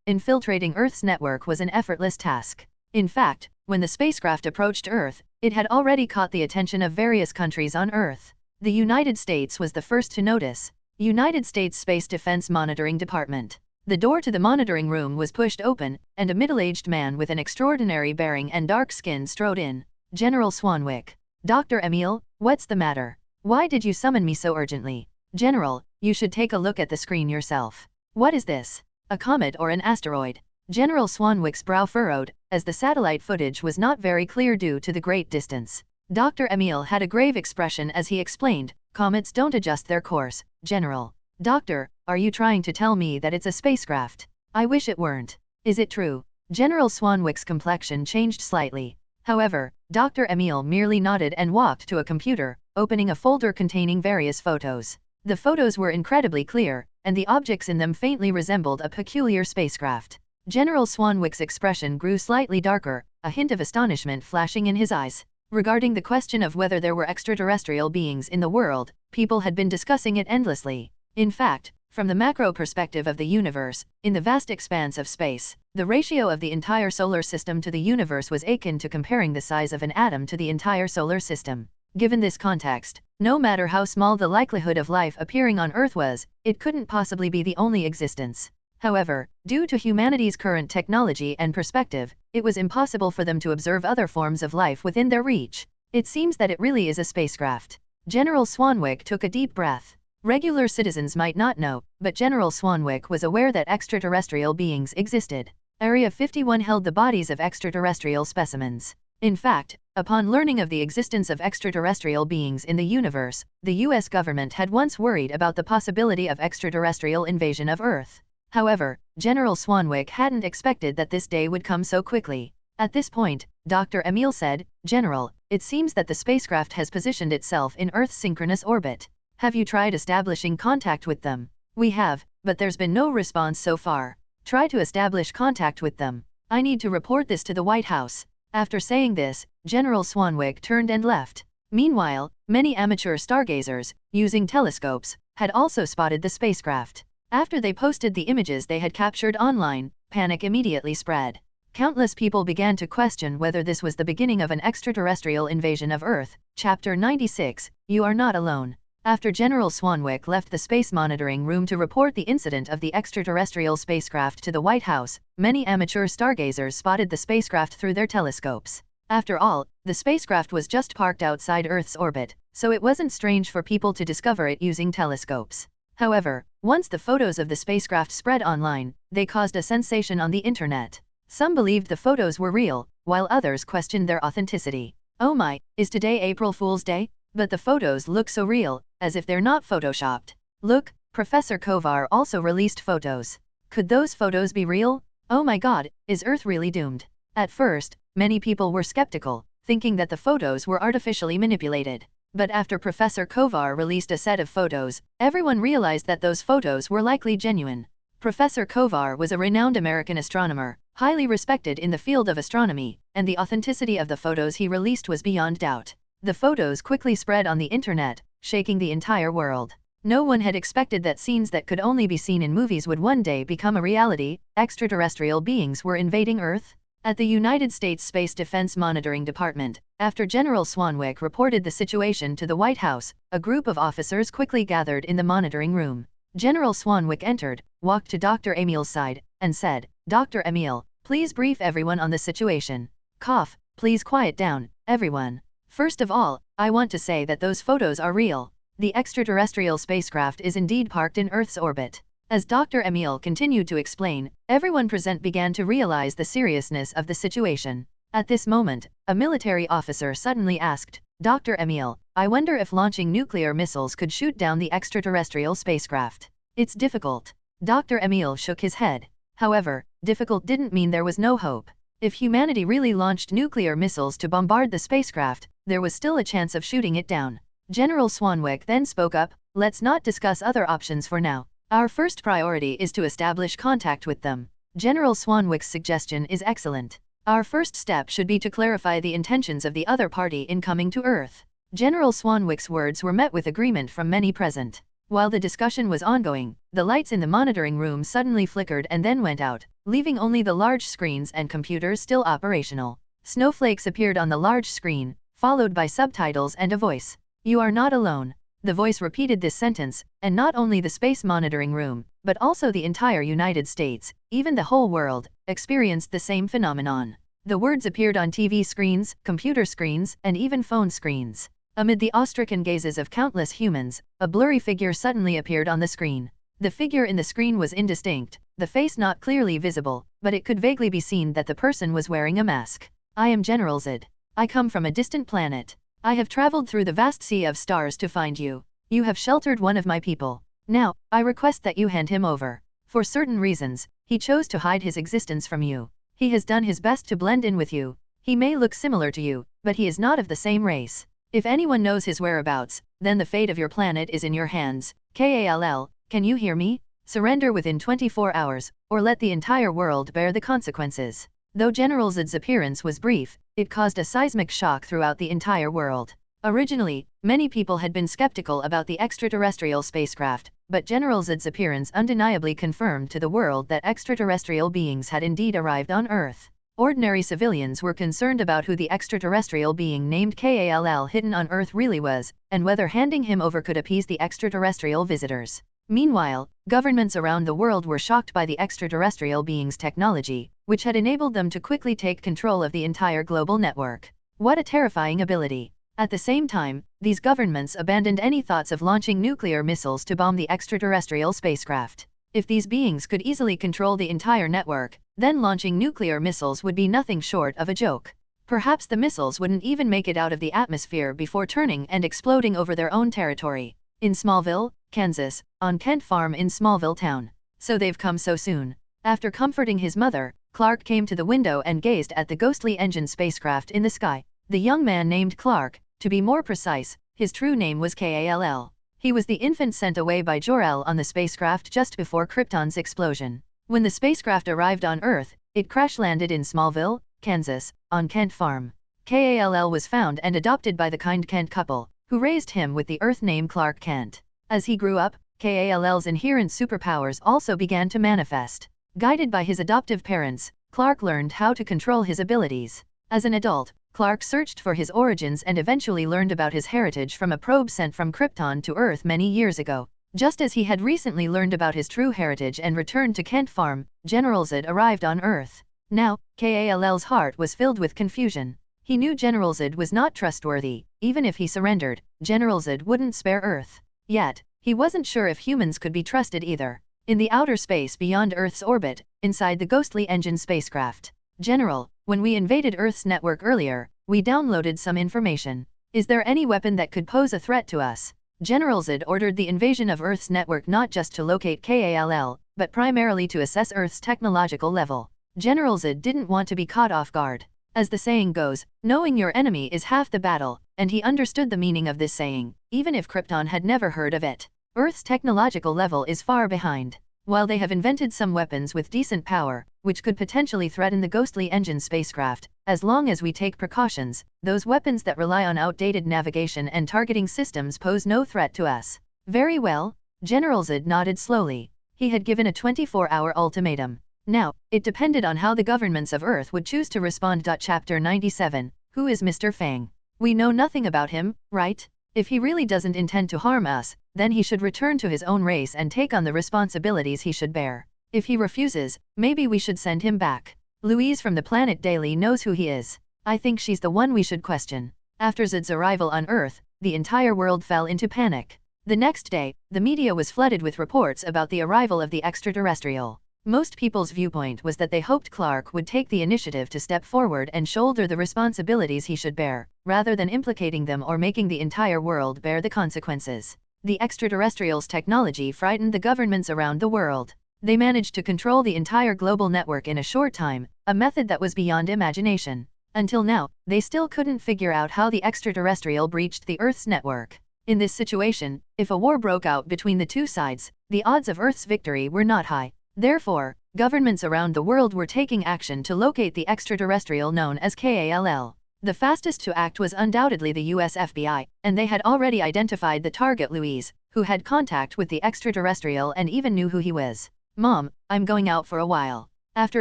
infiltrating Earth's network was an effortless task. In fact, when the spacecraft approached Earth, it had already caught the attention of various countries on Earth. The United States was the first to notice. United States Space Defense Monitoring Department. The door to the monitoring room was pushed open, and a middle-aged man with an extraordinary bearing and dark skin strode in. General Swanwick. Dr. Emil, what's the matter? Why did you summon me so urgently? General, you should take a look at the screen yourself. What is this? A comet or an asteroid? General Swanwick's brow furrowed, as the satellite footage was not very clear due to the great distance. Dr. Emil had a grave expression as he explained, comets don't adjust their course, General. Doctor, are you trying to tell me that it's a spacecraft? I wish it weren't. Is it true? General Swanwick's complexion changed slightly. However, Dr. Emil merely nodded and walked to a computer, opening a folder containing various photos. The photos were incredibly clear, and the objects in them faintly resembled a peculiar spacecraft. General Swanwick's expression grew slightly darker, a hint of astonishment flashing in his eyes. Regarding the question of whether there were extraterrestrial beings in the world, people had been discussing it endlessly. In fact, from the macro perspective of the universe, in the vast expanse of space, the ratio of the entire solar system to the universe was akin to comparing the size of an atom to the entire solar system. Given this context, no matter how small the likelihood of life appearing on Earth was, it couldn't possibly be the only existence. However, due to humanity's current technology and perspective, it was impossible for them to observe other forms of life within their reach. It seems that it really is a spacecraft. General Swanwick took a deep breath. Regular citizens might not know, but General Swanwick was aware that extraterrestrial beings existed. Area 51 held the bodies of extraterrestrial specimens. In fact, upon learning of the existence of extraterrestrial beings in the universe, the US government had once worried about the possibility of extraterrestrial invasion of Earth. However, General Swanwick hadn't expected that this day would come so quickly. At this point, Dr. Emil said, General, it seems that the spacecraft has positioned itself in Earth's synchronous orbit. Have you tried establishing contact with them? We have, but there's been no response so far. Try to establish contact with them. I need to report this to the White House. After saying this, General Swanwick turned and left. Meanwhile, many amateur stargazers, using telescopes, had also spotted the spacecraft. After they posted the images they had captured online, panic immediately spread. Countless people began to question whether this was the beginning of an extraterrestrial invasion of Earth. Chapter 96, You Are Not Alone. After General Swanwick left the space monitoring room to report the incident of the extraterrestrial spacecraft to the White House, many amateur stargazers spotted the spacecraft through their telescopes. After all, the spacecraft was just parked outside Earth's orbit, so it wasn't strange for people to discover it using telescopes. However, once the photos of the spacecraft spread online, they caused a sensation on the internet. Some believed the photos were real, while others questioned their authenticity. Oh my, is today April Fool's Day? But the photos look so real, as if they're not photoshopped. Look, Professor Kovar also released photos. Could those photos be real? Oh my god, is Earth really doomed? At first, many people were skeptical, thinking that the photos were artificially manipulated. But after Professor Kovar released a set of photos, everyone realized that those photos were likely genuine. Professor Kovar was a renowned American astronomer, highly respected in the field of astronomy, and the authenticity of the photos he released was beyond doubt. The photos quickly spread on the internet, shaking the entire world. No one had expected that scenes that could only be seen in movies would one day become a reality. Extraterrestrial beings were invading Earth. At the United States Space Defense Monitoring Department, after General Swanwick reported the situation to the White House, a group of officers quickly gathered in the monitoring room. General Swanwick entered, walked to Dr. Emil's side, and said, Dr. Emil, please brief everyone on the situation. Cough, please quiet down, everyone. First of all, I want to say that those photos are real. The extraterrestrial spacecraft is indeed parked in Earth's orbit. As Dr. Emil continued to explain, everyone present began to realize the seriousness of the situation. At this moment, a military officer suddenly asked, Dr. Emil, I wonder if launching nuclear missiles could shoot down the extraterrestrial spacecraft. It's difficult. Dr. Emil shook his head. However, difficult didn't mean there was no hope. If humanity really launched nuclear missiles to bombard the spacecraft, there was still a chance of shooting it down. General Swanwick then spoke up, let's not discuss other options for now. Our first priority is to establish contact with them. General Swanwick's suggestion is excellent. Our first step should be to clarify the intentions of the other party in coming to Earth. General Swanwick's words were met with agreement from many present. While the discussion was ongoing, the lights in the monitoring room suddenly flickered and then went out, leaving only the large screens and computers still operational. Snowflakes appeared on the large screen, followed by subtitles and a voice. You are not alone. The voice repeated this sentence, and not only the space monitoring room, but also the entire United States, even the whole world, experienced the same phenomenon. The words appeared on TV screens, computer screens, and even phone screens. Amid the awe-stricken gazes of countless humans, a blurry figure suddenly appeared on the screen. The figure in the screen was indistinct, the face not clearly visible, but it could vaguely be seen that the person was wearing a mask. I am General Z. I come from a distant planet. I have traveled through the vast sea of stars to find you. You have sheltered one of my people. Now, I request that you hand him over. For certain reasons, he chose to hide his existence from you. He has done his best to blend in with you. He may look similar to you, but he is not of the same race. If anyone knows his whereabouts, then the fate of your planet is in your hands. KALL, can you hear me? Surrender within 24 hours, or let the entire world bear the consequences. Though General Z's appearance was brief, it caused a seismic shock throughout the entire world. Originally, many people had been skeptical about the extraterrestrial spacecraft, but General Z's appearance undeniably confirmed to the world that extraterrestrial beings had indeed arrived on Earth. Ordinary civilians were concerned about who the extraterrestrial being named KALL hidden on Earth really was, and whether handing him over could appease the extraterrestrial visitors. Meanwhile, governments around the world were shocked by the extraterrestrial being's technology, which had enabled them to quickly take control of the entire global network. What a terrifying ability! At the same time, these governments abandoned any thoughts of launching nuclear missiles to bomb the extraterrestrial spacecraft. If these beings could easily control the entire network, then launching nuclear missiles would be nothing short of a joke. Perhaps the missiles wouldn't even make it out of the atmosphere before turning and exploding over their own territory. In Smallville, Kansas, on Kent Farm in Smallville Town. So they've come so soon. After comforting his mother, Clark came to the window and gazed at the ghostly engine spacecraft in the sky. The young man named Clark, to be more precise, his true name was KALL. He was the infant sent away by Jor-El on the spacecraft just before Krypton's explosion. When the spacecraft arrived on Earth, it crash-landed in Smallville, Kansas, on Kent Farm. KALL was found and adopted by the kind Kent couple, who raised him with the Earth name Clark Kent. As he grew up, KALL's inherent superpowers also began to manifest. Guided by his adoptive parents, Clark learned how to control his abilities. As an adult, Clark searched for his origins and eventually learned about his heritage from a probe sent from Krypton to Earth many years ago. Just as he had recently learned about his true heritage and returned to Kent Farm, General Z arrived on Earth. Now, KALL's heart was filled with confusion. He knew General Z was not trustworthy. Even if he surrendered, General Z wouldn't spare Earth. Yet, he wasn't sure if humans could be trusted either. In the outer space beyond Earth's orbit, inside the ghostly engine spacecraft. General, when we invaded Earth's network earlier, we downloaded some information. Is there any weapon that could pose a threat to us? General Z ordered the invasion of Earth's network not just to locate KALL, but primarily to assess Earth's technological level. General Z didn't want to be caught off guard. As the saying goes, knowing your enemy is half the battle, and he understood the meaning of this saying, even if Krypton had never heard of it. Earth's technological level is far behind. While they have invented some weapons with decent power, which could potentially threaten the ghostly engine spacecraft, as long as we take precautions, those weapons that rely on outdated navigation and targeting systems pose no threat to us. Very well, General Z nodded slowly. He had given a 24-hour ultimatum. Now, it depended on how the governments of Earth would choose to respond. Chapter 97, Who is Mr. Fang? We know nothing about him, right? If he really doesn't intend to harm us, then he should return to his own race and take on the responsibilities he should bear. If he refuses, maybe we should send him back. Louise from the planet Daily knows who he is. I think she's the one we should question. After Zed's arrival on Earth, the entire world fell into panic. The next day, the media was flooded with reports about the arrival of the extraterrestrial. Most people's viewpoint was that they hoped Clark would take the initiative to step forward and shoulder the responsibilities he should bear, rather than implicating them or making the entire world bear the consequences. The extraterrestrials' technology frightened the governments around the world. They managed to control the entire global network in a short time, a method that was beyond imagination. Until now, they still couldn't figure out how the extraterrestrial breached the Earth's network. In this situation, if a war broke out between the two sides, the odds of Earth's victory were not high. Therefore, governments around the world were taking action to locate the extraterrestrial known as KALL. The fastest to act was undoubtedly the US FBI, and they had already identified the target Louise, who had contact with the extraterrestrial and even knew who he was. Mom, I'm going out for a while. After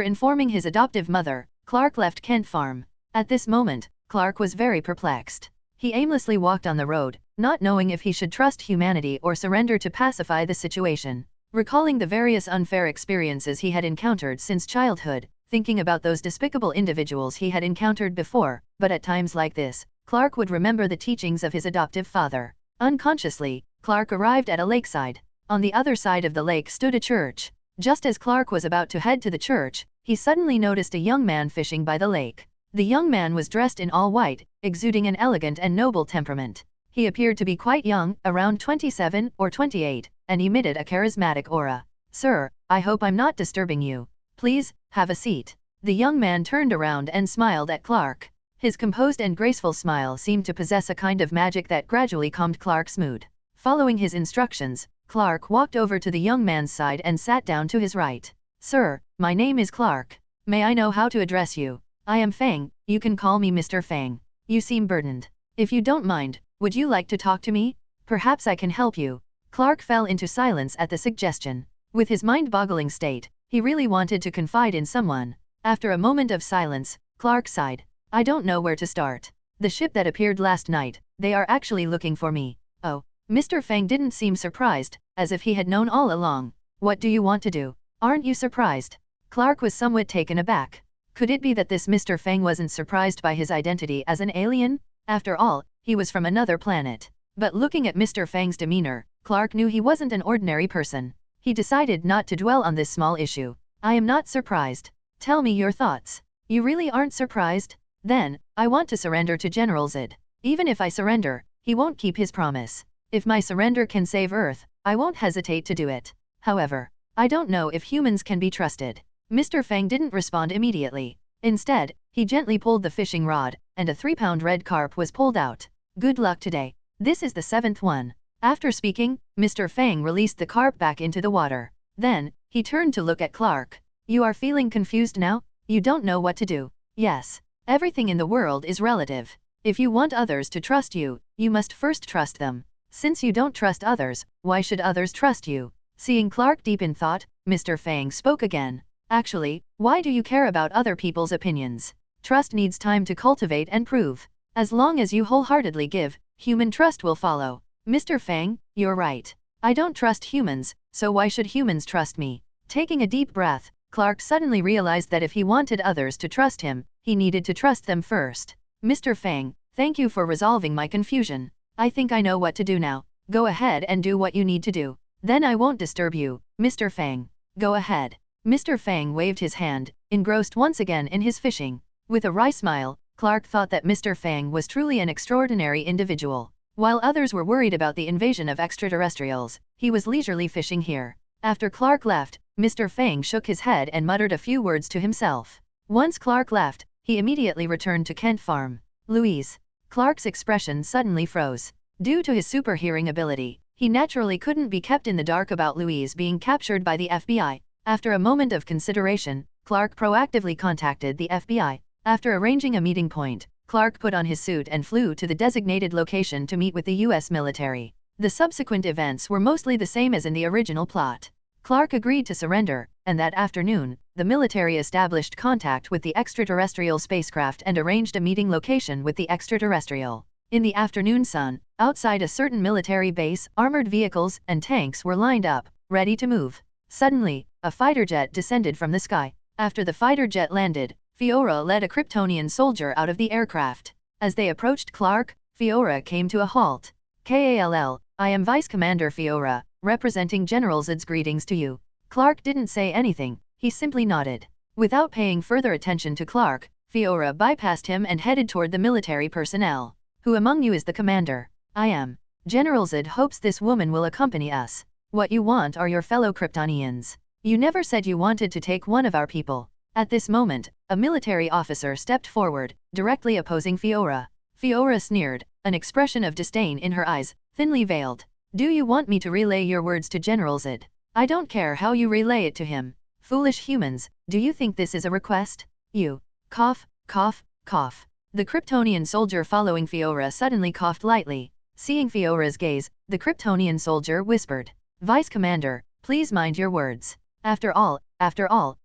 informing his adoptive mother, Clark left Kent Farm. At this moment, Clark was very perplexed. He aimlessly walked on the road, not knowing if he should trust humanity or surrender to pacify the situation. Recalling the various unfair experiences he had encountered since childhood, thinking about those despicable individuals he had encountered before, but at times like this, Clark would remember the teachings of his adoptive father. Unconsciously, Clark arrived at a lakeside. On the other side of the lake stood a church. Just as Clark was about to head to the church, he suddenly noticed a young man fishing by the lake. The young man was dressed in all white, exuding an elegant and noble temperament. He appeared to be quite young, around 27 or 28, and emitted a charismatic aura. "Sir, I hope I'm not disturbing you. Please, have a seat." The young man turned around and smiled at Clark. His composed and graceful smile seemed to possess a kind of magic that gradually calmed Clark's mood. Following his instructions, Clark walked over to the young man's side and sat down to his right. "Sir, my name is Clark. May I know how to address you? I am Fang, you can call me Mr. Fang. You seem burdened. If you don't mind, would you like to talk to me? Perhaps I can help you." Clark fell into silence at the suggestion. With his mind-boggling state, he really wanted to confide in someone. After a moment of silence, Clark sighed. "I don't know where to start. The ship that appeared last night, they are actually looking for me." "Oh." Mr. Fang didn't seem surprised, as if he had known all along. "What do you want to do? Aren't you surprised?" Clark was somewhat taken aback. Could it be that this Mr. Fang wasn't surprised by his identity as an alien? After all, he was from another planet. But looking at Mr. Fang's demeanor, Clark knew he wasn't an ordinary person. He decided not to dwell on this small issue. "I am not surprised. Tell me your thoughts." "You really aren't surprised? Then, I want to surrender to General Z.H.I.E.L.D. Even if I surrender, he won't keep his promise. If my surrender can save Earth, I won't hesitate to do it. However, I don't know if humans can be trusted." Mr. Fang didn't respond immediately. Instead, he gently pulled the fishing rod, and a 3-pound red carp was pulled out. "Good luck today. This is the 7th one." After speaking, Mr. Fang released the carp back into the water. Then, he turned to look at Clark. "You are feeling confused now? You don't know what to do?" "Yes. Everything in the world is relative. If you want others to trust you, you must first trust them. Since you don't trust others, why should others trust you?" Seeing Clark deep in thought, Mr. Fang spoke again. "Actually, why do you care about other people's opinions? Trust needs time to cultivate and prove. As long as you wholeheartedly give, human trust will follow." "Mr. Fang, you're right. I don't trust humans, so why should humans trust me?" Taking a deep breath, Clark suddenly realized that if he wanted others to trust him, he needed to trust them first. "Mr. Fang, thank you for resolving my confusion. I think I know what to do now. Go ahead and do what you need to do. Then I won't disturb you, Mr. Fang. Go ahead." Mr. Fang waved his hand, engrossed once again in his fishing. With a wry smile, Clark thought that Mr. Fang was truly an extraordinary individual. While others were worried about the invasion of extraterrestrials, he was leisurely fishing here. After Clark left, Mr. Fang shook his head and muttered a few words to himself. Once Clark left, he immediately returned to Kent Farm. "Louise." Clark's expression suddenly froze. Due to his super hearing ability, he naturally couldn't be kept in the dark about Louise being captured by the FBI. After a moment of consideration, Clark proactively contacted the FBI. After arranging a meeting point, Clark put on his suit and flew to the designated location to meet with the U.S. military. The subsequent events were mostly the same as in the original plot. Clark agreed to surrender, and that afternoon, the military established contact with the extraterrestrial spacecraft and arranged a meeting location with the extraterrestrial. In the afternoon sun, outside a certain military base, armored vehicles and tanks were lined up, ready to move. Suddenly, a fighter jet descended from the sky. After the fighter jet landed, Fiora led a Kryptonian soldier out of the aircraft. As they approached Clark, Fiora came to a halt. "KALL, I am Vice Commander Fiora, representing General Z.H.I.E.L.D. greetings to you." Clark didn't say anything, he simply nodded. Without paying further attention to Clark, Fiora bypassed him and headed toward the military personnel. "Who among you is the commander?" "I am. General Z.H.I.E.L.D. hopes this woman will accompany us." "What you want are your fellow Kryptonians. You never said you wanted to take one of our people." At this moment, a military officer stepped forward, directly opposing Fiora. Fiora sneered, an expression of disdain in her eyes, thinly veiled. "Do you want me to relay your words to General Z.H.I.E.L.D.? I don't care how you relay it to him. Foolish humans, do you think this is a request? You." Cough, cough, cough. The Kryptonian soldier following Fiora suddenly coughed lightly. Seeing Fiora's gaze, the Kryptonian soldier whispered, "Vice Commander, please mind your words. After all,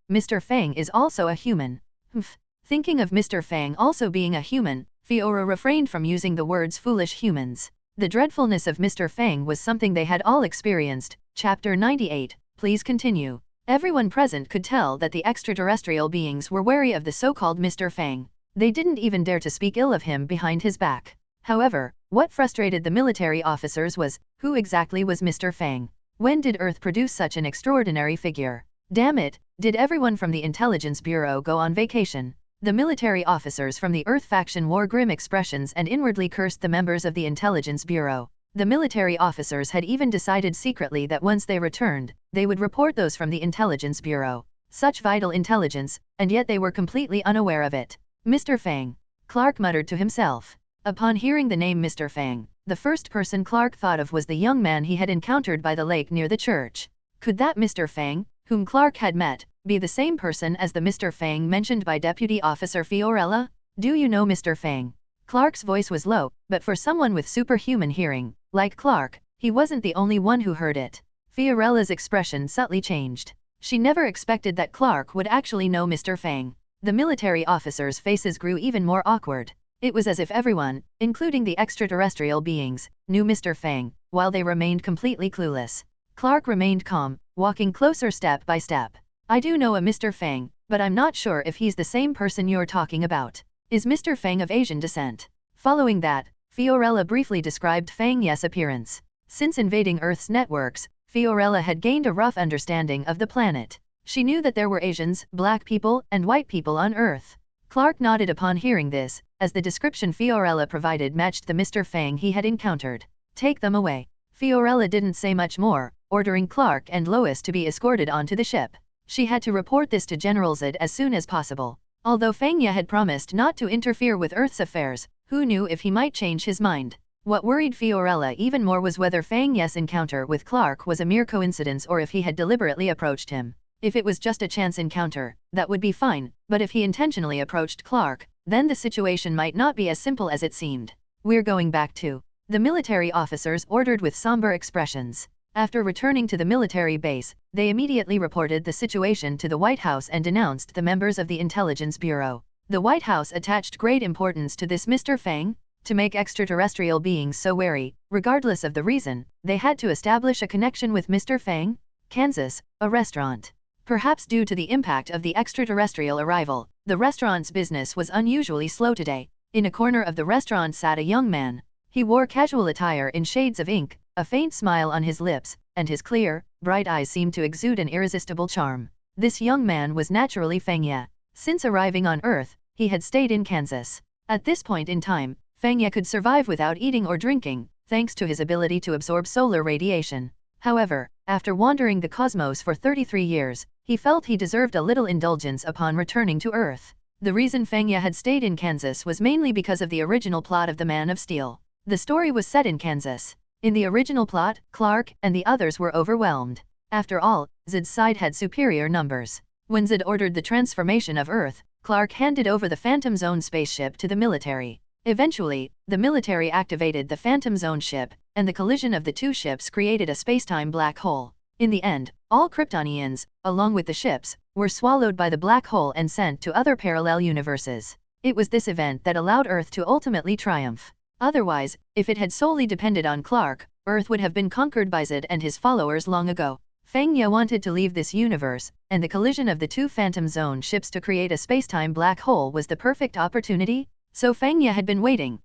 Mr. Fang is also a human." Humph. Thinking of Mr. Fang also being a human, Fiora refrained from using the words foolish humans. The dreadfulness of Mr. Fang was something they had all experienced. Chapter 98, please continue. Everyone present could tell that the extraterrestrial beings were wary of the so-called Mr. Fang. They didn't even dare to speak ill of him behind his back. However, what frustrated the military officers was, who exactly was Mr. Fang? When did Earth produce such an extraordinary figure? Damn it, did everyone from the Intelligence Bureau go on vacation? The military officers from the Earth faction wore grim expressions and inwardly cursed the members of the Intelligence Bureau. The military officers had even decided secretly that once they returned, they would report those from the Intelligence Bureau. Such vital intelligence, and yet they were completely unaware of it. Mr. Fang. Clark muttered to himself. Upon hearing the name Mr. Fang, the first person Clark thought of was the young man he had encountered by the lake near the church. Could that Mr. Fang, whom Clark had met, be the same person as the Mr. Fang mentioned by Deputy Officer Fiorella? Do you know Mr. Fang? Clark's voice was low, but for someone with superhuman hearing, like Clark, he wasn't the only one who heard it. Fiorella's expression subtly changed. She never expected that Clark would actually know Mr. Fang. The military officers' faces grew even more awkward. It was as if everyone, including the extraterrestrial beings, knew Mr. Fang, while they remained completely clueless. Clark remained calm, walking closer step by step. I do know a Mr. Fang, but I'm not sure if he's the same person you're talking about. Is Mr. Fang of Asian descent? Following that, Fiorella briefly described Fang Ye's appearance. Since invading Earth's networks, Fiorella had gained a rough understanding of the planet. She knew that there were Asians, black people, and white people on Earth. Clark nodded upon hearing this, as the description Fiorella provided matched the Mr. Fang he had encountered. Take them away. Fiorella didn't say much more, ordering Clark and Lois to be escorted onto the ship. She had to report this to General Z as soon as possible. Although Fang Ye had promised not to interfere with Earth's affairs, who knew if he might change his mind? What worried Fiorella even more was whether Fang Ye's encounter with Clark was a mere coincidence or if he had deliberately approached him. If it was just a chance encounter, that would be fine, but if he intentionally approached Clark, then the situation might not be as simple as it seemed. We're going back to. The military officers ordered with somber expressions. After returning to the military base, they immediately reported the situation to the White House and denounced the members of the Intelligence Bureau. The White House attached great importance to this Mr. Fang. To make extraterrestrial beings so wary, regardless of the reason, they had to establish a connection with Mr. Fang. Kansas, a restaurant. Perhaps due to the impact of the extraterrestrial arrival, the restaurant's business was unusually slow today. In a corner of the restaurant sat a young man. He wore casual attire in shades of ink, a faint smile on his lips, and his clear, bright eyes seemed to exude an irresistible charm. This young man was naturally Fang Ye. Since arriving on Earth, he had stayed in Kansas. At this point in time, Fang Ye could survive without eating or drinking, thanks to his ability to absorb solar radiation. However, after wandering the cosmos for 33 years, he felt he deserved a little indulgence upon returning to Earth. The reason Fang Ye had stayed in Kansas was mainly because of the original plot of the Man of Steel. The story was set in Kansas. In the original plot, Clark and the others were overwhelmed. After all, Zed's side had superior numbers. When Zed ordered the transformation of Earth, Clark handed over the Phantom Zone spaceship to the military. Eventually, the military activated the Phantom Zone ship, and the collision of the two ships created a spacetime black hole. In the end, all Kryptonians, along with the ships, were swallowed by the black hole and sent to other parallel universes. It was this event that allowed Earth to ultimately triumph. Otherwise, if it had solely depended on Clark, Earth would have been conquered by Zed and his followers long ago. Fang Ye wanted to leave this universe, and the collision of the two Phantom Zone ships to create a spacetime black hole was the perfect opportunity. So Fang Ye had been waiting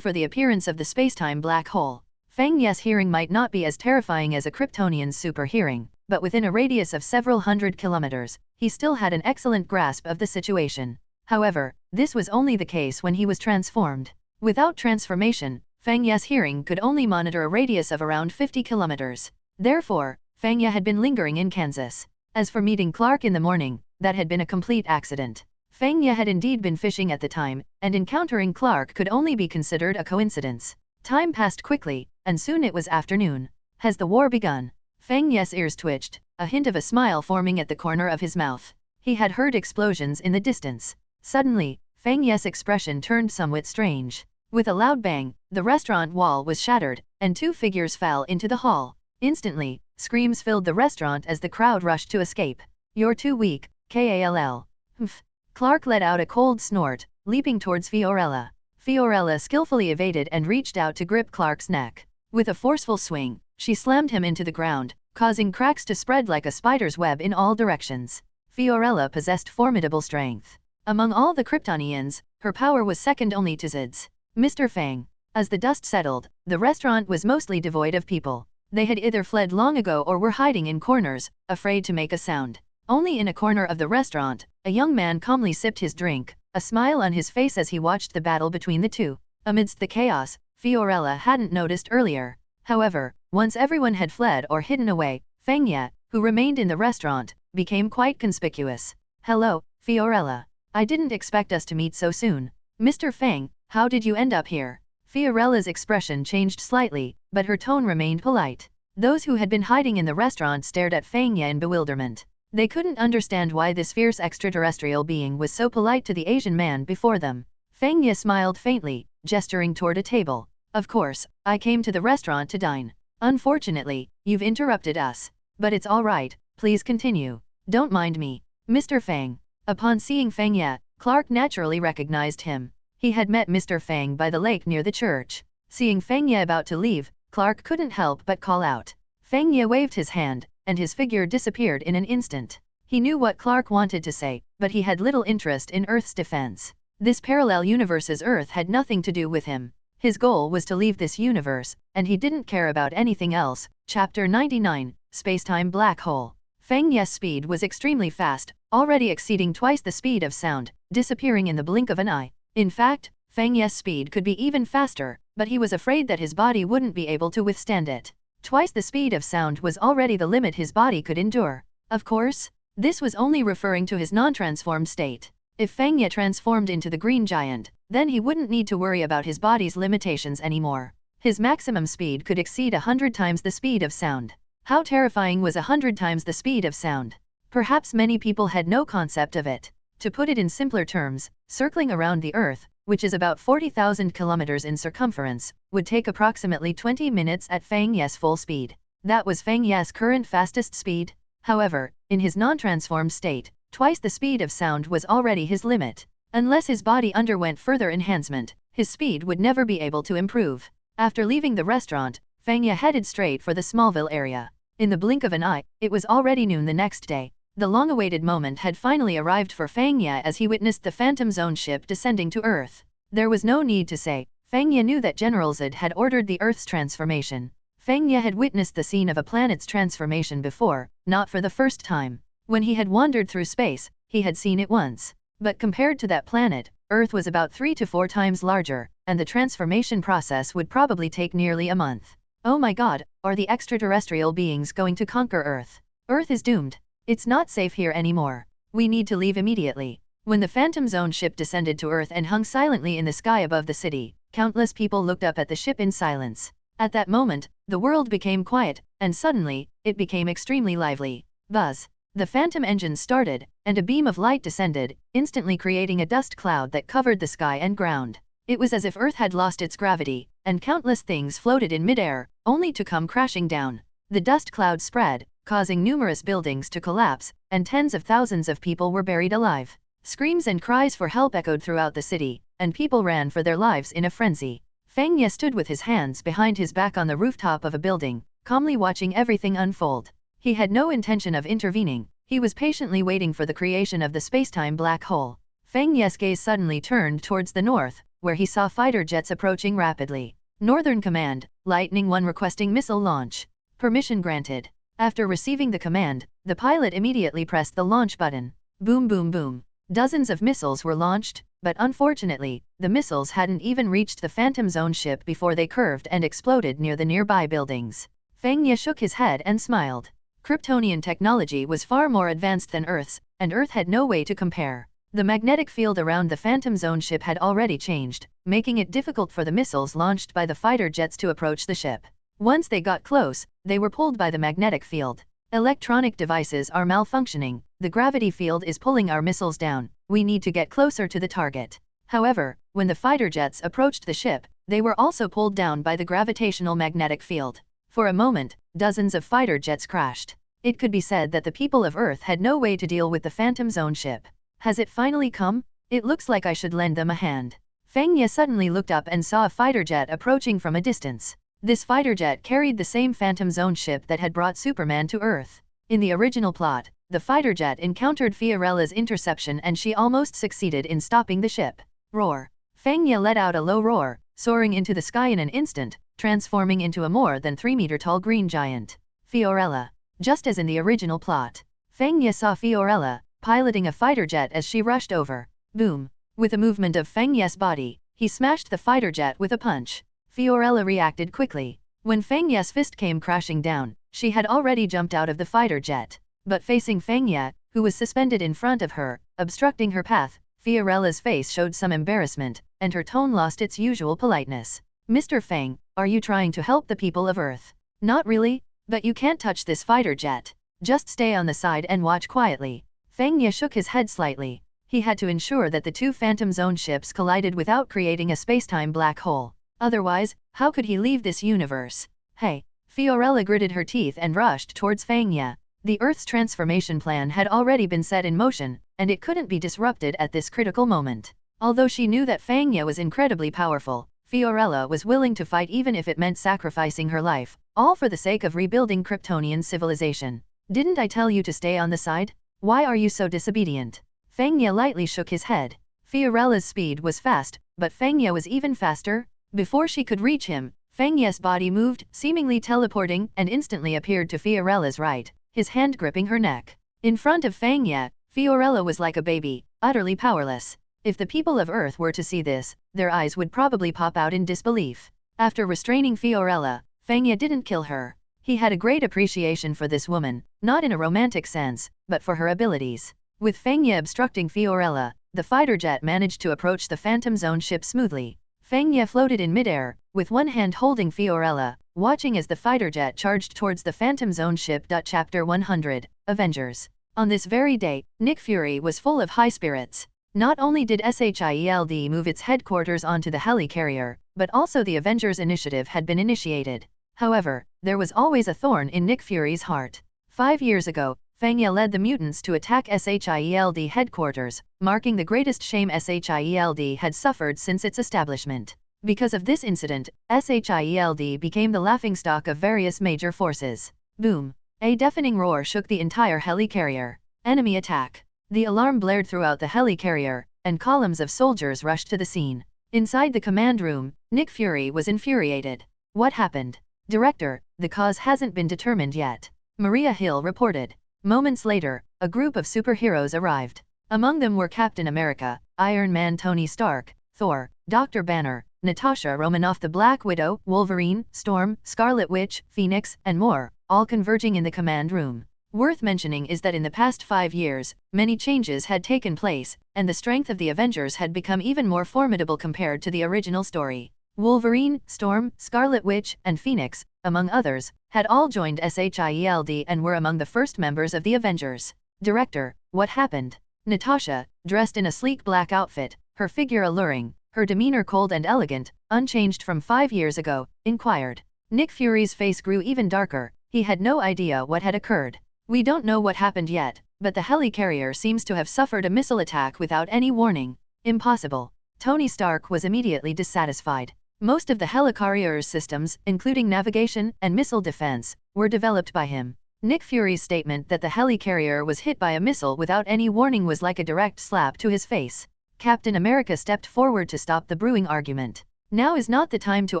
for the appearance of the spacetime black hole. Fang Ye's hearing might not be as terrifying as a Kryptonian's super hearing, but within a radius of several hundred kilometers, he still had an excellent grasp of the situation. However, this was only the case when he was transformed. Without transformation, Fang Ye's hearing could only monitor a radius of around 50 kilometers. Therefore, Fang Ye had been lingering in Kansas. As for meeting Clark in the morning, that had been a complete accident. Fang Ye had indeed been fishing at the time, and encountering Clark could only be considered a coincidence. Time passed quickly, and soon it was afternoon. Has the war begun? Fang Ye's ears twitched, a hint of a smile forming at the corner of his mouth. He had heard explosions in the distance. Suddenly, Fang Ye's expression turned somewhat strange. With a loud bang, the restaurant wall was shattered, and two figures fell into the hall. Instantly, screams filled the restaurant as the crowd rushed to escape. You're too weak, Kall. Humph. Clark let out a cold snort, leaping towards Fiorella. Fiorella skillfully evaded and reached out to grip Clark's neck. With a forceful swing, she slammed him into the ground, causing cracks to spread like a spider's web in all directions. Fiorella possessed formidable strength. Among all the Kryptonians, her power was second only to Zid's. Mr. Fang. As the dust settled, the restaurant was mostly devoid of people. They had either fled long ago or were hiding in corners, afraid to make a sound. Only in a corner of the restaurant, a young man calmly sipped his drink, a smile on his face as he watched the battle between the two. Amidst the chaos, Fiorella hadn't noticed earlier. However, once everyone had fled or hidden away, Fang Ye, who remained in the restaurant, became quite conspicuous. "Hello, Fiorella. I didn't expect us to meet so soon. Mr. Fang, how did you end up here?" Fiorella's expression changed slightly, but her tone remained polite. Those who had been hiding in the restaurant stared at Fang Ye in bewilderment. They couldn't understand why this fierce extraterrestrial being was so polite to the Asian man before them. Fang Ye smiled faintly, gesturing toward a table. "Of course, I came to the restaurant to dine. Unfortunately, you've interrupted us. But it's all right, please continue. Don't mind me." Mr. Fang. Upon seeing Fang Ye, Clark naturally recognized him. He had met Mr. Fang by the lake near the church. Seeing Fang Ye about to leave, Clark couldn't help but call out. Fang Ye waved his hand, and his figure disappeared in an instant. He knew what Clark wanted to say, but he had little interest in Earth's defense. This parallel universe's Earth had nothing to do with him. His goal was to leave this universe, and he didn't care about anything else. Chapter 99, Spacetime Black Hole. Fang Ye's speed was extremely fast, already exceeding twice the speed of sound, disappearing in the blink of an eye. In fact, Fang Ye's speed could be even faster, but he was afraid that his body wouldn't be able to withstand it. Twice the speed of sound was already the limit his body could endure. Of course, this was only referring to his non-transformed state. If Fang Ye transformed into the Green Giant, then he wouldn't need to worry about his body's limitations anymore. His maximum speed could exceed 100 times the speed of sound. How terrifying was 100 times the speed of sound? Perhaps many people had no concept of it. To put it in simpler terms, circling around the Earth, which is about 40,000 kilometers in circumference, would take approximately 20 minutes at Fang Ye's full speed. That was Fang Ye's current fastest speed. However, in his non-transformed state, twice the speed of sound was already his limit. Unless his body underwent further enhancement, his speed would never be able to improve. After leaving the restaurant, Fang Ye headed straight for the Smallville area. In the blink of an eye, it was already noon the next day. The long-awaited moment had finally arrived for Fang Ye as he witnessed the Phantom Zone ship descending to Earth. There was no need to say. Fang Ye knew that General Zid had ordered the Earth's transformation. Fang Ye had witnessed the scene of a planet's transformation before, not for the first time. When he had wandered through space, he had seen it once. But compared to that planet, Earth was about 3 to 4 times larger, and the transformation process would probably take nearly a month. Oh my god, are the extraterrestrial beings going to conquer Earth? Earth is doomed. It's not safe here anymore. We need to leave immediately. When the Phantom Zone ship descended to Earth and hung silently in the sky above the city, countless people looked up at the ship in silence. At that moment, the world became quiet, and suddenly, it became extremely lively. Buzz. The Phantom engine started, and a beam of light descended, instantly creating a dust cloud that covered the sky and ground. It was as if Earth had lost its gravity, and countless things floated in midair, only to come crashing down. The dust cloud spread, causing numerous buildings to collapse, and tens of thousands of people were buried alive. Screams and cries for help echoed throughout the city, and people ran for their lives in a frenzy. Fang Ye stood with his hands behind his back on the rooftop of a building, calmly watching everything unfold. He had no intention of intervening. He was patiently waiting for the creation of the spacetime black hole. Fang Ye's gaze suddenly turned towards the north, where he saw fighter jets approaching rapidly. Northern Command, Lightning 1 requesting missile launch. Permission granted. After receiving the command, the pilot immediately pressed the launch button. Boom boom boom. Dozens of missiles were launched, but unfortunately, the missiles hadn't even reached the Phantom Zone ship before they curved and exploded near the nearby buildings. Fang Ye shook his head and smiled. Kryptonian technology was far more advanced than Earth's, and Earth had no way to compare. The magnetic field around the Phantom Zone ship had already changed, making it difficult for the missiles launched by the fighter jets to approach the ship. Once they got close, they were pulled by the magnetic field. Electronic devices are malfunctioning. The gravity field is pulling our missiles down. We need to get closer to the target. However, when the fighter jets approached the ship, they were also pulled down by the gravitational magnetic field. For a moment, dozens of fighter jets crashed. It could be said that the people of Earth had no way to deal with the Phantom Zone ship. Has it finally come? It looks like I should lend them a hand. Fang Ye suddenly looked up and saw a fighter jet approaching from a distance. This fighter jet carried the same Phantom Zone ship that had brought Superman to Earth. In the original plot, the fighter jet encountered Fiorella's interception and she almost succeeded in stopping the ship. Roar! Fang Ye let out a low roar, soaring into the sky in an instant, transforming into a more than 3-meter-tall green giant. Fiorella. Just as in the original plot, Fang Ye saw Fiorella piloting a fighter jet as she rushed over. Boom! With a movement of Fang Ye's body, he smashed the fighter jet with a punch. Fiorella reacted quickly. When Fang Ye's fist came crashing down, she had already jumped out of the fighter jet. But facing Fang Ye, who was suspended in front of her, obstructing her path, Fiorella's face showed some embarrassment, and her tone lost its usual politeness. Mr. Fang, are you trying to help the people of Earth? Not really, but you can't touch this fighter jet. Just stay on the side and watch quietly. Fang Ye shook his head slightly. He had to ensure that the two Phantom Zone ships collided without creating a spacetime black hole. Otherwise, how could he leave this universe? Hey! Fiorella gritted her teeth and rushed towards Fang Ye. The Earth's transformation plan had already been set in motion, and it couldn't be disrupted at this critical moment. Although she knew that Fang Ye was incredibly powerful, Fiorella was willing to fight even if it meant sacrificing her life, all for the sake of rebuilding Kryptonian civilization. Didn't I tell you to stay on the side? Why are you so disobedient? Fang Ye lightly shook his head. Fiorella's speed was fast, but Fang Ye was even faster. Before she could reach him, Fang Ye's body moved, seemingly teleporting, and instantly appeared to Fiorella's right, his hand gripping her neck. In front of Fang Ye, Fiorella was like a baby, utterly powerless. If the people of Earth were to see this, their eyes would probably pop out in disbelief. After restraining Fiorella, Fang Ye didn't kill her. He had a great appreciation for this woman, not in a romantic sense, but for her abilities. With Fang Ye obstructing Fiorella, the fighter jet managed to approach the Phantom Zone ship smoothly. Fang Ye floated in midair, with one hand holding Fiorella, watching as the fighter jet charged towards the Phantom Zone ship. Chapter 100, Avengers. On this very day, Nick Fury was full of high spirits. Not only did S.H.I.E.L.D. move its headquarters onto the helicarrier, but also the Avengers initiative had been initiated. However, there was always a thorn in Nick Fury's heart. 5 years ago, Fang Ye led the mutants to attack S.H.I.E.L.D. headquarters, marking the greatest shame S.H.I.E.L.D. had suffered since its establishment. Because of this incident, S.H.I.E.L.D. became the laughingstock of various major forces. Boom! A deafening roar shook the entire helicarrier. Enemy attack! The alarm blared throughout the helicarrier, and columns of soldiers rushed to the scene. Inside the command room, Nick Fury was infuriated. What happened? Director, the cause hasn't been determined yet. Maria Hill reported. Moments later, a group of superheroes arrived. Among them were Captain America, Iron Man Tony Stark, Thor, Dr. Banner, Natasha Romanoff the Black Widow, Wolverine, Storm, Scarlet Witch, Phoenix, and more, all converging in the command room. Worth mentioning is that in the past 5 years, many changes had taken place, and the strength of the Avengers had become even more formidable compared to the original story. Wolverine, Storm, Scarlet Witch, and Phoenix, among others, had all joined S.H.I.E.L.D. and were among the first members of the Avengers. Director, what happened? Natasha, dressed in a sleek black outfit, her figure alluring, her demeanor cold and elegant, unchanged from 5 years ago, inquired. Nick Fury's face grew even darker. He had no idea what had occurred. We don't know what happened yet, but the helicarrier seems to have suffered a missile attack without any warning. Impossible. Tony Stark was immediately dissatisfied. Most of the helicarrier's systems, including navigation and missile defense, were developed by him. Nick Fury's statement that the helicarrier was hit by a missile without any warning was like a direct slap to his face. Captain America stepped forward to stop the brewing argument. Now is not the time to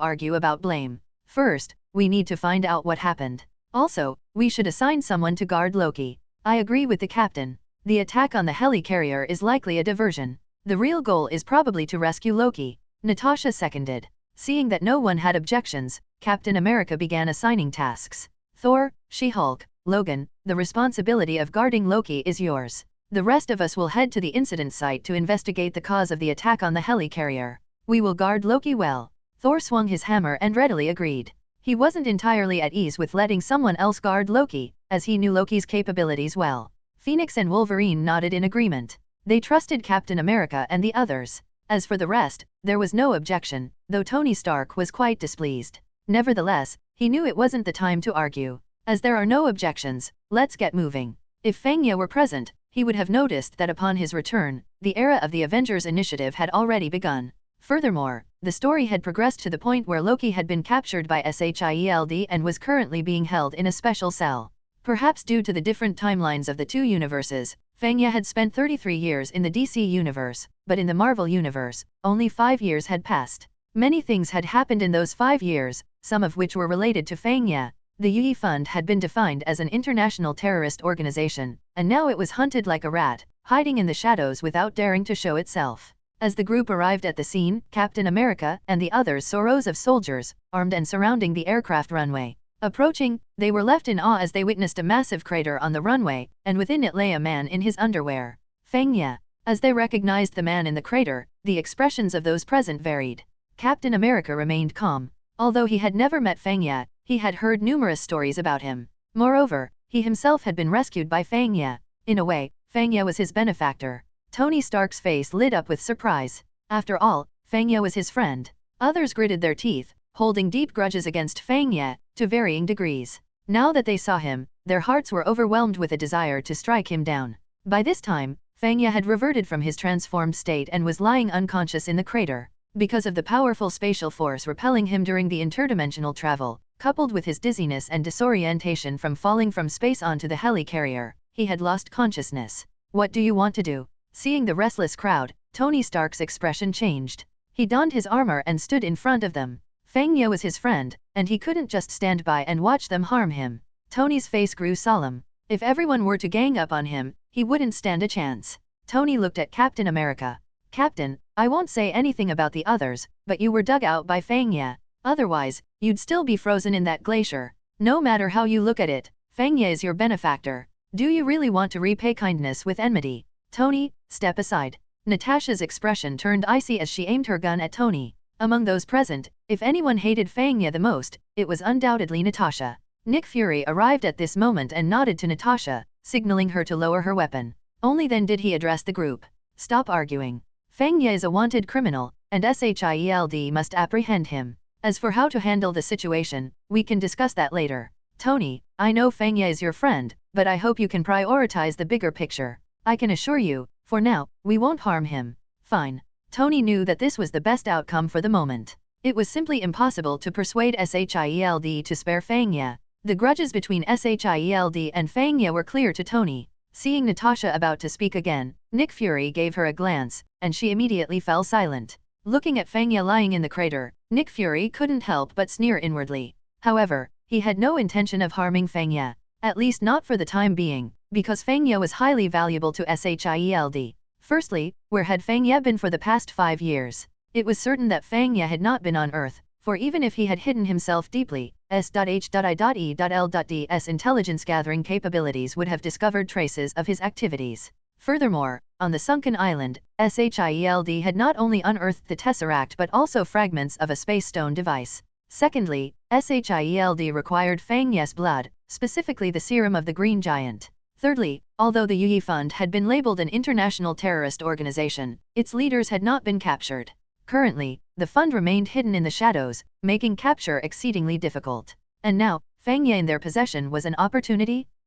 argue about blame. First, we need to find out what happened. Also, we should assign someone to guard Loki. I agree with the captain. The attack on the helicarrier is likely a diversion. The real goal is probably to rescue Loki. Natasha seconded. Seeing that no one had objections, Captain America began assigning tasks. Thor, She-Hulk, Logan, the responsibility of guarding Loki is yours. The rest of us will head to the incident site to investigate the cause of the attack on the helicarrier. We will guard Loki well. Thor swung his hammer and readily agreed. He wasn't entirely at ease with letting someone else guard Loki, as he knew Loki's capabilities well. Phoenix and Wolverine nodded in agreement. They trusted Captain America and the others. As for the rest, there was no objection, though Tony Stark was quite displeased. Nevertheless, he knew it wasn't the time to argue. As there are no objections, let's get moving. If Fang Ye were present, he would have noticed that upon his return, the era of the Avengers initiative had already begun. Furthermore, the story had progressed to the point where Loki had been captured by S.H.I.E.L.D. and was currently being held in a special cell. Perhaps due to the different timelines of the two universes, Fang Ye had spent 33 years in the DC universe, but in the Marvel universe, only 5 years had passed. Many things had happened in those 5 years, some of which were related to Fang Ye. The Yi Fund had been defined as an international terrorist organization, and now it was hunted like a rat, hiding in the shadows without daring to show itself. As the group arrived at the scene, Captain America and the others saw rows of soldiers, armed and surrounding the aircraft runway. Approaching, they were left in awe as they witnessed a massive crater on the runway, and within it lay a man in his underwear. Fang Ye. As they recognized the man in the crater, the expressions of those present varied. Captain America remained calm. Although he had never met Fang Ye, he had heard numerous stories about him. Moreover, he himself had been rescued by Fang Ye. In a way, Fang Ye was his benefactor. Tony Stark's face lit up with surprise. After all, Fang Ye was his friend. Others gritted their teeth, holding deep grudges against Fang Ye, to varying degrees. Now that they saw him, their hearts were overwhelmed with a desire to strike him down. By this time, Fang Ye had reverted from his transformed state and was lying unconscious in the crater. Because of the powerful spatial force repelling him during the interdimensional travel, coupled with his dizziness and disorientation from falling from space onto the helicarrier, he had lost consciousness. What do you want to do? Seeing the restless crowd, Tony Stark's expression changed. He donned his armor and stood in front of them. Fang Ye was his friend, and he couldn't just stand by and watch them harm him. Tony's face grew solemn. If everyone were to gang up on him, he wouldn't stand a chance. Tony looked at Captain America. Captain, I won't say anything about the others, but you were dug out by Fang Ye. Otherwise, you'd still be frozen in that glacier. No matter how you look at it, Fang Ye is your benefactor. Do you really want to repay kindness with enmity? Tony, step aside. Natasha's expression turned icy as she aimed her gun at Tony. Among those present, if anyone hated Fang Ye the most, it was undoubtedly Natasha. Nick Fury arrived at this moment and nodded to Natasha, signaling her to lower her weapon. Only then did he address the group. Stop arguing. Fang Ye is a wanted criminal, and S.H.I.E.L.D. must apprehend him. As for how to handle the situation, we can discuss that later. Tony, I know Fang Ye is your friend, but I hope you can prioritize the bigger picture. I can assure you, for now, we won't harm him. Fine. Tony knew that this was the best outcome for the moment. It was simply impossible to persuade S.H.I.E.L.D. to spare Fang Ye. The grudges between S.H.I.E.L.D. and Fang Ye were clear to Tony. Seeing Natasha about to speak again, Nick Fury gave her a glance, and she immediately fell silent. Looking at Fang Ye lying in the crater, Nick Fury couldn't help but sneer inwardly. However, he had no intention of harming Fang Ye. At least not for the time being, because Fang Ye was highly valuable to S.H.I.E.L.D. Firstly, where had Fang Ye been for the past 5 years? It was certain that Fang Ye had not been on Earth, for even if he had hidden himself deeply, S.H.I.E.L.D's intelligence gathering capabilities would have discovered traces of his activities. Furthermore, on the sunken island, S.H.I.E.L.D. had not only unearthed the Tesseract but also fragments of a space stone device. Secondly, S.H.I.E.L.D. required Fang Ye's blood, specifically the serum of the Green Giant. Thirdly, although the Yi Fund had been labeled an international terrorist organization, its leaders had not been captured. Currently, the fund remained hidden in the shadows, making capture exceedingly difficult. And now, Fang Ye in their possession was an opportunity?